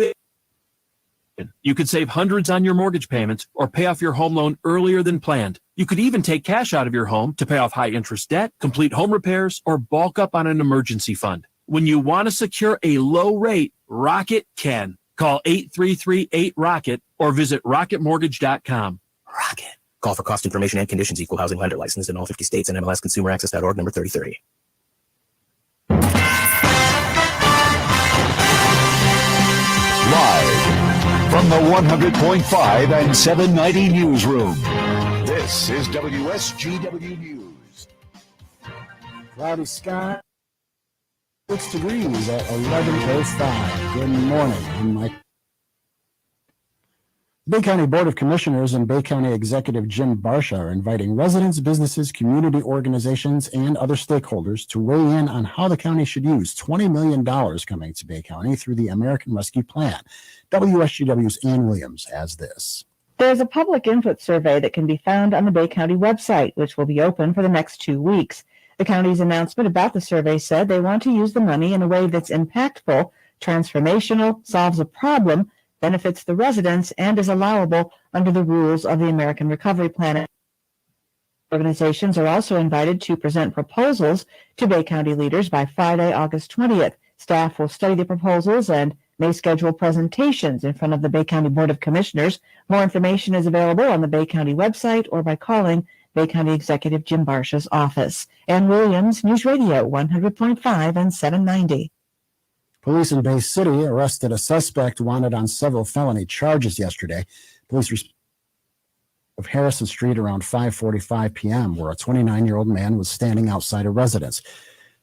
you could save hundreds on your mortgage payments or pay off your home loan earlier than planned. You could even take cash out of your home to pay off high-interest debt, complete home repairs, or bulk up on an emergency fund. When you want to secure a low rate, Rocket can. Call 833-8-ROCKET or visit rocketmortgage.com. Rocket. Call for cost information and conditions. Equal housing lender licensed in all 50 states and MLSConsumerAccess.org number 33. Live from the 100.5 and 790 newsroom, this is WSGW News. Cloudy sky, 6 degrees at 11:05. Good morning. I'm Mike. Bay County Board of Commissioners and Bay County Executive Jim Barsha are inviting residents, businesses, community organizations, and other stakeholders to weigh in on how the county should use $20 million coming to Bay County through the American Rescue Plan. WSGW's Ann Williams has this. There's a public input survey that can be found on the Bay County website, which will be open for the next 2 weeks. The county's announcement about the survey said they want to use the money in a way that's impactful, transformational, solves a problem, benefits the residents, and is allowable under the rules of the American Recovery Plan. Organizations are also invited to present proposals to Bay County leaders by Friday, August 20th. Staff will study the proposals and may schedule presentations in front of the Bay County Board of Commissioners. More information is available on the Bay County website or by calling Bay County Executive Jim Barsha's office. Ann Williams, News Radio 100.5 and 790. Police in Bay City arrested a suspect wanted on several felony charges yesterday. Police of Harrison Street around 5:45 p.m., where a 29-year-old man was standing outside a residence.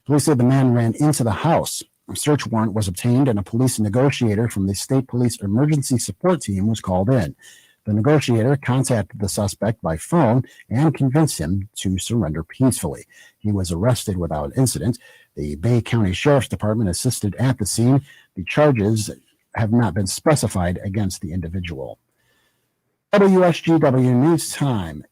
Police said the man ran into the house. A search warrant was obtained and a police negotiator from the State Police Emergency Support Team was called in. The negotiator contacted the suspect by phone and convinced him to surrender peacefully. He was arrested without incident. The Bay County Sheriff's Department assisted at the scene. The charges have not been specified against the individual. WSGW News Time.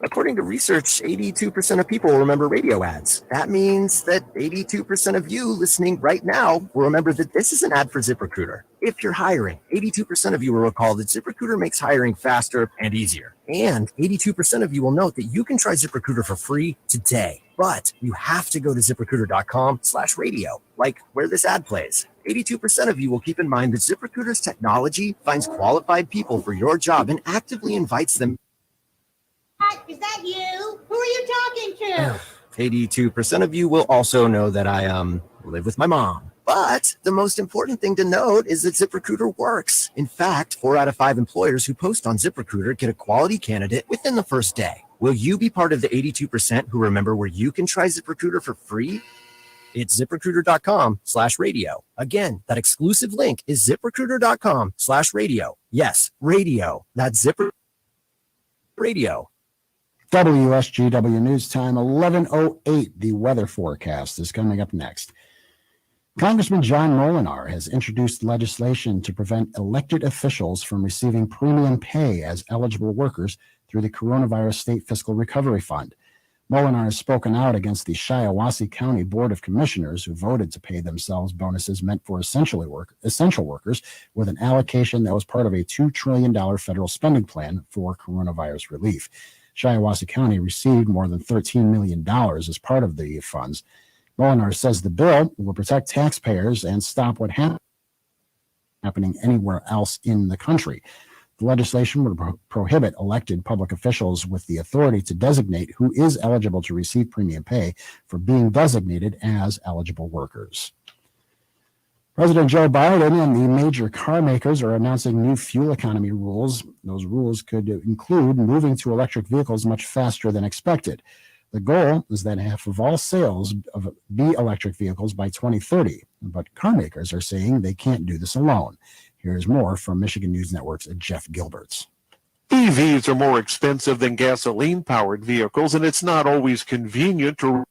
According to research, 82% of people remember radio ads. That means that 82% of you listening right now will remember that this is an ad for ZipRecruiter. If you're hiring, 82% of you will recall that ZipRecruiter makes hiring faster and easier. And 82% of you will note that you can try ZipRecruiter for free today. But you have to go to ZipRecruiter.com/radio, like where this ad plays. 82% of you will keep in mind that ZipRecruiter's technology finds qualified people for your job and actively invites them. Is that you? Who are you talking to? 82% of you will also know that I live with my mom. But the most important thing to note is that ZipRecruiter works. In fact, 4 out of 5 employers who post on ZipRecruiter get a quality candidate within the first day. Will you be part of the 82% who remember where you can try ZipRecruiter for free? It's ZipRecruiter.com/radio. Again, that exclusive link is ZipRecruiter.com/radio. Yes, radio. That's ZipRecruiter Radio. WSGW News Time, 11:08. The weather forecast is coming up next. Congressman John Molinar has introduced legislation to prevent elected officials from receiving premium pay as eligible workers through the Coronavirus State Fiscal Recovery Fund. Molinar has spoken out against the Shiawassee County Board of Commissioners, who voted to pay themselves bonuses meant for essential workers with an allocation that was part of a $2 trillion federal spending plan for coronavirus relief. Shiawassee County received more than $13 million as part of the funds. Molinar says the bill will protect taxpayers and stop what happening anywhere else in the country. The legislation would prohibit elected public officials with the authority to designate who is eligible to receive premium pay for being designated as eligible workers. President Joe Biden and the major car makers are announcing new fuel economy rules. Those rules could include moving to electric vehicles much faster than expected. The goal is that half of all sales be electric vehicles by 2030, but car makers are saying they can't do this alone. Here's more from Michigan News Network's Jeff Gilberts. EVs are more expensive than gasoline-powered vehicles, and it's not always convenient to.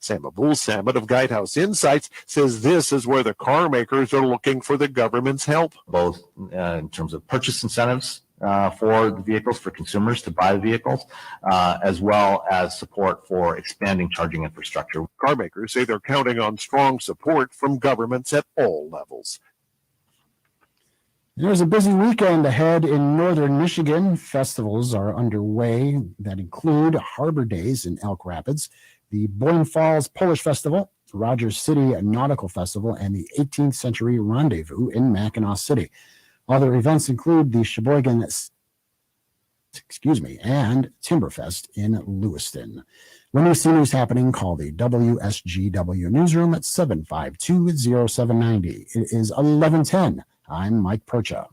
Sam Abul-Samad of Guidehouse Insights says this is where the car makers are looking for the government's help. Both in terms of purchase incentives for the vehicles, for consumers to buy the vehicles, as well as support for expanding charging infrastructure. Car makers say they're counting on strong support from governments at all levels. There's a busy weekend ahead in northern Michigan. Festivals are underway that include Harbor Days in Elk Rapids, the Boyne Falls Polish Festival, Rogers City Nautical Festival, and the 18th Century Rendezvous in Mackinac City. Other events include the Sheboygan and Timberfest in Lewiston. When you see news happening, call the WSGW newsroom at 752-0790. It is 11:10. I'm Mike Percha.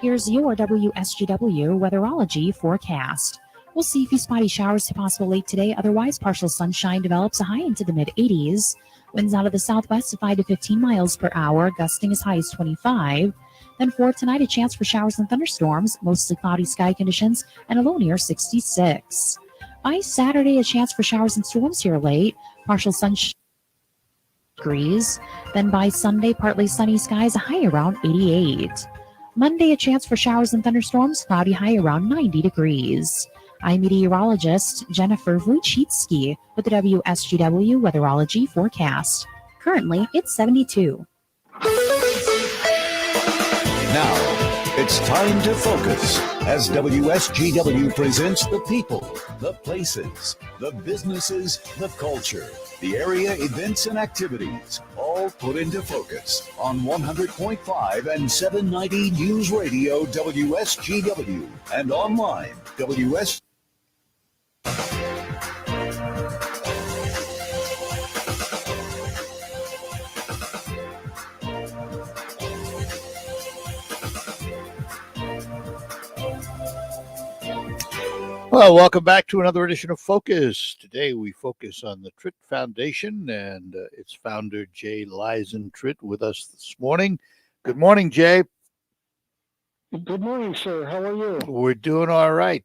Here's your WSGW Weatherology Forecast. We'll see a few spotty showers possible late today. Otherwise, partial sunshine develops, a high into the mid-80s. Winds out of the southwest at 5 to 15 miles per hour, gusting as high as 25. Then for tonight, a chance for showers and thunderstorms, mostly cloudy sky conditions, and a low near 66. By Saturday, a chance for showers and storms here late, partial sunshine degrees. Then by Sunday, partly sunny skies, a high around 88. Monday, a chance for showers and thunderstorms, cloudy high around 90 degrees. I'm meteorologist Jennifer Wojcicki with the Wsgw Weatherology Forecast. Currently, it's 72. Now, it's time to focus as WSGW presents the people, the places, the businesses, the culture, the area events and activities, all put into focus on 100.5 and 790 News Radio WSGW and online WS. Well, welcome back to another edition of Focus. Today we focus on the Trit Foundation and its founder, Jay Lizen Tritt, with us this morning. Good morning, Jay. Good morning, sir. How are you? We're doing all right.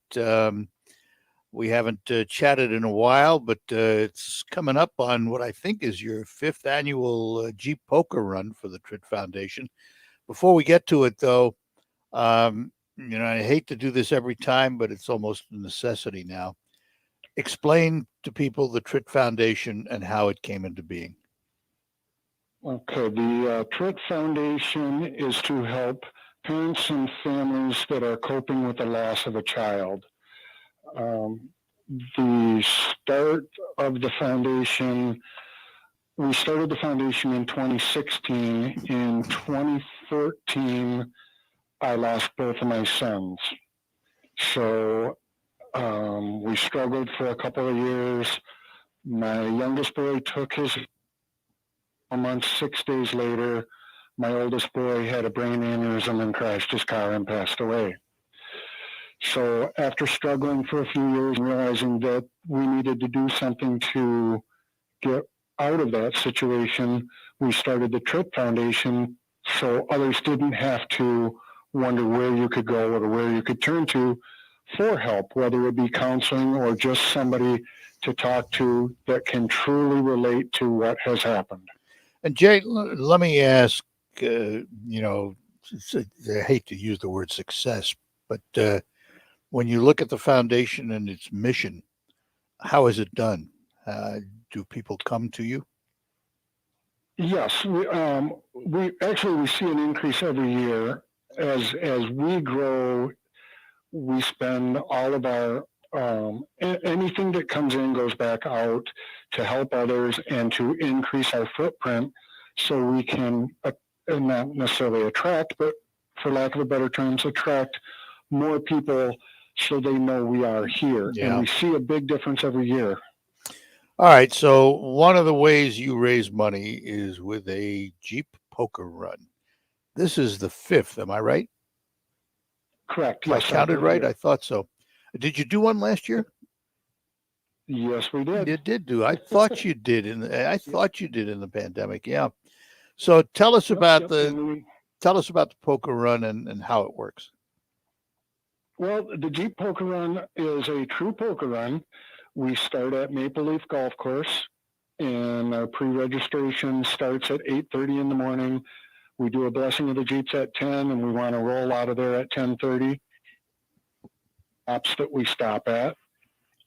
We haven't chatted in a while, but it's coming up on what I think is your 5th annual Jeep Poker Run for the Trit Foundation. Before we get to it, though, I hate to do this every time, but it's almost a necessity now. Explain to people the Trit Foundation and how it came into being. Okay, the Trit Foundation is to help parents and families that are coping with the loss of a child. The start of the foundation, we started the foundation in 2016. In 2014, I lost both of my sons. So we struggled for a couple of years. My youngest boy took his a month, 6 days later. My oldest boy had a brain aneurysm and crashed his car and passed away. So after struggling for a few years and realizing that we needed to do something to get out of that situation, we started the Trit Foundation so others didn't have to wonder where you could go or where you could turn to for help, whether it be counseling or just somebody to talk to that can truly relate to what has happened. And Jay, let me ask, I hate to use the word success, but when you look at the foundation and its mission, how is it done? Do people come to you? Yes, we see an increase every year. As we grow, we spend all of our anything that comes in goes back out to help others and to increase our footprint so we can not necessarily attract, but for lack of a better terms, attract more people so they know we are here. Yeah. And we see a big difference every year. All right. So one of the ways you raise money is with a Jeep Poker Run. This is the 5th. Am I right? Correct. Yes, I counted right? I thought so. Did you do one last year? Yes, we did. You did do. I thought you did in the pandemic. Yeah. So tell us about the Poker Run and how it works. Well, the Jeep Poker Run is a true poker run. We start at Maple Leaf Golf Course, and our pre-registration starts at 8:30 in the morning. We do a blessing of the Jeeps at 10, and we want to roll out of there at 10:30. Stops that we stop at.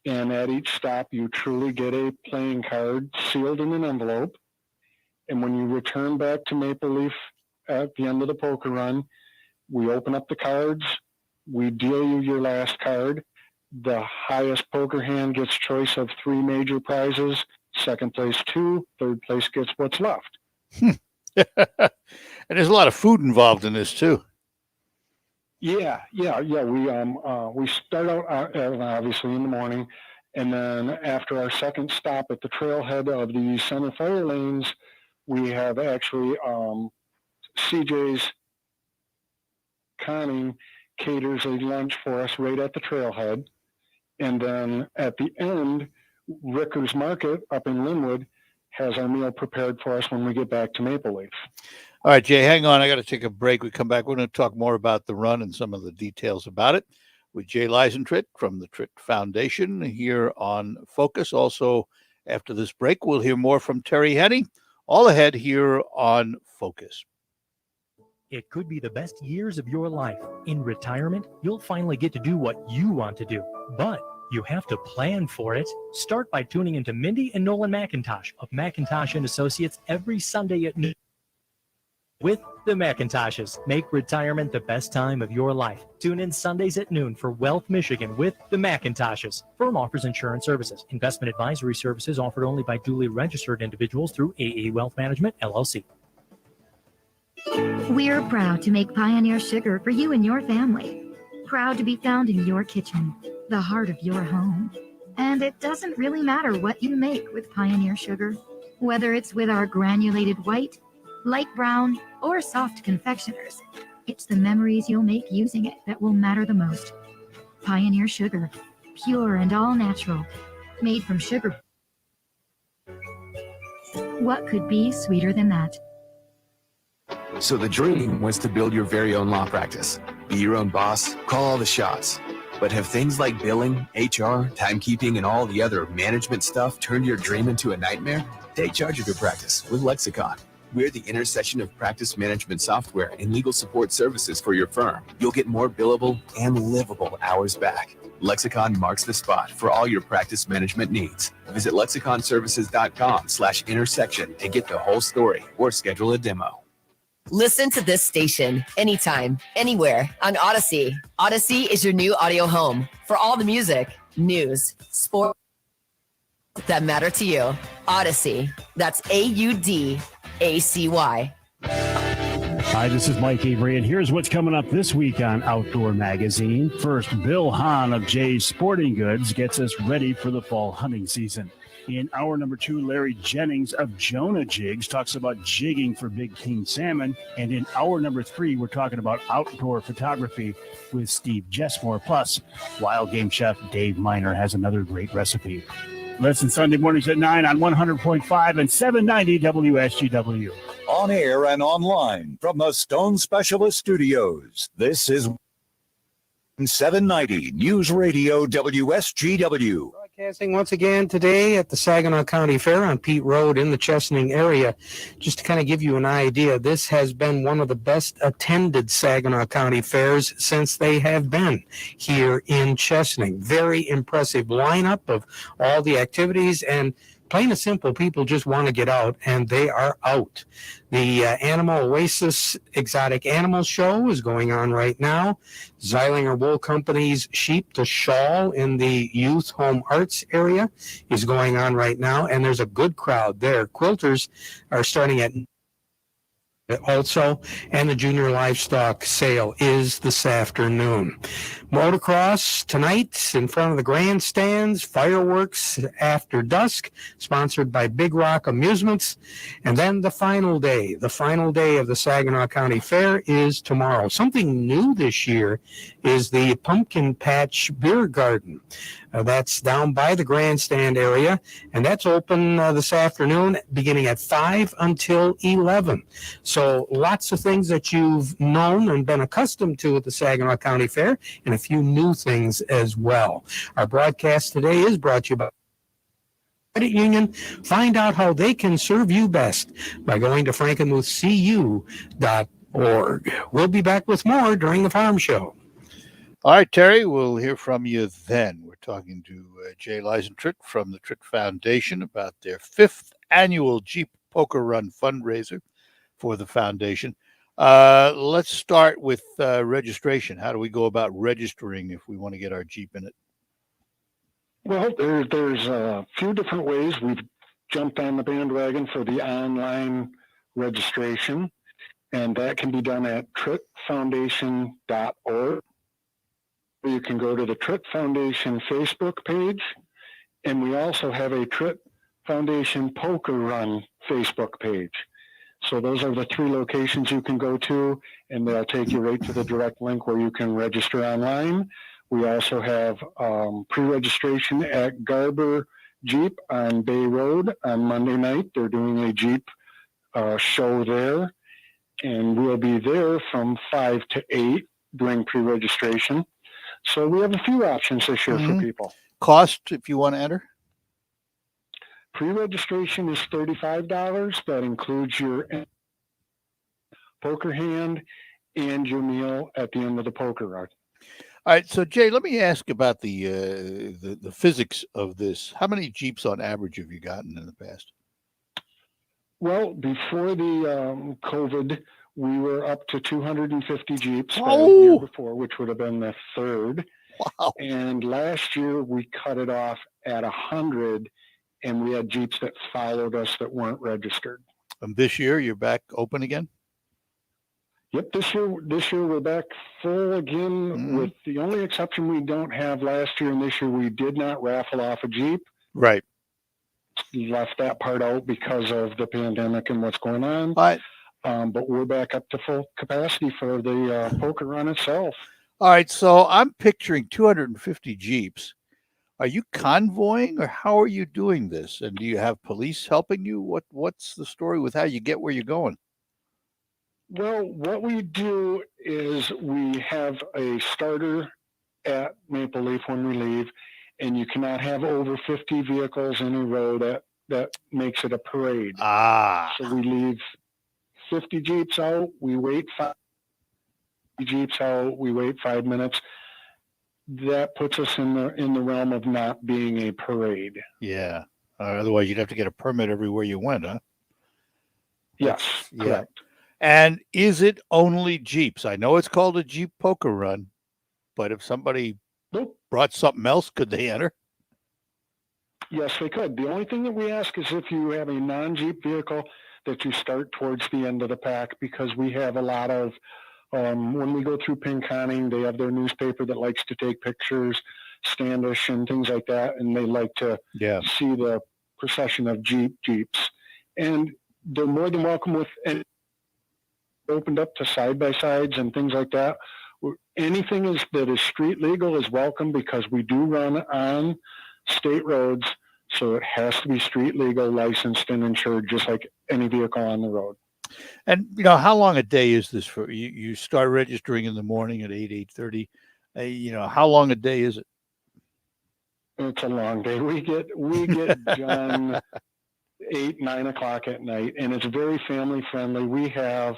And at each stop, you truly get a playing card sealed in an envelope. And when you return back to Maple Leaf at the end of the poker run, we open up the cards. We deal you your last card. The highest poker hand gets choice of 3 major prizes. Second place 2. Third place gets what's left. And there's a lot of food involved in this too. Yeah. We start out obviously in the morning, and then after our second stop at the trailhead of the center fire lanes, we have actually CJ's Conning caters a lunch for us right at the trailhead, And then at the end, Ricker's Market up in Linwood has our meal prepared for us when we get back to Maple Leaf. All right, Jay, hang on. I got to take a break. We come back. We're going to talk more about the run and some of the details about it with Jay Lysentritt from the Trit Foundation here on Focus. Also, after this break, we'll hear more from Terry Henney. All ahead here on Focus. It could be the best years of your life. In retirement, you'll finally get to do what you want to do, but you have to plan for it. Start by tuning into Mindy and Nolan McIntosh of McIntosh and Associates every Sunday at noon. With the McIntoshes, make retirement the best time of your life. Tune in Sundays at noon for Wealth Michigan with the McIntoshes. Firm offers insurance services. Investment advisory services offered only by duly registered individuals through AE Wealth Management, LLC. We're proud to make Pioneer Sugar for you and your family. Proud to be found in your kitchen, the heart of your home. And it doesn't really matter what you make with Pioneer Sugar, whether it's with our granulated white, light brown, or soft confectioners. It's the memories you'll make using it that will matter the most. Pioneer Sugar, pure and all natural, made from sugar. What could be sweeter than that? So the dream was to build your very own law practice. Be your own boss, call all the shots. But have things like billing, HR, timekeeping, and all the other management stuff turned your dream into a nightmare? Take charge of your practice with Lexicon. We're the intersection of practice management software and legal support services for your firm. You'll get more billable and livable hours back. Lexicon marks the spot for all your practice management needs. Visit lexiconservices.com/intersection to get the whole story or schedule a demo. Listen to this station anytime, anywhere on Odyssey. Odyssey is your new audio home for all the music, news, sports that matter to you. Odyssey. That's AUDACY. Hi, this is Mike Avery, and here's what's coming up this week on Outdoor Magazine. First, Bill Hahn of Jay's Sporting Goods gets us ready for the fall hunting season. In hour number 2, Larry Jennings of Jonah Jigs talks about jigging for big king salmon. And in hour number 3, we're talking about outdoor photography with Steve Jessmore. Plus, wild game chef Dave Miner has another great recipe. Listen Sunday mornings at 9 on 100.5 and 790 WSGW. On air and online from the Stone Specialist Studios. This is 790 News Radio WSGW. Broadcasting once again today at the Saginaw County Fair on Pete Road in the Chesaning area. Just to kind of give you an idea, this has been one of the best attended Saginaw County Fairs since they have been here in Chesaning. Very impressive lineup of all the activities, and plain and simple, people just want to get out, and they are out. The Animal Oasis Exotic Animals Show is going on right now. Zeilinger Wool Company's Sheep to Shawl in the Youth Home Arts area is going on right now, and there's a good crowd there. Quilters are starting at also, and the Junior Livestock Sale is this afternoon. Motocross tonight in front of the grandstands, fireworks after dusk, sponsored by Big Rock Amusements. And then the final day of the Saginaw County Fair is tomorrow. Something new this year is the Pumpkin Patch Beer Garden. That's down by the grandstand area, and that's open this afternoon beginning at 5 until 11. So lots of things that you've known and been accustomed to at the Saginaw County Fair, and a few new things as well. Our broadcast today is brought to you by Credit Union. Find out how they can serve you best by going to frankenmuthcu.org. We'll be back with more during the Farm Show. All right, Terry, we'll hear from you then. We're talking to Jay Lysentritt from the Trit Foundation about their 5th annual Jeep Poker Run fundraiser for the foundation. Let's start with registration. How do we go about registering if we want to get our Jeep in it? Well, there's a few different ways. We've jumped on the bandwagon for the online registration, and that can be done at tritfoundation.org. You can go to the Trit Foundation Facebook page, and we also have a Trit Foundation Poker Run Facebook page. So those are the 3 locations you can go to, and they'll take you right to the direct link where you can register online. We also have pre-registration at Garber Jeep on Bay Road on Monday night. They're doing a Jeep show there, and we'll be there from 5 to 8 doing pre-registration. So we have a few options this year for people. Cost if you want to enter? Pre-registration is $35. That includes your poker hand and your meal at the end of the poker run. All right, so Jay, let me ask about the physics of this. How many Jeeps on average have you gotten in the past? Well, before the COVID, we were up to 250 Jeeps the year before, which would have been the third. Wow. And last year we cut it off at 100, and we had Jeeps that followed us that weren't registered. And this year you're back open again? Yep, this year we're back full again, with the only exception we don't have last year and this year we did not raffle off a Jeep. Right. Left that part out because of the pandemic and what's going on. But we're back up to full capacity for the poker run itself. All right, so I'm picturing 250 Jeeps. Are you convoying, or how are you doing this? And do you have police helping you? What's the story with how you get where you're going? Well, what we do is we have a starter at Maple Leaf when we leave, and you cannot have over 50 vehicles in a row. That makes it a parade. So we leave 50 Jeeps out, we wait 5 Jeeps out, we wait 5 minutes. That puts us in the realm of not being a parade. Yeah. Otherwise, you'd have to get a permit everywhere you went, huh? Yes, correct. And is it only Jeeps? I know it's called a Jeep poker run, but if somebody brought something else, could they enter? Yes, they could. The only thing that we ask is if you have a non-Jeep vehicle that you start towards the end of the pack, because we have a lot of, when we go through pin conning, they have their newspaper that likes to take pictures, Standish and things like that, and they like to see the procession of Jeeps. And they're more than welcome with, and opened up to side-by-sides and things like that. Anything that is street legal is welcome, because we do run on state roads, so it has to be street legal, licensed, and insured, just like any vehicle on the road. And how long a day is this for? You start registering in the morning at 8:30. How long a day is it? It's a long day. We get done 8, 9 o'clock at night, and it's very family friendly. We have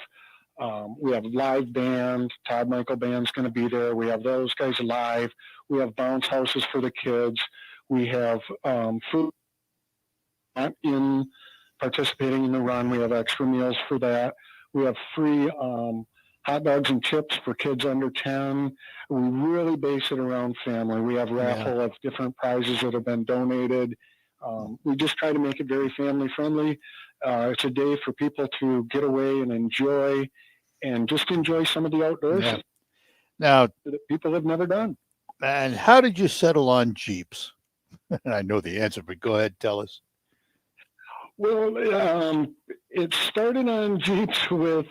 live band. Todd Michael Band's going to be there. We have those guys live. We have bounce houses for the kids. We have food not in participating in the run. We have extra meals for that. We have free hot dogs and chips for kids under 10. We really base it around family. We have raffle of different prizes that have been donated. We just try to make it very family friendly. It's a day for people to get away and enjoy some of the outdoors now that people have never done. And how did you settle on Jeeps? I know the answer, but go ahead, tell us. Well, it started on Jeeps with,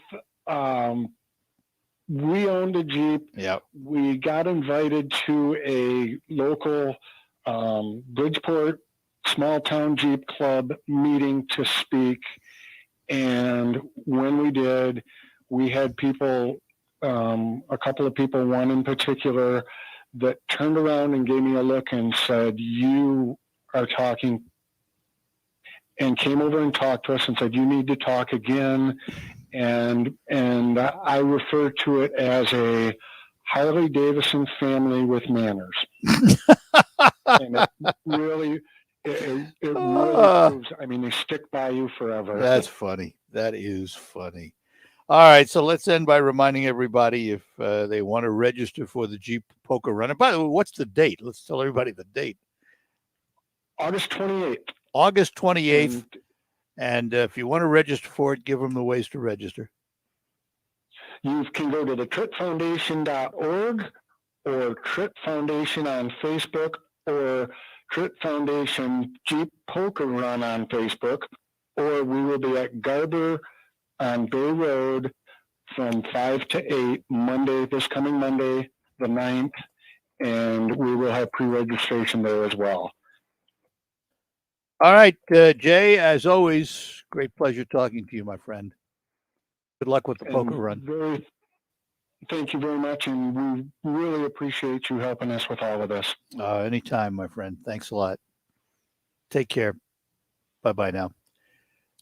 we owned a Jeep. Yeah. We got invited to a local Bridgeport small town Jeep club meeting to speak. And when we did, we had people, a couple of people, one in particular, that turned around and gave me a look and said, "You are talking," and came over and talked to us and said, "You need to talk again." And I refer to it as a Harley Davidson family with manners. And it really proves, I mean, they stick by you forever. That's funny. That is funny. All right, so let's end by reminding everybody if they want to register for the Jeep Poker Run. And by the way, what's the date? Let's tell everybody the date. August 28th. August 28th. And if you want to register for it, give them the ways to register. You can go to the TritFoundation.org or Trit Foundation on Facebook or Trit Foundation Jeep Poker Run on Facebook, or we will be at Garber on Bay Road from 5 to 8 Monday, this coming Monday, the 9th. and we will have pre-registration there as well. All right, Jay, as always, great pleasure talking to you, my friend. Good luck with the poker run. Thank you very much, and we really appreciate you helping us with all of this. Anytime, my friend. Thanks a lot. Take care. Bye-bye now.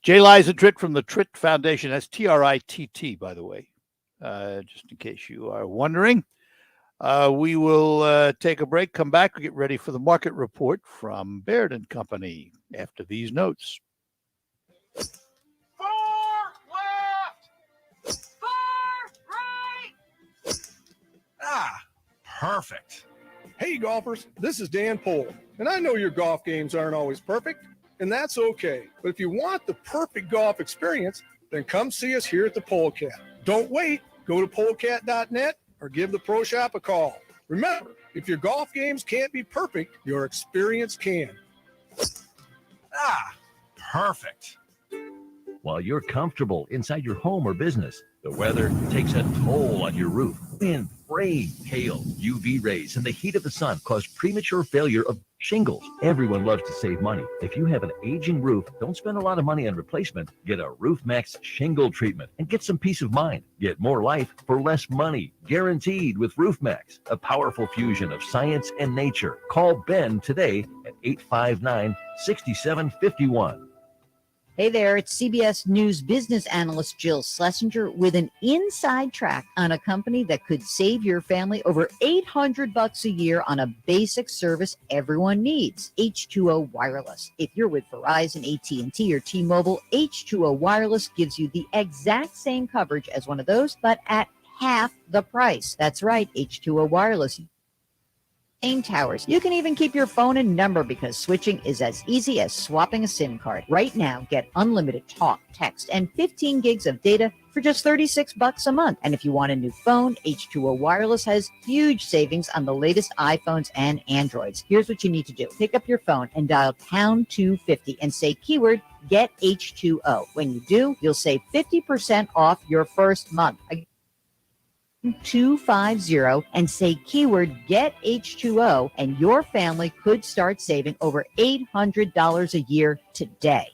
Jay Liza Tritt from the Trit Foundation. That's Tritt, by the way, just in case you are wondering. We will take a break, come back, get ready for the market report from Baird and Company after these notes. Perfect. Hey, golfers, this is Dan Pohl, and I know your golf games aren't always perfect, and that's okay. But if you want the perfect golf experience, then come see us here at the Polecat. Don't wait. Go to polecat.net or give the Pro Shop a call. Remember, if your golf games can't be perfect, your experience can. Perfect. While you're comfortable inside your home or business, the weather takes a toll on your roof. Wind, rain, hail, UV rays, and the heat of the sun cause premature failure of shingles. Everyone loves to save money. If you have an aging roof, don't spend a lot of money on replacement. Get a Roof Max shingle treatment and get some peace of mind. Get more life for less money, guaranteed with Roof Max, a powerful fusion of science and nature. Call Ben today at 859-6751. Hey there, it's CBS News business analyst Jill Schlesinger with an inside track on a company that could save your family over $800 a year on a basic service everyone needs, H2o Wireless. If you're with Verizon, AT&T, or T-Mobile, H2o Wireless gives you the exact same coverage as one of those, but at half the price. That's right, H2o Wireless. Towers. You can even keep your phone and number because switching is as easy as swapping a SIM card. Right now, get unlimited talk, text, and 15 gigs of data for just $36 a month. And if you want a new phone, H2o Wireless has huge savings on the latest iPhones and Androids. Here's what you need to do. Pick up your phone and dial pound 250 and say keyword get H2O. When you do, you'll save 50% off your first month. 250 and say keyword get H2O, and your family could start saving over $800 a year today.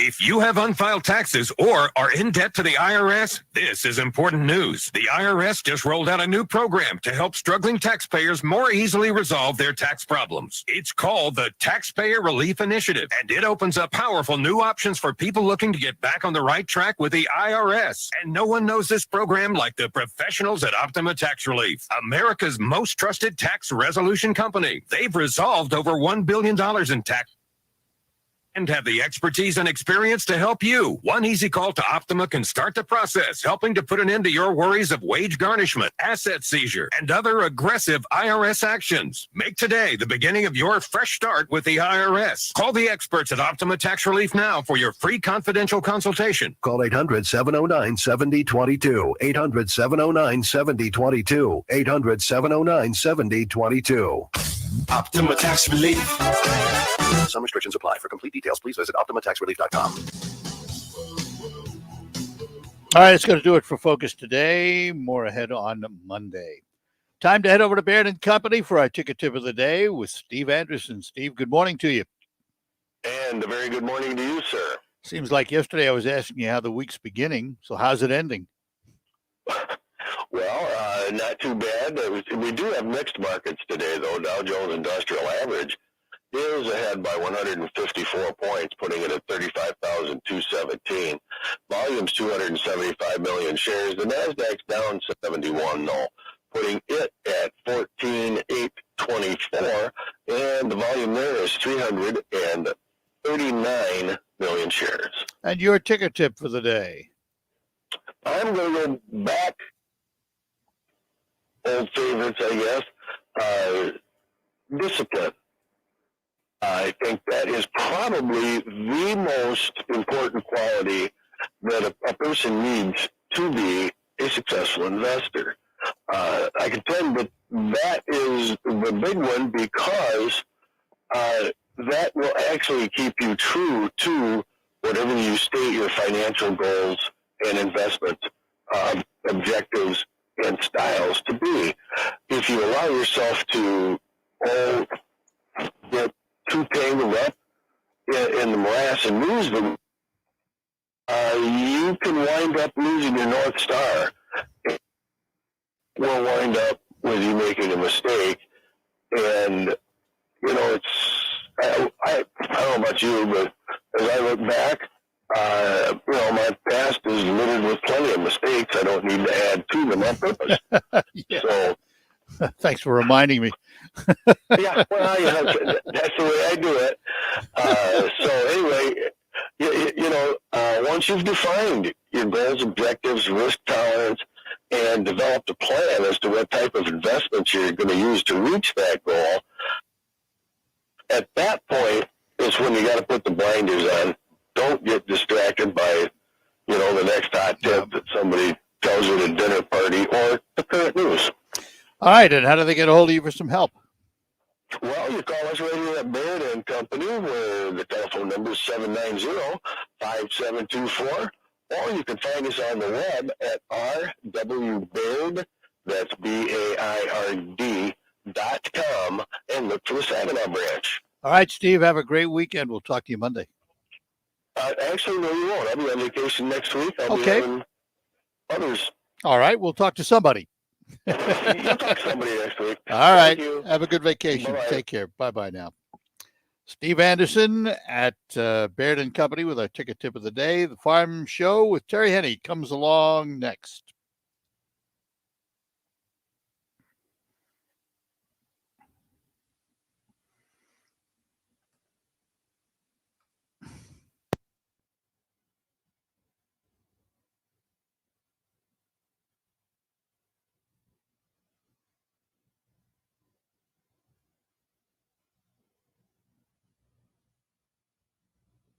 If you have unfiled taxes or are in debt to the IRS, this is important news. The IRS just rolled out a new program to help struggling taxpayers more easily resolve their tax problems. It's called the Taxpayer Relief Initiative, and it opens up powerful new options for people looking to get back on the right track with the IRS. And no one knows this program like the professionals at Optima Tax Relief, America's most trusted tax resolution company. They've resolved over $1 billion in tax and have the expertise and experience to help you. One easy call to Optima can start the process, helping to put an end to your worries of wage garnishment, asset seizure, and other aggressive IRS actions. Make today the beginning of your fresh start with the IRS. Call the experts at Optima Tax Relief now for your free confidential consultation. Call 800-709-7022. 800-709-7022. 800-709-7022. Optima Tax Relief. Some restrictions apply. For complete details, please visit OptimaTaxRelief.com. All right, it's going to do it for Focus today. More ahead on Monday. Time to head over to Baird and Company for our ticket tip of the day with Steve Anderson. Steve, good morning to you. And a very good morning to you, sir. Seems like yesterday I was asking you how the week's beginning. So how's it ending? Well, not too bad. We do have mixed markets today, though. Dow Jones Industrial Average is ahead by 154 points, putting it at 35,217. Volume's 275 million shares. The Nasdaq's down 71, though, putting it at 14,824. And the volume there is 339 million shares. And your ticket tip for the day? I'm going to go back. Old favorites, I guess. Discipline. I think that is probably the most important quality that a person needs to be a successful investor. I can tell you that is the big one because that will actually keep you true to whatever you state your financial goals and investment objectives and styles to be. If if you allow yourself to get too tangled up in the morass and lose them, you can wind up losing your North Star. Will wind up with you making a mistake. And, you know, I don't know about you, but as I look back, you know, my past is littered with plenty of mistakes. I don't need to add to them on purpose. So, thanks for reminding me. yeah, well, yeah, that's the way I do it. So anyway, you know, once you've defined your goals, objectives, risk tolerance, and developed a plan as to what type of investments you're going to use to reach that goal, at that point is when you got to put the blinders on. Don't get distracted by, you know, the next hot tip that somebody tells you at a dinner party or the current news. All right, and how do they get a hold of you for some help? Well, you call us right here at Baird & Company, where the telephone number is 790-5724, or you can find us on the web at rwbaird, that's BAIRD.com, and look for the Saginaw branch. All right, Steve, have a great weekend. We'll talk to you Monday. Actually, no, you won't. I'll be on vacation next week. I'll be Okay. having others. All right, we'll talk to somebody. You'll talk to somebody next week. All right. Thank you. Have a good vacation. Bye-bye. Take care. Bye-bye now. Steve Anderson at Baird & Company with our ticket tip of the day. The Farm Show with Terry Henney comes along next.